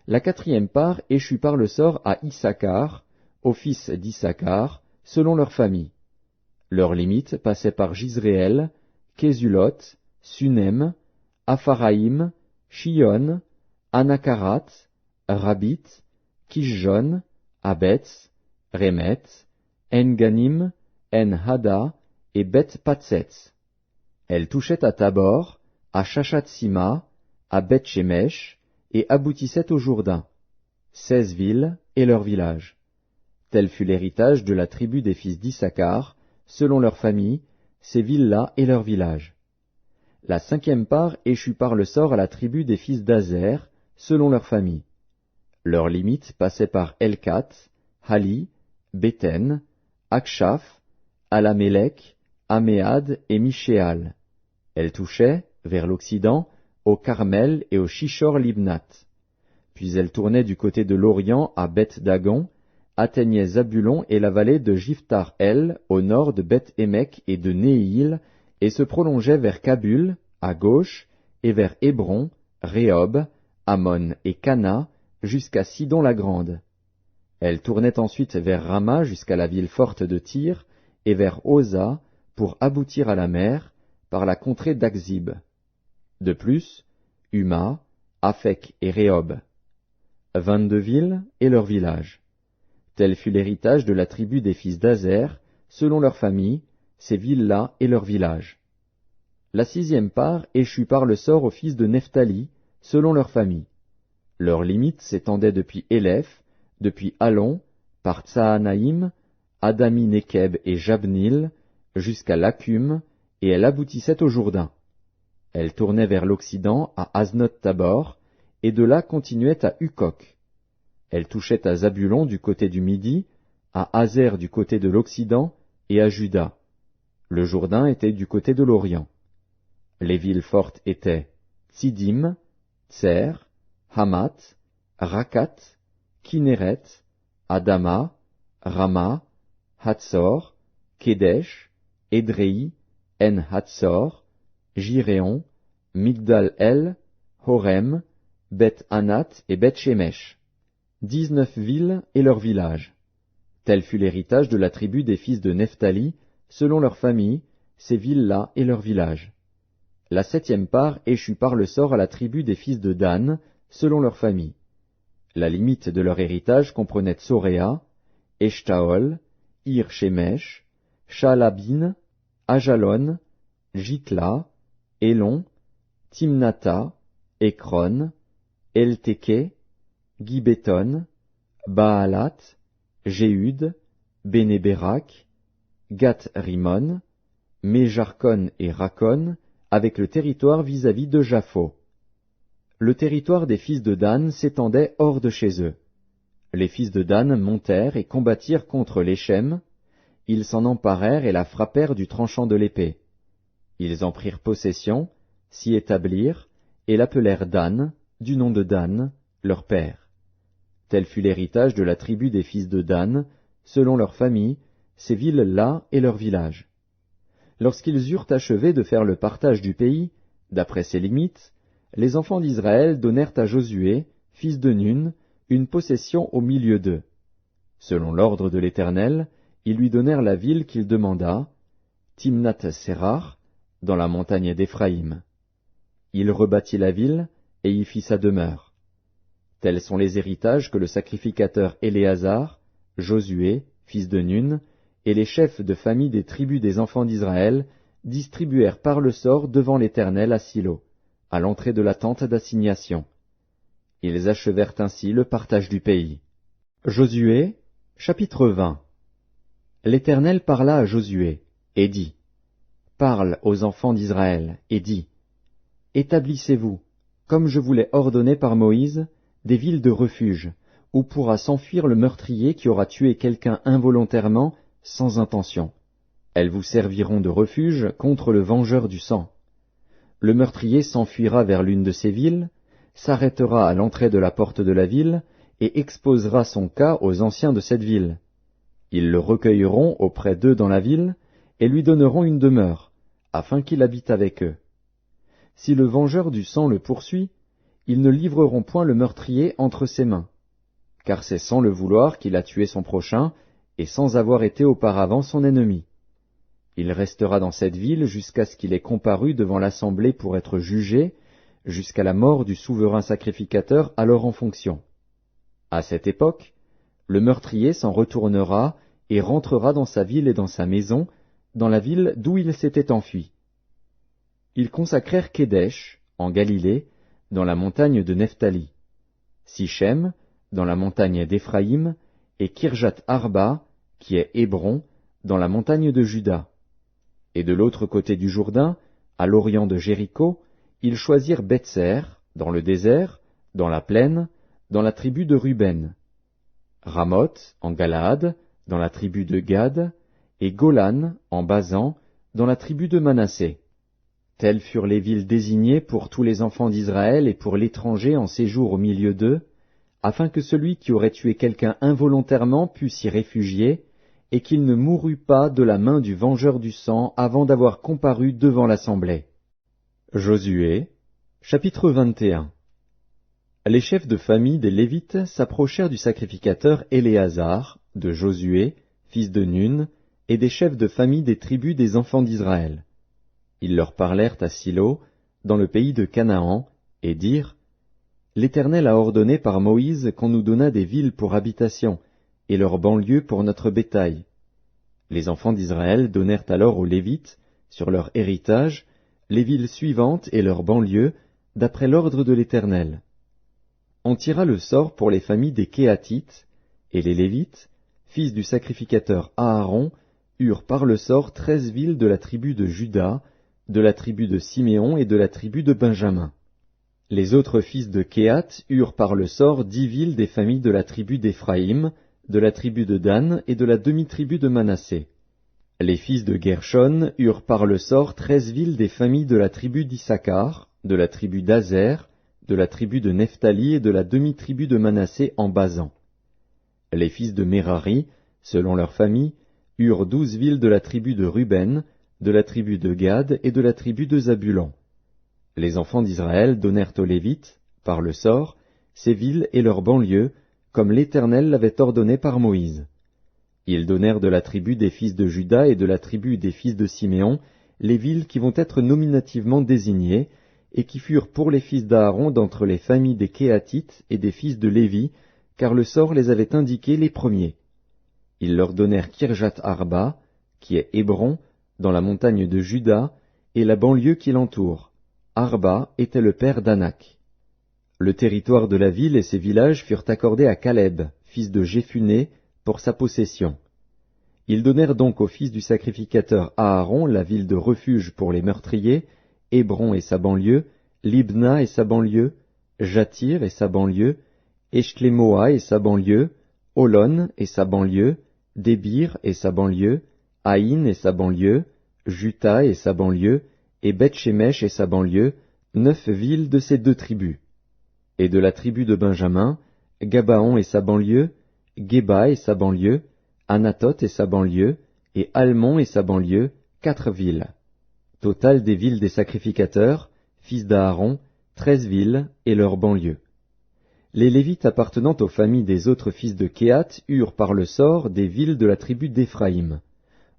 La quatrième part échut par le sort à Issachar, aux fils d'Issachar, selon leur famille. Leurs limites passaient par Jizréel, Késulot, Sunem, Apharaïm, Shion, Anakarat, Rabit, Kishjon, Abetz, Remet, En-Ganim, En-Hada et Beth-Patsetz. Elle touchait à Tabor, à Shashatsima, à Beth-Shemesh, et aboutissait au Jourdain. 16 villes et leurs villages. Tel fut l'héritage de la tribu des fils d'Issachar, selon leur famille, ces villes-là et leurs villages. La cinquième part échut par le sort à la tribu des fils d'Azer, selon leur famille. Leurs limites passaient par Elkat, Hali, Béten, Akshaph, Alamélec, Améad et Michéal. Elle touchait, vers l'occident, au Carmel et au Shishor Libnat. Puis elle tournait du côté de l'Orient à Beth-Dagon, atteignait Zabulon et la vallée de Jiftar-El, au nord de Beth-Émec et de Néhil, et se prolongeait vers Kabul, à gauche, et vers Hébron, Rehob, Ammon et Cana, jusqu'à Sidon-la-Grande. Elle tournait ensuite vers Rama jusqu'à la ville forte de Tyr, et vers Oza, pour aboutir à la mer, par la contrée d'Akzib. De plus, Huma, Aphek et Rehob. 22 villes et leurs villages. Tel fut l'héritage de la tribu des fils d'Azer, selon leur famille, ces villes-là et leurs villages. La sixième part échut par le sort aux fils de Nephtali, selon leur famille. Leurs limites s'étendaient depuis Élèph, depuis Allon, par Tsaanaïm, Adami-Nekeb et Jabnil, jusqu'à Lacum, et elle aboutissait au Jourdain. Elle tournait vers l'occident à Aznot-Tabor, et de là continuait à Hukok. Elle touchait à Zabulon du côté du midi, à Hazer du côté de l'occident, et à Juda. Le Jourdain était du côté de l'Orient. Les villes fortes étaient Tsidim, Tser, Hamat, Rakat, Kinéret, Adama, Rama, Hatzor, Kedesh, Édréi, En-Hatzor, Jiréon, Migdal-El, Horem, Beth-Anat et Beth-Shemesh. 19 villes et leurs villages. Tel fut l'héritage de la tribu des fils de Nephtali, selon leur famille, ces villes-là et leurs villages. La 7e part échut par le sort à la tribu des fils de Dan, selon leur famille. La limite de leur héritage comprenait Tsoréa, Eshtaol, Ir-Shemesh, Shaalabin, Ajalon, Jitla, Elon, Timnata, Ekron, Elteke, Gibéton, Baalat, Jéhud, Bénéberak, Gath-Rimon, Méjarkon et Rakon, avec le territoire vis-à-vis de Japho. Le territoire des fils de Dan s'étendait hors de chez eux. Les fils de Dan montèrent et combattirent contre l'Échem. Ils s'en emparèrent et la frappèrent du tranchant de l'épée. Ils en prirent possession, s'y établirent, et l'appelèrent Dan, du nom de Dan, leur père. Tel fut l'héritage de la tribu des fils de Dan, selon leur famille, ces villes-là et leurs villages. Lorsqu'ils eurent achevé de faire le partage du pays, d'après ses limites, les enfants d'Israël donnèrent à Josué, fils de Nun, une possession au milieu d'eux. Selon l'ordre de l'Éternel, ils lui donnèrent la ville qu'il demanda, Timnath-Sérar, dans la montagne d'Éphraïm. Il rebâtit la ville et y fit sa demeure. Tels sont les héritages que le sacrificateur Éléazar, Josué, fils de Nun, et les chefs de famille des tribus des enfants d'Israël distribuèrent par le sort devant l'Éternel à Silo, à l'entrée de la tente d'assignation. Ils achevèrent ainsi le partage du pays. Josué, chapitre 20. L'Éternel parla à Josué, et dit, « Parle aux enfants d'Israël, et dis, « Établissez-vous, comme je vous l'ai ordonné par Moïse, des villes de refuge, où pourra s'enfuir le meurtrier qui aura tué quelqu'un involontairement, sans intention. Elles vous serviront de refuge contre le vengeur du sang. Le meurtrier s'enfuira vers l'une de ces villes, s'arrêtera à l'entrée de la porte de la ville, et exposera son cas aux anciens de cette ville. Ils le recueilleront auprès d'eux dans la ville, et lui donneront une demeure, afin qu'il habite avec eux. Si le vengeur du sang le poursuit, ils ne livreront point le meurtrier entre ses mains, car c'est sans le vouloir qu'il a tué son prochain, et sans avoir été auparavant son ennemi. Il restera dans cette ville jusqu'à ce qu'il ait comparu devant l'assemblée pour être jugé, jusqu'à la mort du souverain sacrificateur alors en fonction. À cette époque, le meurtrier s'en retournera et rentrera dans sa ville et dans sa maison, dans la ville d'où il s'était enfui. Ils consacrèrent Kédesh, en Galilée, dans la montagne de Nephtali, Sichem, dans la montagne d'Éphraïm, et Kirjat-Arba, qui est Hébron, dans la montagne de Juda. Et de l'autre côté du Jourdain, à l'orient de Jéricho, ils choisirent Bethser, dans le désert, dans la plaine, dans la tribu de Ruben, Ramoth, en Galaad, dans la tribu de Gad, et Golan, en Basan, dans la tribu de Manassé. Telles furent les villes désignées pour tous les enfants d'Israël et pour l'étranger en séjour au milieu d'eux, afin que celui qui aurait tué quelqu'un involontairement pût s'y réfugier, et qu'il ne mourût pas de la main du vengeur du sang avant d'avoir comparu devant l'assemblée. Josué, chapitre 21. Les chefs de famille des Lévites s'approchèrent du sacrificateur Éléazar, de Josué, fils de Nun, et des chefs de famille des tribus des enfants d'Israël. Ils leur parlèrent à Silo, dans le pays de Canaan, et dirent, « L'Éternel a ordonné par Moïse qu'on nous donnât des villes pour habitation, et leurs banlieues pour notre bétail. » Les enfants d'Israël donnèrent alors aux Lévites, sur leur héritage, les villes suivantes et leurs banlieues, d'après l'ordre de l'Éternel. On tira le sort pour les familles des Kéatites, et les Lévites, fils du sacrificateur Aaron, eurent par le sort 13 villes de la tribu de Juda, de la tribu de Siméon et de la tribu de Benjamin. Les autres fils de Kéhat eurent par le sort 10 villes des familles de la tribu d'Éphraïm, de la tribu de Dan et de la demi-tribu de Manassé. Les fils de Gershon eurent par le sort 13 villes des familles de la tribu d'Issachar, de la tribu d'Azer, de la tribu de Nephtali et de la demi-tribu de Manassé en Basan. Les fils de Mérari, selon leur famille, eurent 12 villes de la tribu de Ruben, de la tribu de Gad et de la tribu de Zabulon. Les enfants d'Israël donnèrent aux Lévites, par le sort, ces villes et leurs banlieues, comme l'Éternel l'avait ordonné par Moïse. Ils donnèrent de la tribu des fils de Juda et de la tribu des fils de Siméon les villes qui vont être nominativement désignées, et qui furent pour les fils d'Aaron d'entre les familles des Kéatites et des fils de Lévi, car le sort les avait indiqués les premiers. Ils leur donnèrent Kirjat Arba, qui est Hébron, dans la montagne de Juda, et la banlieue qui l'entoure. Arba était le père d'Anak. Le territoire de la ville et ses villages furent accordés à Caleb, fils de Jéphuné, pour sa possession. Ils donnèrent donc au fils du sacrificateur Aaron la ville de refuge pour les meurtriers, Hébron et sa banlieue, Libna et sa banlieue, Jatir et sa banlieue, Eshclémoa et sa banlieue, Holon et sa banlieue, Débir et sa banlieue, Haïn et sa banlieue, Juta et sa banlieue, et Beth-Shemesh et sa banlieue, 9 villes de ces 2 tribus. Et de la tribu de Benjamin, Gabaon et sa banlieue, Géba et sa banlieue, Anathoth et sa banlieue, et Almon et sa banlieue, 4 villes. Total des villes des sacrificateurs, fils d'Aaron, 13 villes et leurs banlieues. Les Lévites appartenant aux familles des autres fils de Kéhat eurent par le sort des villes de la tribu d'Éphraïm.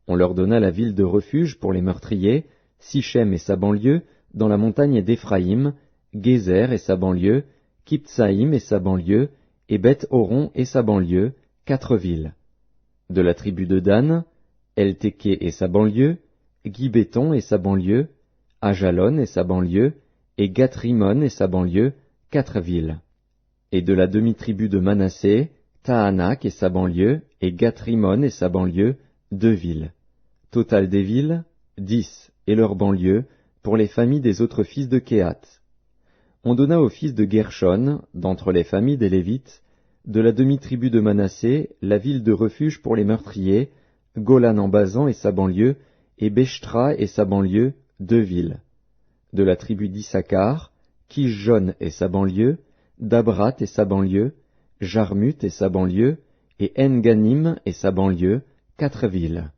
On leur donna la ville de refuge pour les meurtriers, Sichem et sa banlieue, dans la montagne d'Éphraïm, Gézer et sa banlieue, Kiptsaïm et sa banlieue, et Beth-Horon et sa banlieue, 4 villes. De la tribu de Dan, Eltéké et sa banlieue, Gibéton et sa banlieue, Ajalon et sa banlieue, et Gath-Rimon et sa banlieue, 4 villes. Et de la demi-tribu de Manassé, Tahanak et sa banlieue, et Gath-Rimon et sa banlieue, 2 villes. Total des villes, 10, et leurs banlieues, pour les familles des autres fils de Kéhat. On donna aux fils de Gershon, d'entre les familles des Lévites, de la demi-tribu de Manassé, la ville de refuge pour les meurtriers, Golan en Basan et sa banlieue, et Béchtra et sa banlieue, 2 villes. De la tribu d'Issachar, Kishjon et sa banlieue, Dabrat et sa banlieue, Jarmut et sa banlieue, et En-Ganim et sa banlieue, 4 villes.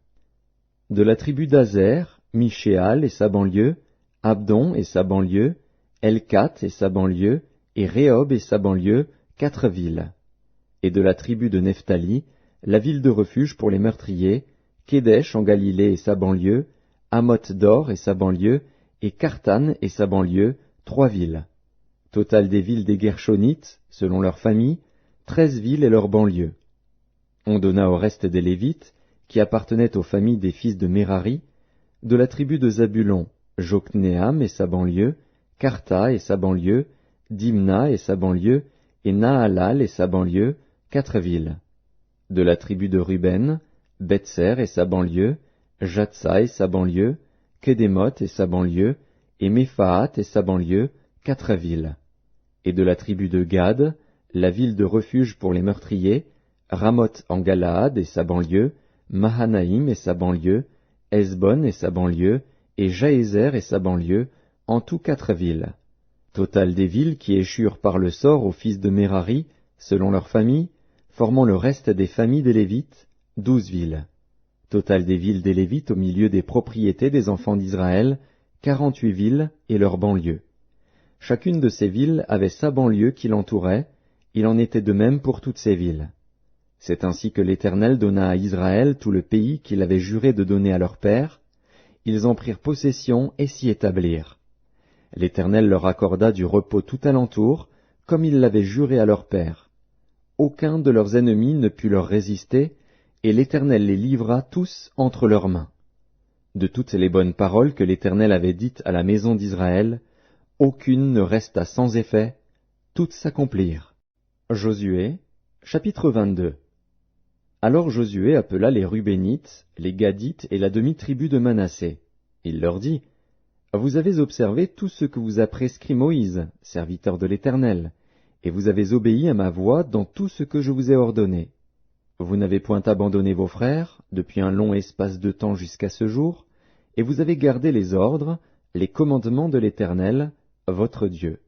De la tribu d'Azer, Michéal et sa banlieue, Abdon et sa banlieue, Elkat et sa banlieue, et Rehob et sa banlieue, 4 villes. Et de la tribu de Nephtali, la ville de refuge pour les meurtriers, Kédesh en Galilée et sa banlieue, Hamoth-Dor et sa banlieue, et Kartan et sa banlieue, 3 villes. Total des villes des Gershonites, selon leurs familles, 13 villes et leurs banlieues. On donna au reste des Lévites, qui appartenaient aux familles des fils de Mérari, de la tribu de Zabulon, Joknéam et sa banlieue, Karta et sa banlieue, Dimna et sa banlieue, et Nahalal et sa banlieue, 4 villes. De la tribu de Ruben, Betser et sa banlieue, Jatsa et sa banlieue, Kedémoth et sa banlieue, et Méphaat et sa banlieue, 4 villes. Et de la tribu de Gad, la ville de refuge pour les meurtriers, Ramoth en Galaad et sa banlieue, Mahanaïm et sa banlieue, Hesbon et sa banlieue, et Jaézer et sa banlieue, en tout 4 villes. Total des villes qui échurent par le sort aux fils de Mérari, selon leurs familles, formant le reste des familles des Lévites, 12 villes. Total des villes des Lévites au milieu des propriétés des enfants d'Israël, 48 villes et leurs banlieues. Chacune de ces villes avait sa banlieue qui l'entourait, il en était de même pour toutes ces villes. C'est ainsi que l'Éternel donna à Israël tout le pays qu'il avait juré de donner à leur père. Ils en prirent possession et s'y établirent. L'Éternel leur accorda du repos tout alentour, comme il l'avait juré à leur père. Aucun de leurs ennemis ne put leur résister, et l'Éternel les livra tous entre leurs mains. De toutes les bonnes paroles que l'Éternel avait dites à la maison d'Israël, aucune ne resta sans effet, toutes s'accomplirent. Josué, chapitre 22. Alors Josué appela les Rubénites, les Gadites et la demi-tribu de Manassé. Il leur dit, « Vous avez observé tout ce que vous a prescrit Moïse, serviteur de l'Éternel, et vous avez obéi à ma voix dans tout ce que je vous ai ordonné. Vous n'avez point abandonné vos frères, depuis un long espace de temps jusqu'à ce jour, et vous avez gardé les ordres, les commandements de l'Éternel, votre Dieu.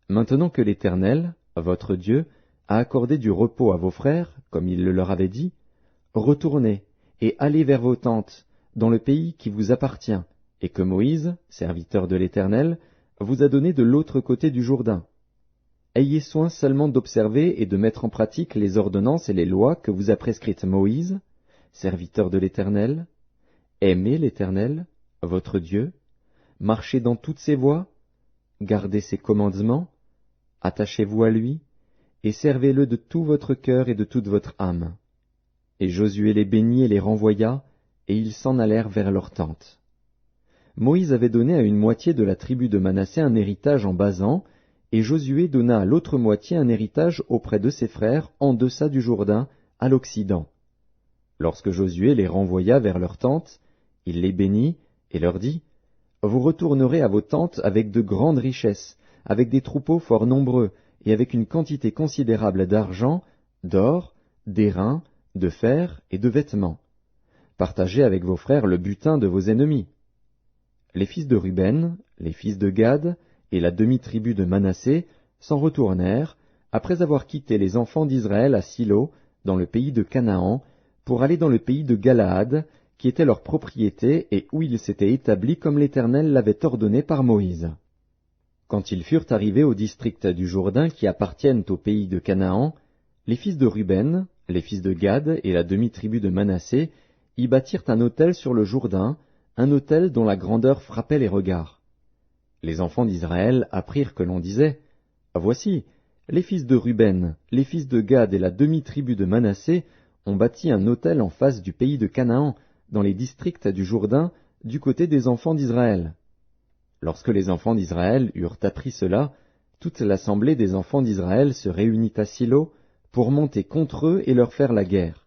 Maintenant que l'Éternel, votre Dieu, a accordé du repos à vos frères, comme il le leur avait dit, retournez et allez vers vos tentes, dans le pays qui vous appartient, et que Moïse, serviteur de l'Éternel, vous a donné de l'autre côté du Jourdain. Ayez soin seulement d'observer et de mettre en pratique les ordonnances et les lois que vous a prescrites Moïse, serviteur de l'Éternel. Aimez l'Éternel, votre Dieu, marchez dans toutes ses voies, gardez ses commandements, attachez-vous à lui, et servez-le de tout votre cœur et de toute votre âme. Et Josué les bénit et les renvoya, et ils s'en allèrent vers leur tente. Moïse avait donné à une moitié de la tribu de Manassé un héritage en Basan, et Josué donna à l'autre moitié un héritage auprès de ses frères en deçà du Jourdain, à l'Occident. Lorsque Josué les renvoya vers leurs tentes, il les bénit et leur dit, « Vous retournerez à vos tentes avec de grandes richesses, avec des troupeaux fort nombreux, et avec une quantité considérable d'argent, d'or, d'airain, de fer et de vêtements. Partagez avec vos frères le butin de vos ennemis. » Les fils de Ruben, les fils de Gad et la demi-tribu de Manassé s'en retournèrent, après avoir quitté les enfants d'Israël à Silo, dans le pays de Canaan, pour aller dans le pays de Galaad, qui était leur propriété et où ils s'étaient établis comme l'Éternel l'avait ordonné par Moïse. Quand ils furent arrivés au district du Jourdain qui appartiennent au pays de Canaan, les fils de Ruben, les fils de Gad et la demi-tribu de Manassé y bâtirent un autel sur le Jourdain, un autel dont la grandeur frappait les regards. Les enfants d'Israël apprirent que l'on disait, « Voici, les fils de Ruben, les fils de Gad et la demi-tribu de Manassé ont bâti un autel en face du pays de Canaan, dans les districts du Jourdain, du côté des enfants d'Israël. » Lorsque les enfants d'Israël eurent appris cela, toute l'assemblée des enfants d'Israël se réunit à Silo pour monter contre eux et leur faire la guerre.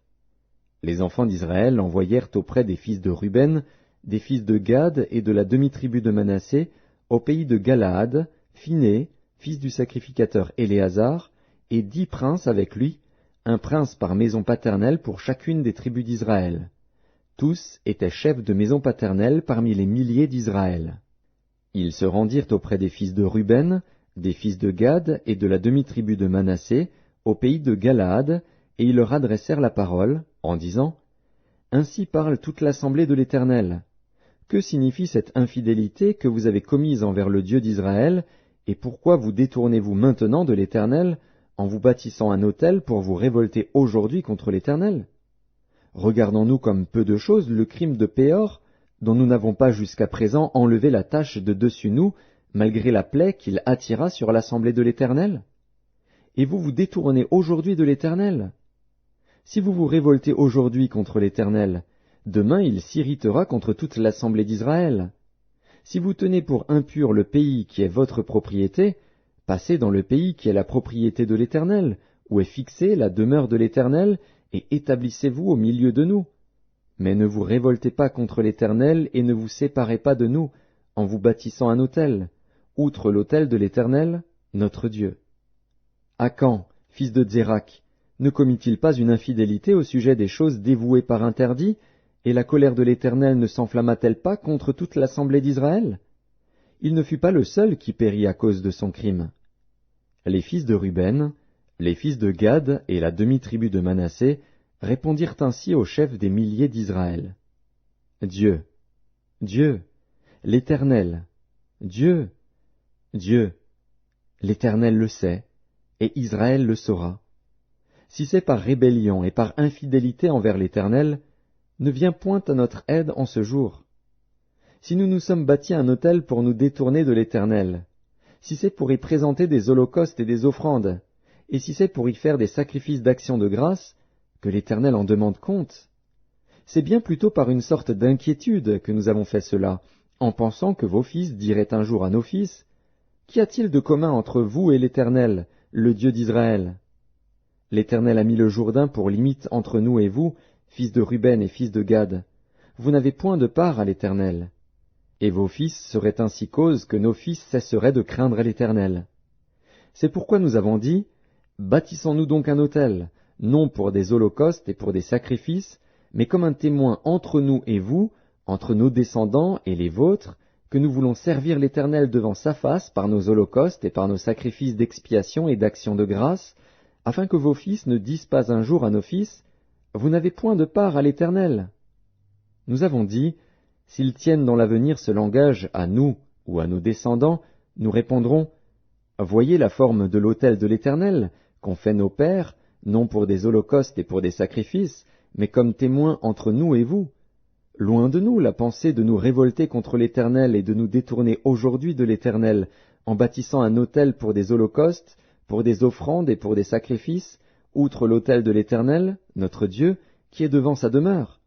Les enfants d'Israël envoyèrent auprès des fils de Ruben, des fils de Gad et de la demi-tribu de Manassé, au pays de Galaad, Phiné, fils du sacrificateur Éléazar, et 10 princes avec lui, un prince par maison paternelle pour chacune des tribus d'Israël. Tous étaient chefs de maison paternelle parmi les milliers d'Israël. Ils se rendirent auprès des fils de Ruben, des fils de Gad et de la demi-tribu de Manassé, au pays de Galaad, et ils leur adressèrent la parole, en disant, « Ainsi parle toute l'assemblée de l'Éternel. Que signifie cette infidélité que vous avez commise envers le Dieu d'Israël, et pourquoi vous détournez-vous maintenant de l'Éternel, en vous bâtissant un autel pour vous révolter aujourd'hui contre l'Éternel? Regardons-nous comme peu de chose le crime de Péor, dont nous n'avons pas jusqu'à présent enlevé la tache de dessus nous, malgré la plaie qu'il attira sur l'assemblée de l'Éternel? Et vous vous détournez aujourd'hui de l'Éternel? Si vous vous révoltez aujourd'hui contre l'Éternel, demain il s'irritera contre toute l'assemblée d'Israël. Si vous tenez pour impur le pays qui est votre propriété, passez dans le pays qui est la propriété de l'Éternel, où est fixée la demeure de l'Éternel, et établissez-vous au milieu de nous. Mais ne vous révoltez pas contre l'Éternel et ne vous séparez pas de nous, en vous bâtissant un autel, outre l'autel de l'Éternel, notre Dieu. Akan, fils de Zérak, ne commit-il pas une infidélité au sujet des choses dévouées par interdit, et la colère de l'Éternel ne s'enflamma-t-elle pas contre toute l'assemblée d'Israël? Il ne fut pas le seul qui périt à cause de son crime. Les fils de Ruben, les fils de Gad et la demi-tribu de Manassé répondirent ainsi au chef des milliers d'Israël. Dieu, Dieu, l'Éternel, Dieu, Dieu, l'Éternel le sait, et Israël le saura. Si c'est par rébellion et par infidélité envers l'Éternel, ne viens point à notre aide en ce jour. Si nous nous sommes bâtis un autel pour nous détourner de l'Éternel, si c'est pour y présenter des holocaustes et des offrandes, et si c'est pour y faire des sacrifices d'action de grâce, que l'Éternel en demande compte. C'est bien plutôt par une sorte d'inquiétude que nous avons fait cela, en pensant que vos fils diraient un jour à nos fils, « Qu'y a-t-il de commun entre vous et l'Éternel, le Dieu d'Israël? L'Éternel a mis le Jourdain pour limite entre nous et vous, fils de Ruben et fils de Gad. Vous n'avez point de part à l'Éternel. Et vos fils seraient ainsi cause que nos fils cesseraient de craindre l'Éternel. C'est pourquoi nous avons dit, bâtissons-nous donc un autel, non pour des holocaustes et pour des sacrifices, mais comme un témoin entre nous et vous, entre nos descendants et les vôtres, que nous voulons servir l'Éternel devant sa face par nos holocaustes et par nos sacrifices d'expiation et d'action de grâce, afin que vos fils ne disent pas un jour à nos fils, « Vous n'avez point de part à l'Éternel. » Nous avons dit, s'ils tiennent dans l'avenir ce langage à nous ou à nos descendants, nous répondrons, « Voyez la forme de l'autel de l'Éternel, qu'ont fait nos pères, non pour des holocaustes et pour des sacrifices, mais comme témoins entre nous et vous. Loin de nous la pensée de nous révolter contre l'Éternel et de nous détourner aujourd'hui de l'Éternel, en bâtissant un autel pour des holocaustes, pour des offrandes et pour des sacrifices, outre l'autel de l'Éternel, notre Dieu, qui est devant sa demeure.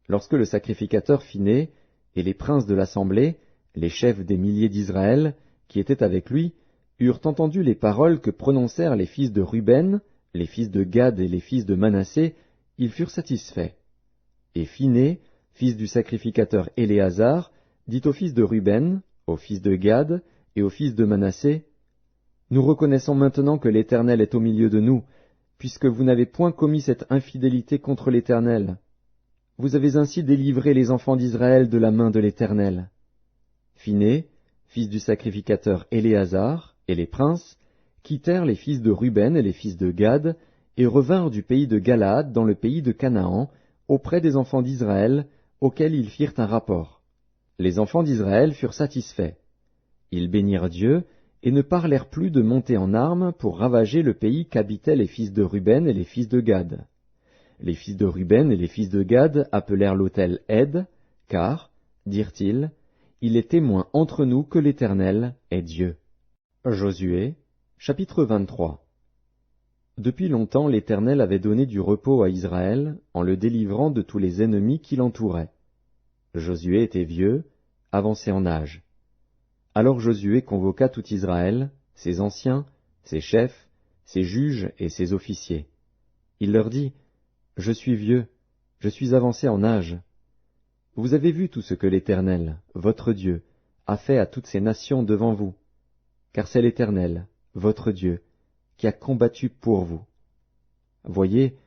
Lorsque le sacrificateur fut né, et les princes de l'assemblée, les chefs des milliers d'Israël, qui étaient avec lui, eurent entendu les paroles que prononcèrent les fils de Ruben, les fils de Gad et les fils de Manassé, ils furent satisfaits. Et Phiné, fils du sacrificateur Éléazar, dit aux fils de Ruben, aux fils de Gad et aux fils de Manassé, « Nous reconnaissons maintenant que l'Éternel est au milieu de nous, puisque vous n'avez point commis cette infidélité contre l'Éternel. Vous avez ainsi délivré les enfants d'Israël de la main de l'Éternel. » Phiné, fils du sacrificateur Éléazar, et les princes, quittèrent les fils de Ruben et les fils de Gad, et revinrent du pays de Galaad dans le pays de Canaan, auprès des enfants d'Israël, auxquels ils firent un rapport. Les enfants d'Israël furent satisfaits. Ils bénirent Dieu, et ne parlèrent plus de monter en armes pour ravager le pays qu'habitaient les fils de Ruben et les fils de Gad. Les fils de Ruben et les fils de Gad appelèrent l'autel Ed, car, dirent-ils, il est témoin entre nous que l'Éternel est Dieu. Josué, chapitre 23. Depuis longtemps l'Éternel avait donné du repos à Israël en le délivrant de tous les ennemis qui l'entouraient. Josué était vieux, avancé en âge. Alors Josué convoqua tout Israël, ses anciens, ses chefs, ses juges et ses officiers. Il leur dit, « Je suis vieux, je suis avancé en âge. Vous avez vu tout ce que l'Éternel, votre Dieu, a fait à toutes ces nations devant vous, car c'est l'Éternel, votre Dieu, qui a combattu pour vous. Voyez,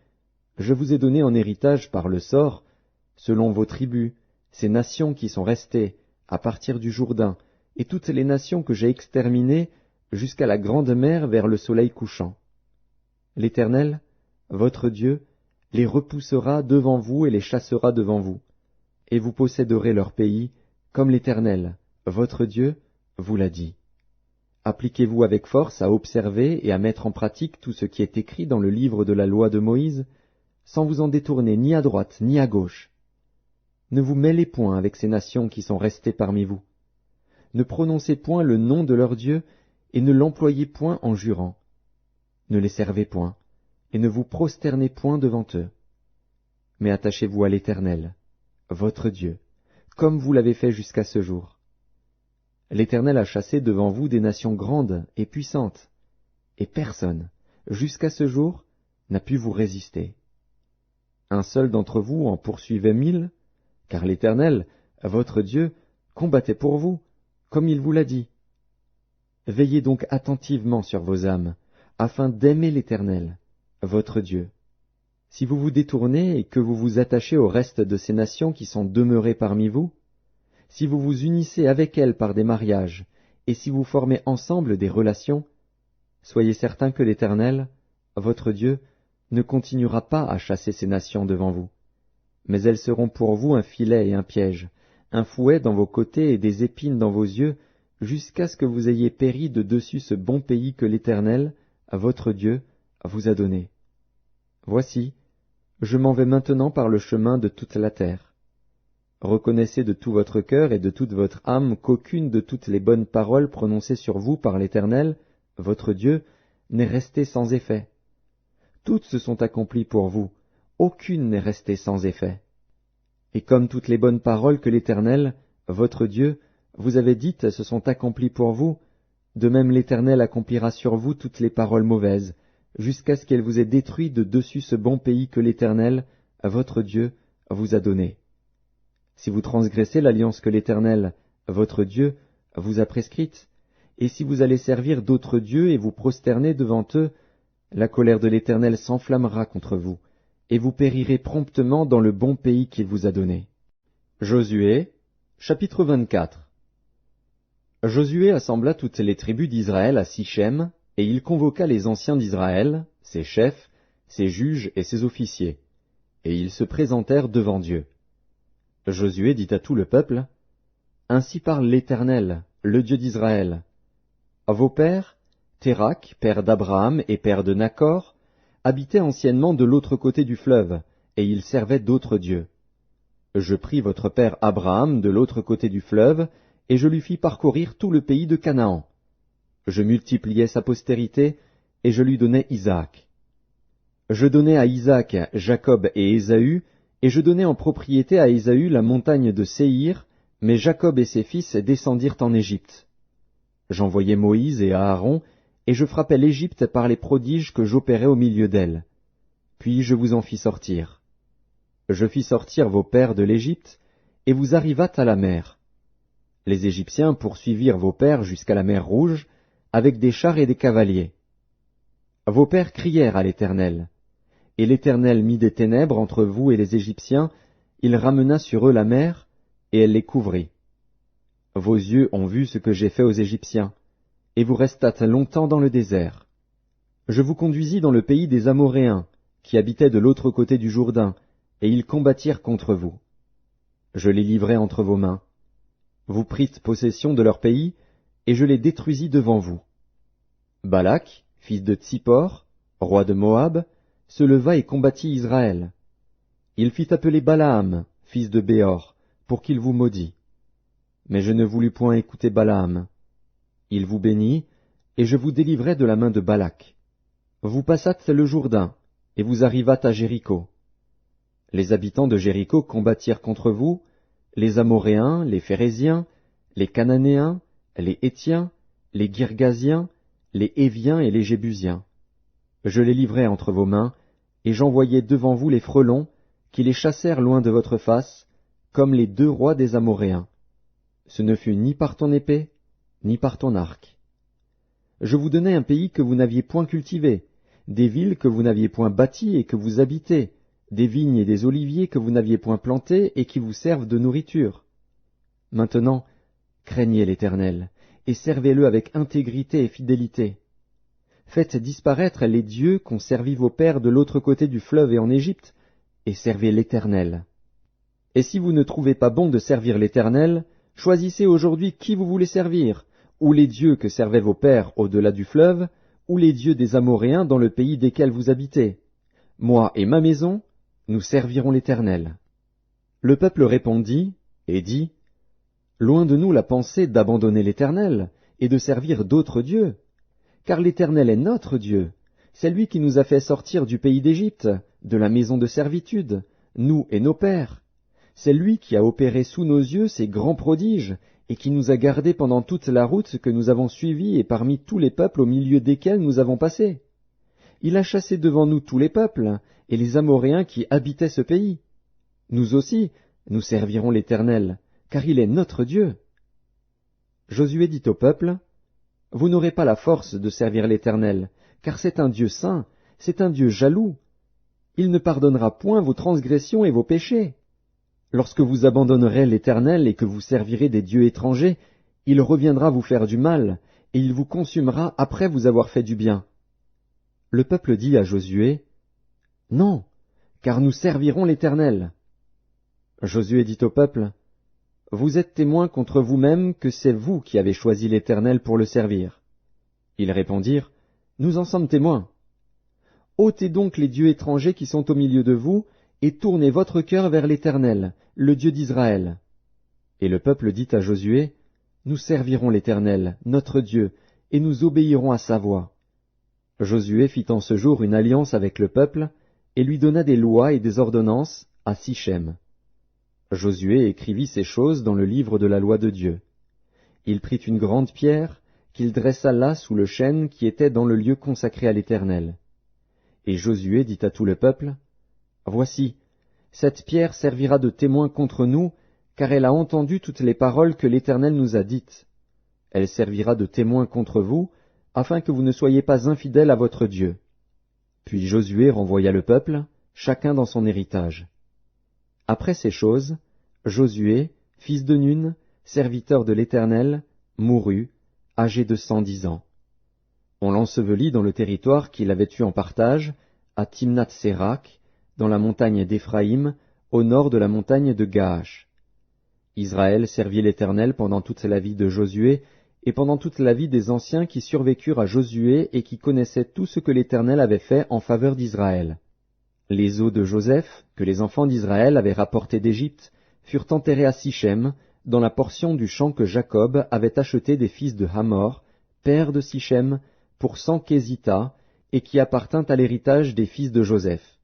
je vous ai donné en héritage par le sort, selon vos tribus, ces nations qui sont restées à partir du Jourdain, et toutes les nations que j'ai exterminées jusqu'à la grande mer vers le soleil couchant. L'Éternel, votre Dieu, les repoussera devant vous et les chassera devant vous, et vous posséderez leur pays, comme l'Éternel, votre Dieu, vous l'a dit. Appliquez-vous avec force à observer et à mettre en pratique tout ce qui est écrit dans le livre de la loi de Moïse, sans vous en détourner ni à droite ni à gauche. Ne vous mêlez point avec ces nations qui sont restées parmi vous. Ne prononcez point le nom de leur Dieu, et ne l'employez point en jurant. Ne les servez point, et ne vous prosternez point devant eux. Mais attachez-vous à l'Éternel, votre Dieu, comme vous l'avez fait jusqu'à ce jour. L'Éternel a chassé devant vous des nations grandes et puissantes, et personne, jusqu'à ce jour, n'a pu vous résister. Un seul d'entre vous en poursuivait 1000, car l'Éternel, votre Dieu, combattait pour vous, comme il vous l'a dit. Veillez donc attentivement sur vos âmes, afin d'aimer l'Éternel, votre Dieu. Si vous vous détournez et que vous vous attachez au reste de ces nations qui sont demeurées parmi vous, si vous vous unissez avec elles par des mariages, et si vous formez ensemble des relations, soyez certains que l'Éternel, votre Dieu, ne continuera pas à chasser ces nations devant vous. Mais elles seront pour vous un filet et un piège, un fouet dans vos côtés et des épines dans vos yeux, jusqu'à ce que vous ayez péri de dessus ce bon pays que l'Éternel, votre Dieu, vous a donné. Voici, je m'en vais maintenant par le chemin de toute la terre. Reconnaissez de tout votre cœur et de toute votre âme qu'aucune de toutes les bonnes paroles prononcées sur vous par l'Éternel, votre Dieu, n'est restée sans effet. Toutes se sont accomplies pour vous, aucune n'est restée sans effet. Et comme toutes les bonnes paroles que l'Éternel, votre Dieu, vous avez dites se sont accomplies pour vous, de même l'Éternel accomplira sur vous toutes les paroles mauvaises, jusqu'à ce qu'elle vous ait détruit de dessus ce bon pays que l'Éternel, votre Dieu, vous a donné. Si vous transgressez l'alliance que l'Éternel, votre Dieu, vous a prescrite, et si vous allez servir d'autres dieux et vous prosterner devant eux, la colère de l'Éternel s'enflammera contre vous, et vous périrez promptement dans le bon pays qu'il vous a donné. Josué, chapitre 24. Josué assembla toutes les tribus d'Israël à Sichem, et il convoqua les anciens d'Israël, ses chefs, ses juges et ses officiers, et ils se présentèrent devant Dieu. Josué dit à tout le peuple, « Ainsi parle l'Éternel, le Dieu d'Israël. Vos pères, Térak, père d'Abraham et père de Nachor, habitaient anciennement de l'autre côté du fleuve, et ils servaient d'autres dieux. Je pris votre père Abraham de l'autre côté du fleuve, et je lui fis parcourir tout le pays de Canaan. Je multipliai sa postérité, et je lui donnai Isaac. Je donnai à Isaac Jacob et Ésaü, et je donnai en propriété à Ésaü la montagne de Séhir, mais Jacob et ses fils descendirent en Égypte. J'envoyai Moïse et Aaron, et je frappai l'Égypte par les prodiges que j'opérais au milieu d'elle. Puis je vous en fis sortir. Je fis sortir vos pères de l'Égypte, et vous arrivâtes à la mer. Les Égyptiens poursuivirent vos pères jusqu'à la mer Rouge, avec des chars et des cavaliers. Vos pères crièrent à l'Éternel, et l'Éternel mit des ténèbres entre vous et les Égyptiens, il ramena sur eux la mer, et elle les couvrit. Vos yeux ont vu ce que j'ai fait aux Égyptiens, et vous restâtes longtemps dans le désert. Je vous conduisis dans le pays des Amoréens, qui habitaient de l'autre côté du Jourdain, et ils combattirent contre vous. Je les livrai entre vos mains. Vous prîtes possession de leur pays, et je les détruisis devant vous. Balak, fils de Tsippor, roi de Moab, se leva et combattit Israël. Il fit appeler Balaam, fils de Béor, pour qu'il vous maudît. Mais je ne voulus point écouter Balaam. Il vous bénit, et je vous délivrai de la main de Balak. Vous passâtes le Jourdain, et vous arrivâtes à Jéricho. Les habitants de Jéricho combattirent contre vous, les Amoréens, les Phéréziens, les Cananéens, les Hétiens, les Girgasiens, les Héviens et les Jébusiens. Je les livrai entre vos mains, et j'envoyai devant vous les frelons, qui les chassèrent loin de votre face, comme les 2 rois des Amoréens. Ce ne fut ni par ton épée, ni par ton arc. Je vous donnai un pays que vous n'aviez point cultivé, des villes que vous n'aviez point bâties et que vous habitez, des vignes et des oliviers que vous n'aviez point plantés et qui vous servent de nourriture. Maintenant, craignez l'Éternel, et servez-le avec intégrité et fidélité. Faites disparaître les dieux qu'ont servi vos pères de l'autre côté du fleuve et en Égypte, et servez l'Éternel. Et si vous ne trouvez pas bon de servir l'Éternel, choisissez aujourd'hui qui vous voulez servir, ou les dieux que servaient vos pères au-delà du fleuve, ou les dieux des Amoréens dans le pays desquels vous habitez. Moi et ma maison, nous servirons l'Éternel. Le peuple répondit et dit, Loin de nous la pensée d'abandonner l'Éternel et de servir d'autres dieux, car l'Éternel est notre Dieu, c'est lui qui nous a fait sortir du pays d'Égypte, de la maison de servitude, nous et nos pères. C'est lui qui a opéré sous nos yeux ces grands prodiges, et qui nous a gardés pendant toute la route que nous avons suivie et parmi tous les peuples au milieu desquels nous avons passé. Il a chassé devant nous tous les peuples, et les Amoréens qui habitaient ce pays. Nous aussi, nous servirons l'Éternel, car il est notre Dieu. Josué dit au peuple, Vous n'aurez pas la force de servir l'Éternel, car c'est un Dieu saint, c'est un Dieu jaloux. Il ne pardonnera point vos transgressions et vos péchés. Lorsque vous abandonnerez l'Éternel et que vous servirez des dieux étrangers, il reviendra vous faire du mal, et il vous consumera après vous avoir fait du bien. Le peuple dit à Josué, Non, car nous servirons l'Éternel. Josué dit au peuple, Vous êtes témoins contre vous-même que c'est vous qui avez choisi l'Éternel pour le servir. Ils répondirent, Nous en sommes témoins. Ôtez donc les dieux étrangers qui sont au milieu de vous, et tournez votre cœur vers l'Éternel, le Dieu d'Israël. Et le peuple dit à Josué, Nous servirons l'Éternel, notre Dieu, et nous obéirons à sa voix. Josué fit en ce jour une alliance avec le peuple, et lui donna des lois et des ordonnances à Sichem. Josué écrivit ces choses dans le livre de la loi de Dieu. Il prit une grande pierre, qu'il dressa là sous le chêne qui était dans le lieu consacré à l'Éternel. Et Josué dit à tout le peuple, Voici, cette pierre servira de témoin contre nous, car elle a entendu toutes les paroles que l'Éternel nous a dites. Elle servira de témoin contre vous, afin que vous ne soyez pas infidèles à votre Dieu. Puis Josué renvoya le peuple, chacun dans son héritage. Après ces choses, Josué, fils de Nun, serviteur de l'Éternel, mourut, âgé de 110 ans. On l'ensevelit dans le territoire qu'il avait eu en partage, à Timnath-Sérak, dans la montagne d'Éphraïm, au nord de la montagne de Gaash. Israël servit l'Éternel pendant toute la vie de Josué, et pendant toute la vie des anciens qui survécurent à Josué et qui connaissaient tout ce que l'Éternel avait fait en faveur d'Israël. Les os de Joseph, que les enfants d'Israël avaient rapportés d'Égypte, furent enterrés à Sichem, dans la portion du champ que Jacob avait acheté des fils de Hamor, père de Sichem, pour 100 késitas, et qui appartint à l'héritage des fils de Joseph.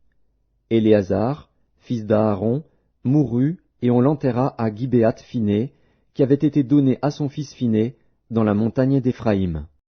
Éléazar, fils d'Aaron, mourut, et on l'enterra à Gibéath Phiné, qui avait été donné à son fils Phiné, dans la montagne d'Éphraïm.